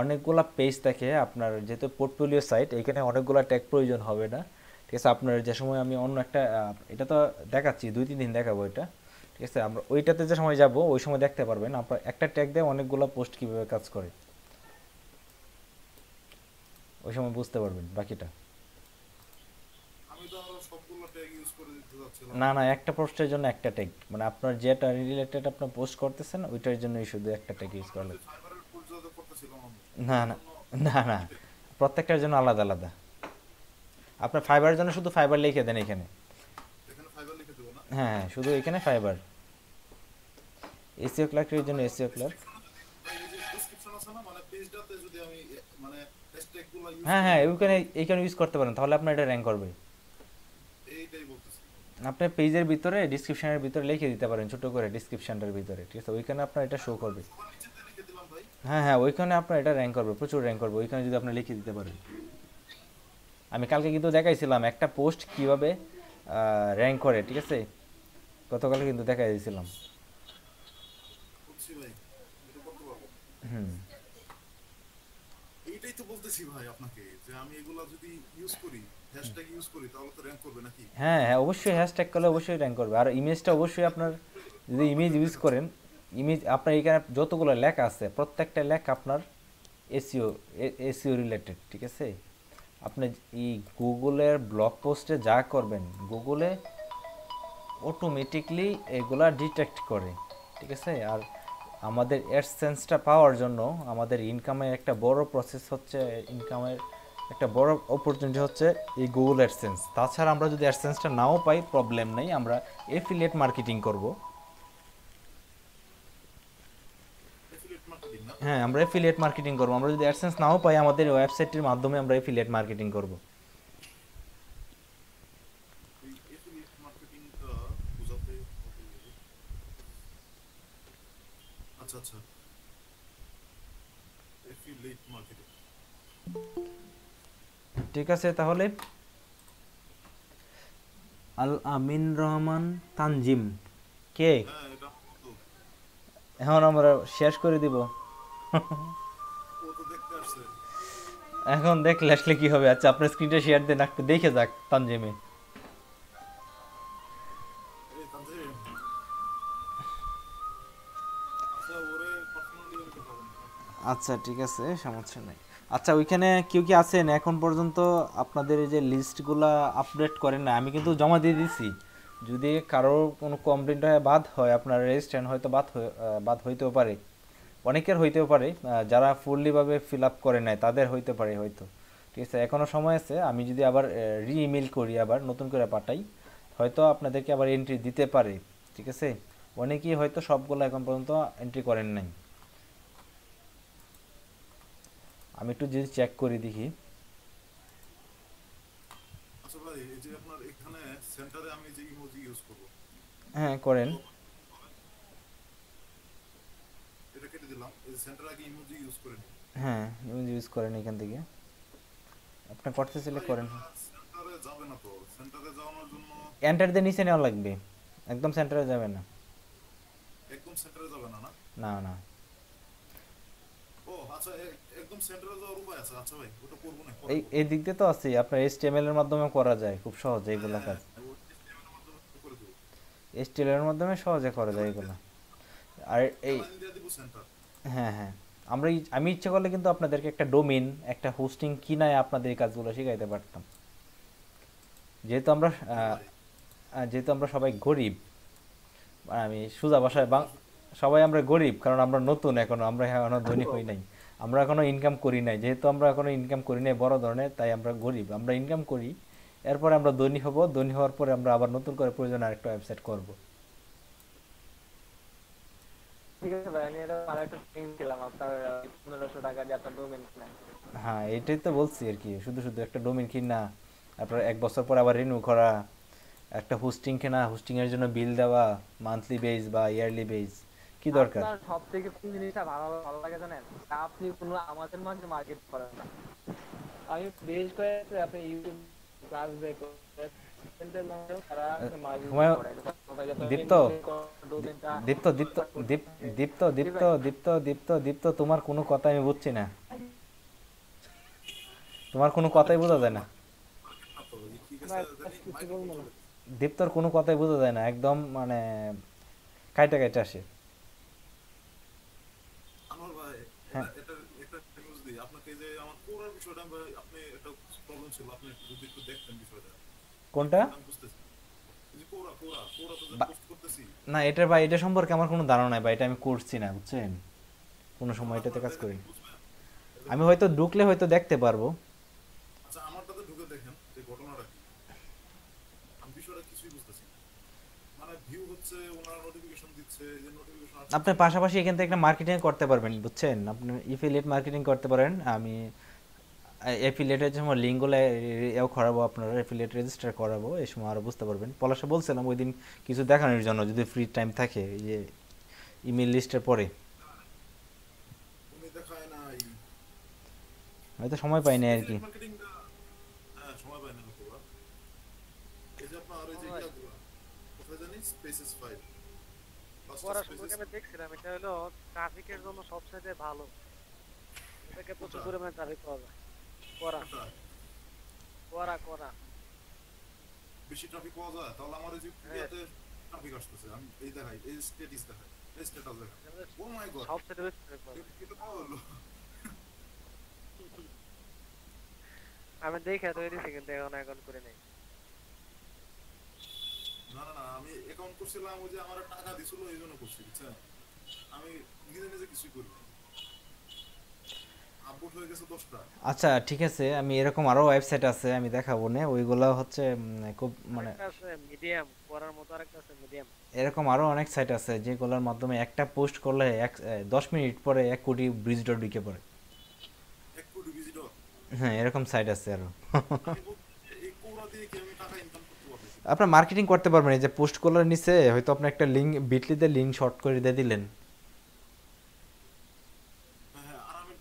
অনেকগুলা পেজ থাকে, আপনার যেহেতু পোর্টফোলিও সাইট, এখানে অনেকগুলা ট্যাগ প্রয়োজন হবে না, ঠিক আছে। আপনার যে সময় আমি অন্য একটা এটা তো দেখাচ্ছি 2-3 দিন দেখাবো এটা, ঠিক আছে। আমরা ওইটাতে যে সময় যাব ওই সময় দেখতে পারবেন আপনার একটা ট্যাগ দিয়ে অনেকগুলো পোস্ট কীভাবে কাজ করে, ওই সময় বুঝতে পারবেন বাকিটা। আমি তো আরো সবগুলো ট্যাগ ইউজ করে দিতে যাচ্ছিলাম। না একটা পোস্টের জন্য একটা ট্যাগ, মানে আপনার যেটা রিলেটেড আপনার পোস্ট করতেছেন ওইটার জন্যই শুধু একটা ট্যাগ ইউজ করা যে লাগবে। ফাইবারের পরিচয় করতেছিলাম আমি, না না না প্রত্যেকটার জন্য আলাদা আলাদা। আপনার ফাইবারের জন্য শুধু ফাইবার লিখে দেন এখানে, এখানে ফাইবার লিখে দেবো না? হ্যাঁ হ্যাঁ শুধু এখানে ফাইবার। এসিও ক্লার্কের জন্য এসিও ক্লার্ক, এই যে ডেসক্রিপশন আছে না, মানে পেজটাতে যদি আমি মানে হ্যাশট্যাগুলো ইউজ হ্যাঁ হ্যাঁ করি, এইখানে ইউজ করতে পারেন, তাহলে আপনার এটা র্যাঙ্ক করবে। এইটাই বলতেছি। আপনার পেজের ভিতরে ডিসক্রিপশনের ভিতরে লিখে দিতে পারেন ছোট করে ডিসক্রিপশনটার ভিতরে, ঠিক আছে, ওইখানে আপনার এটা শো করবে। সবার নিচেতে লিখে দিলাম ভাই। হ্যাঁ ওইখানে আপনার এটা র্যাঙ্ক করবে, প্রচুর র্যাঙ্ক করবে ওইখানে যদি আপনি লিখে দিতে পারেন। আমি কালকে কিন্তু দেখাইছিলাম একটা পোস্ট কিভাবে র্যাঙ্ক করে, ঠিক আছে, গতকাল কিন্তু দেখাই দিয়েছিলাম। বুঝছি ভাই, এটা করতে পারবো। হুম, এই এটাই তো বলতেছি ভাই আপনাকে যে আমি এগুলা যদি ইউজ করি, হ্যাশট্যাগ ইউজ করি, তাহলে তো র্যাঙ্ক করবে নাকি? হ্যাঁ হ্যাঁ, অবশ্যই হ্যাশট্যাগ করলে অবশ্যই র্যাঙ্ক করবে। আর ইমেজটা অবশ্যই আপনার, যদি ইমেজ ইউজ করেন, ইমেজ আপনার এখানে যতগুলো লেখা আছে প্রত্যেকটা লেখা আপনার এসইও, এসইও রিলেটেড, ঠিক আছে? আপনি এই গুগলের ব্লগ পোস্টে যা করবেন গুগলে অটোমেটিকলি এগুলা ডিটেক্ট করে, ঠিক আছে? আর আমাদের অ্যাডসেন্সটা পাওয়ার জন্য আমাদের ইনকামের একটা বড় প্রসেস হচ্ছে, ইনকামের একটা বড় অপরচুনিটি হচ্ছে এই গুগল অ্যাডসেন্স। তাছাড়া আমরা যদি অ্যাডসেন্সটা নাও পাই প্রবলেম নেই, আমরা এফিলিয়েট মার্কেটিং করব। অ্যাফিলিয়েট মার্কেটিং না? হ্যাঁ, আমরা এফিলিয়েট মার্কেটিং করব। আমরা যদি অ্যাডসেন্স নাও পাই আমাদের ওয়েবসাইটের মাধ্যমে আমরা এফিলিয়েট মার্কেটিং করব। এই অ্যাফিলিয়েট মার্কেটিংটা বোঝাতে হবে। আচ্ছা আচ্ছা, অ্যাফিলিয়েট মার্কেটিং। ঠিক আছে, তাহলে আল আমিন রহমান তানজিম কে? হ্যাঁ, এটা তো এখন আমরা শেষ করে দিব। ও তো দেখতে আসছে। এখন দেখলে আসলে কি হবে? আচ্ছা, আপনার স্ক্রিনটা শেয়ার দেন, একটু দেখে যাক তানজিমে। এই তানজিম, আচ্ছা ওরে পার্সোনালি আমি কথা বলবো। আচ্ছা ঠিক আছে, সমস্যা নেই। আচ্ছা, ওইখানে কেউ কি আছেন এখন পর্যন্ত আপনাদের এই যে লিস্টগুলা আপডেট করেন না? আমি কিন্তু জমা দিয়ে দিছি। যদি কারো কোনো কমপ্লেন্ট হয়, বাদ হয়, আপনার রেজিস্ট্রেশন হয়তো বাদ হইতেও পারে, অনেকের হইতেও পারে, যারা ফুললিভাবে ফিল আপ করে নেয় তাদের হইতে পারে হয়তো। ঠিক আছে, এখনও সময় আছে। আমি যদি আবার রি ইমেল করি, আবার নতুন করে পাঠাই, হয়তো আপনাদেরকে আবার এন্ট্রি দিতে পারে। ঠিক আছে, অনেকেই হয়তো সবগুলো এখন পর্যন্ত এন্ট্রি করেন নাই। আমি একটু যদি চেক করি দেখি। আচ্ছা ভাই, এই যে আপনার এখানে সেন্টারে আমি যে ইমোজি ইউজ করব, হ্যাঁ করেন। এটা কেটে দিলাম। এই সেন্টারে আগে ইমোজি ইউজ করে নিই। হ্যাঁ, ইউজ করেন এখান থেকে, আপনি করতে চাইলে ভাই করেন। এটা সেন্টারে যাবে না তো? সেন্টারে যাওয়ার জন্য এন্টার দিয়ে নিচে নেওয়া লাগবে, একদম সেন্টারে যাবে না। একদম সেন্টারে যাবে না? না, না না, ও আচ্ছা, একদম সেন্টারে যাওয়ার উপায় আছে? আচ্ছা ভাই, ওটা করবো না, পরে এই করবো। এই দিক দিয়ে তো আছে, আপনার HTML এর মাধ্যমে করা যায় খুব সহজে এগুলা কাজ। হ্যাঁ, ওটা HTML এর মাধ্যমে করে দেবো। HTML এর মাধ্যমে সহজে করা যায় এগুলা। আর এই, অ্যালাইন দিয়ে দিব সেন্টার। হ্যাঁ হ্যাঁ, আমি ইচ্ছে করলে কিন্তু আপনাদেরকে একটা ডোমেইন, একটা হোস্টিং কিনায় আপনাদের এই কাজগুলো শিখাইতে পারতাম। যেহেতু আমরা ভাই যেহেতু আমরা সবাই গরিব, আমি সোজা ভাষায় গরিব মানুষ। সবাই আমরা গরিব, কারণ আমরা নতুন, আমরা এখনো ধনী হই নাই, আমরা এখনো ইনকাম করি নাই। যেহেতু আমরা এখনো ইনকাম করি নাই বড় ধরনের, তাই আমরা গরিব। আমরা ইনকাম করি, এরপরে আমরা ধনী হব, ধনী হওয়ার পরে আমরা আবার নতুন করে প্রয়োজনে আরেকটা ওয়েবসাইট করব। ঠিক আছে ভাই, আমি এটা আরেকটা লিঙ্ক দিলাম আপনার 1500 টাকা দিয়ে আপনার ডোমেইন কিনা। হ্যাঁ, এটাই তো বলছি আর কি, শুধু শুধু একটা ডোমেইন কিনা, তারপর 1 বছর পর আবার রিনিউ করা, একটা হোস্টিং কেনা, হোস্টিং এর জন্য বিল দেওয়া মান্থলি বেস বা ইয়ারলি বেস, কি দরকার? আপনার সব থেকে কোন জিনিসটা ভালো ভালো লাগে জানেন? আপনি কোনো আমাদের মাঝে মার্কেট করেন না। আমি বেশ কয়েকটা আপনি ইউটিউব ক্লাস দেখো, তারা মার্কেট হুমায়ুন, করে দীপ্ত দীপ্ত দীপ্ত দীপ- দীপ্ত দীপ্ত দীপ্ত দীপ্ত দীপ্ত তোমার কোনো কথা আমি বুঝছি না, তোমার কোনো কথাই বোঝা যায় না। না তো, ঠিক আছে, জানি কিছু বলবো না। দীপ্তর কোনো কথাই বোঝা যায় না, একদম মানে কাইটা কাইটা আসে। আনোয়ার ভাই, হ্যাঁ, এটা একটা নিউজ দিই আপনাকে, যে আমার কোরার বিষয়টা ভাই, আপনি একটা প্রবলেম ছিল, আপনি যদি একটু দেখতেন বিষয়টা। কোনটা? আমি বুঝতেছি। এই যে কোরা কোরা কোরা তো যে বা- পোস্ট করতেছি, না, এটা ভাই, এটা সম্পর্কে আমার কোনো ধারণা নাই ভাই, এটা আমি করছি না, বুঝছেন? কোনো সময় এটাতে কাজ করি। বুঝবেন? আমি হয়তো ঢুকলে হয়তো দেখতে পারবো। আচ্ছা, আমারটাতে ঢুকে দেখেন যে ঘটনাটা কি। আমি বিষয়টা কিছুই বুঝতেছি না। মানে ভিউ হচ্ছে, ওনারা নোটিফিকেশন দিচ্ছে, যে নোটিফিকেশন আসছে। আপনি পাশাপাশি এখান থেকে একটা মার্কেটিং করতে পারবেন, বুঝছেন? আপনি এফিলিয়েট মার্কেটিং করতে পারেন। আমি এফিলিয়েটের সময় লিঙ্কগুলো এও করাবো, আপনারা এফিলিয়েট রেজিস্টার করাবো, এই সময় আরও বুঝতে পারবেন। পলাশে বলছিলাম ওই দিন কিছু দেখানোর জন্য, যদি ফ্রি টাইম থাকে, এই যে ইমেল লিস্টের পরে। উনি দেখায় নাই। হয়তো সময় পাইনি আর কি। মার্কেটিংটা, হ্যাঁ সময় পায় না হয়তো ওরা। এই যে আপনার এই যে ইয়াগুলো, কোথায় জানি স্পেসেস ফাইল, পড়া সম্পর্কে আমি দেখছিলাম, এটা হলো ট্রাফিকের জন্য সবচেয়ে ভালো। থেকে প্রচুর পরিমাণে ট্রাফিক পাওয়া যায়। করা কোনটা? করা করা বেশি ট্রাফিক পাওয়া যায়? তাহলে আমার এই যে হ্যাঁ। ইয়াতে ট্রাফিক আসতেছে, আমি এই দেখাই, এই স্ট্যাটাস দেখাই, এই স্ট্যাটাস দেখাই। ও মাই গড, সবচেয়ে বেশি ট্রাফিক পাওয়া যায়। এটা পাওয়া হলো। আমি দেখে তো দিছি কিন্তু এখন করে নেই। না না না, আমি অ্যাকাউন্ট করছিলাম, ওই যে আমার টাকা দিছিল এই জন্য করছি, বুঝছেন? আমি নিজে নিজে কিছুই করি না। আপডেট হয়ে গেছে 10টা। আচ্ছা ঠিক আছে, আমি এরকম আরো ওয়েবসাইট আছে আমি দেখাবো না, ওইগুলো হচ্ছে খুব মানে আরেকটা আছে মিডিয়াম, করার মতো আরেকটা আছে মিডিয়াম। এরকম আরো অনেক সাইট আছে যেগুলোর মাধ্যমে একটা পোস্ট করলে 10 মিনিট পরে 1 কোটি ভিজিটর ঢুকে পড়ে। 1 কোটি ভিজিটর। হ্যাঁ এরকম সাইট আছে আরো। আমি এই কোরা দিয়ে কি আমি টাকা ইনকাম করতে পারবো? আপনার মার্কেটিং করতে পারবেন, এই যে পোস্ট করার নিচে হয়তো আপনি একটা লিঙ্ক বিটলিতে লিঙ্ক শর্ট করে দিয়ে দিলেন। হ্যাঁ, আর আমি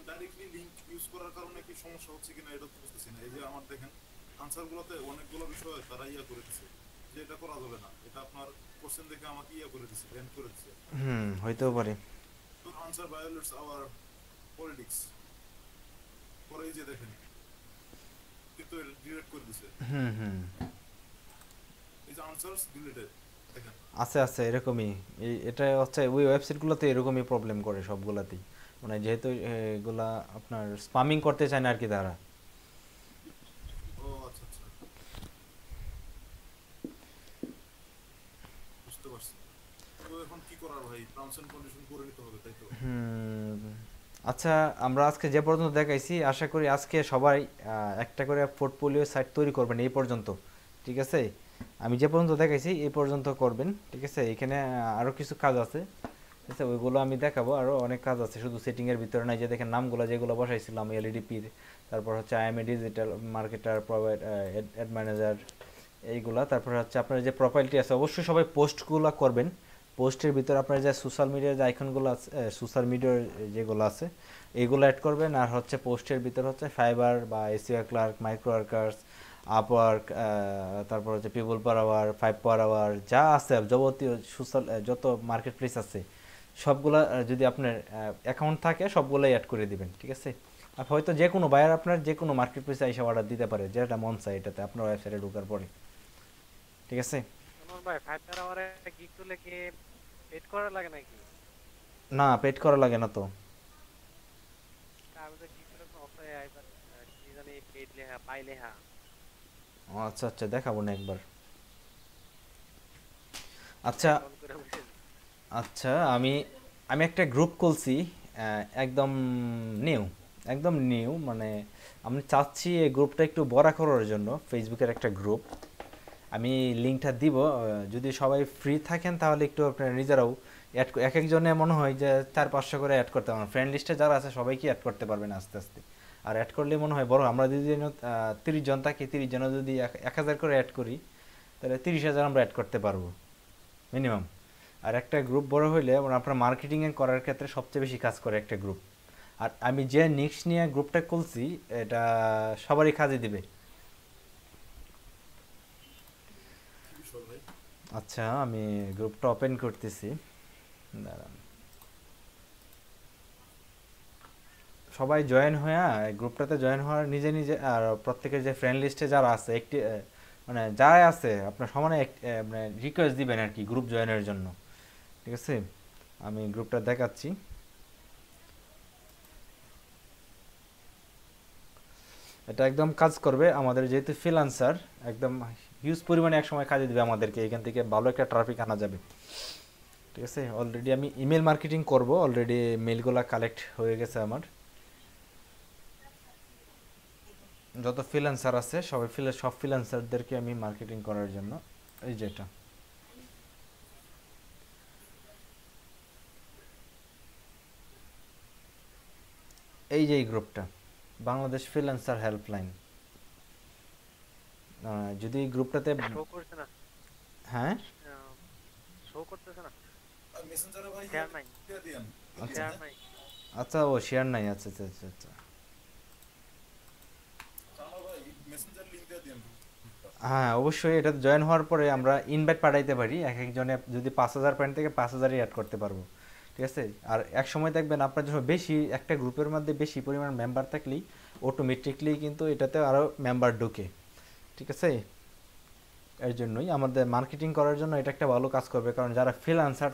ডাইরেক্টলি লিংক ইউজ করার কারণে কি সমস্যা হচ্ছে কিনা এটা তো বুঝতেছি না। এই যে আমার দেখেন আনসারগুলোতে অনেকগুলো বিষয় তারা করে দিছে যে এটা করা যাবে না, এটা আপনার কোশ্চেন দেখে আমাকে করে দিছে, ব্যান করে দিছে। হইতেও পারে। তো আনসার ভায়োলেটস আওয়ার পলিটিক্স, পরে এই যে দেখেন কিন্তু ডিলিট করে দিছে, হুম এই যে আনসারস ডিলিটেড দেখেন। আছে আছে এরকমই। এটা হচ্ছে ওই ওয়েবসাইটগুলোতে এরকমই প্রবলেম করে সবগুলাতেই, মানে যেহেতু এগুলা আপনার স্পামিং করতে চায় না আর কি তারা। ও আচ্ছা আচ্ছা, বুঝতে পারছি। তো এখন কি করার ভাই? টার্মস এন্ড কন্ডিশন করে নিতে হবে, তাই তো? আচ্ছা আমরা আজকে যে পর্যন্ত দেখাইছি, আশা করি আজকে সবাই একটা করে পোর্টফোলিও সাইট তৈরি করবেন এই পর্যন্ত, ঠিক আছে? আমি যে পর্যন্ত দেখাইছি এই পর্যন্ত করবেন, ঠিক আছে? এখানে আরও কিছু কাজ আছে, ঠিক আছে? ওইগুলো আমি দেখাবো, আরও অনেক কাজ আছে, শুধু সেটিংয়ের ভিতরে নাই। যে দেখেন নামগুলো যেগুলো বসাইছিলাম এলইডিপির, তারপর হচ্ছে IMA digital marketer, provide add manager, এইগুলা। তারপর হচ্ছে আপনার যে প্রোফাইলটি আছে অবশ্যই সবাই পোস্টগুলো করবেন। পোস্টের ভিতরে আপনার যে সোশ্যাল মিডিয়ার যে আইকনগুলো আছে, সোশ্যাল মিডিয়ার যেগুলো আছে এইগুলো অ্যাড করবেন। আর হচ্ছে পোস্টের ভিতরে হচ্ছে ফাইবার বা SEO Clerk, Microworkers, Upwork, তারপর হচ্ছে PeoplePerHour, 5 per hour, যা আছে যাবতীয় সোশ্যাল যত মার্কেট প্লেস আছে সবগুলা যদি আপনার অ্যাকাউন্ট থাকে সবগুলোই অ্যাড করে দিবেন, ঠিক আছে? আর হয়তো যে কোনো বায়ার আপনার যে কোনো মার্কেট প্লেসে এসে অর্ডার দিতে পারে, যেটা মন চায় এটাতে আপনার ওয়েবসাইটে ঢোকার পরে, ঠিক আছে? আমার ভাই 5 টার আওয়ারে গিগ তুলে কি পেড করা লাগে নাকি? না পেড করা লাগে না তো। আমি তো গিগ তুলে অফারে আইবার কি জানি পেড লেখা পাই লেখা। আচ্ছা আচ্ছা দেখাবো না একবার। আচ্ছা ফোন করে বলছি আচ্ছা আমি আমি একটা গ্রুপ খুলছি, একদম নিউ, একদম নিউ, মানে আমি চাচ্ছি এই গ্রুপটা একটু বড় করার জন্য, ফেসবুকের একটা গ্রুপ। আমি লিঙ্কটা দিব, যদি সবাই ফ্রি থাকেন তাহলে একটু আপনারা নিজেরাও অ্যাড, এক একজনে মনে হয় যে 400-500 করে অ্যাড করতে পারবেন। ফ্রেন্ড লিস্টে যারা আছে সবাইকে অ্যাড করতে পারবেন আস্তে আস্তে। আর অ্যাড করলে মনে হয় বড়, আমরা যদি 30 জন থাকি, 30 জনে যদি 1000 করে অ্যাড করি তাহলে 30,000 আমরা অ্যাড করতে পারবো মিনিমাম। আর একটা গ্রুপ বড় হইলে আপনার মার্কেটিং করার ক্ষেত্রে সবচেয়ে বেশি কাজ করে একটা গ্রুপ। আর আমি যে নিক্স নিয়ে গ্রুপটা খুলছি এটা সবারই কাজে দিবে। কি বিষয় ভাই? আচ্ছা আমি গ্রুপটা ওপেন করতেছি, দাঁড়ান। সবাই জয়েন হয়ে গ্রুপটাতে জয়েন হওয়ার নিজে নিজে, আর প্রত্যেকের যে ফ্রেন্ড লিস্টে যারা আছে একটি মানে যারা আছে আপনার সমানে মানে রিকোয়েস্ট দিবেন আর কি গ্রুপ জয়েনের জন্য, ঠিক আছে? আমি গ্রুপটা দেখাচ্ছি। এটা একদম কাজ করবে আমাদের, যেহেতু ফ্রিল্যান্সার একদম হিউজ পরিমাণে এক সময় কাজে দিবে আমাদেরকে, এখান থেকে ভালো একটা ট্রাফিক আনা যাবে, ঠিক আছে? অলরেডি আমি ইমেল মার্কেটিং করব, অলরেডি মেলগুলো কালেক্ট হয়ে গেছে আমার। যত ফ্রিল্যান্সার আছে সবাই সব ফ্রিল্যান্সারদেরকে আমি মার্কেটিং করার জন্য, এই যেটা এই যে এই গ্রুপটা বাংলাদেশ ফ্রিল্যান্সার হেল্পলাইন, যদি এই গ্রুপটাতে শো করছে না, হ্যাঁ শো করতেছে না, আর মেসেঞ্জারে ভাই শেয়ার নাই, দিয়ে দেন। শেয়ার নাই। আচ্ছা ও শেয়ার নাই, আচ্ছা আচ্ছা আচ্ছা আচ্ছা আমার ভাই মেসেঞ্জার লিংক দিয়ে দেন। হ্যাঁ অবশ্যই। এটা জয়েন হওয়ার পরে আমরা ইনভাইট পাঠাইতে পারি, এক একজনে যদি 5000 পয়েন্ট থেকে 5000ই অ্যাড করতে পারবো, ঠিক আছে। আর এক সময় দেখবেন আপনার যখন বেশি একটা গ্রুপের মধ্যে বেশি পরিমাণ মেম্বার থাকলেই অটোমেটিকলি কিন্তু এটাতে আরও মেম্বার ঢোকে, ঠিক আছে। এর জন্যই আমাদের মার্কেটিং করার জন্য এটা একটা ভালো কাজ করবে, কারণ যারা ফ্রিল্যান্সার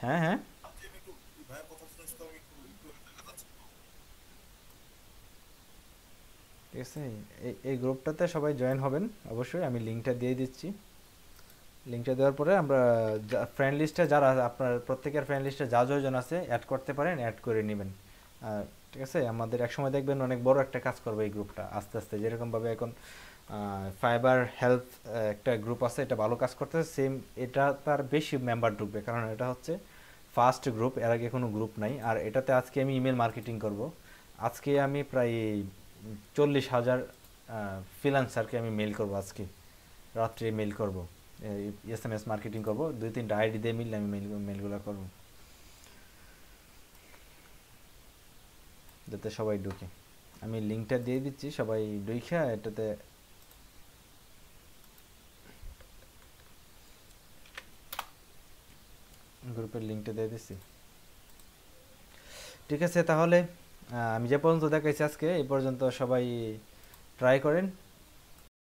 হ্যাঁ হ্যাঁ আপনি আমি একটু ভাইয়ের কথা শুনেছি তো আমি একটু একটু দেখা যাচ্ছে তো। ঠিক আছে। এই গ্রুপটাতে সবাই জয়েন হবেন অবশ্যই, আমি লিঙ্কটা দিয়ে দিচ্ছি। লিঙ্কটা দেওয়ার পরে আমরা ফ্রেন্ড লিস্টে যারা আপনার প্রত্যেকের ফ্রেন্ড লিস্টে যা যজন আছে অ্যাড করতে পারেন, অ্যাড করে নেবেন। ঠিক আছে, আমাদের একসময় দেখবেন অনেক বড় একটা কাজ করবে এই গ্রুপটা আস্তে আস্তে, যেরকমভাবে এখন ফাইবার হেলথ একটা গ্রুপ আছে, এটা ভালো কাজ করতেছে, সেম এটা তার বেশি মেম্বার ঢুকবে, কারণ এটা হচ্ছে ফার্স্ট গ্রুপ, এর আগে কোনো গ্রুপ নাই। আর এটাতে আজকে আমি ইমেল মার্কেটিং করব। আজকে আমি প্রায় 40,000 ফ্রিল্যান্সারকে আমি মেল করব, আজকে রাত্রে মেল করব, SMS মার্কেটিং করব, 2-3টা আইডি দিয়ে মিললে আমি মেলগুলো করব, যাতে সবাই ঢুকে। আমি লিঙ্কটা দিয়ে দিচ্ছি, সবাই ঢুকে এটাতে গ্রুপের লিঙ্কটা দিয়ে দিচ্ছি। ঠিক আছে, তাহলে আমি যে পর্যন্ত দেখাইছি আজকে এই পর্যন্ত সবাই ট্রাই করেন।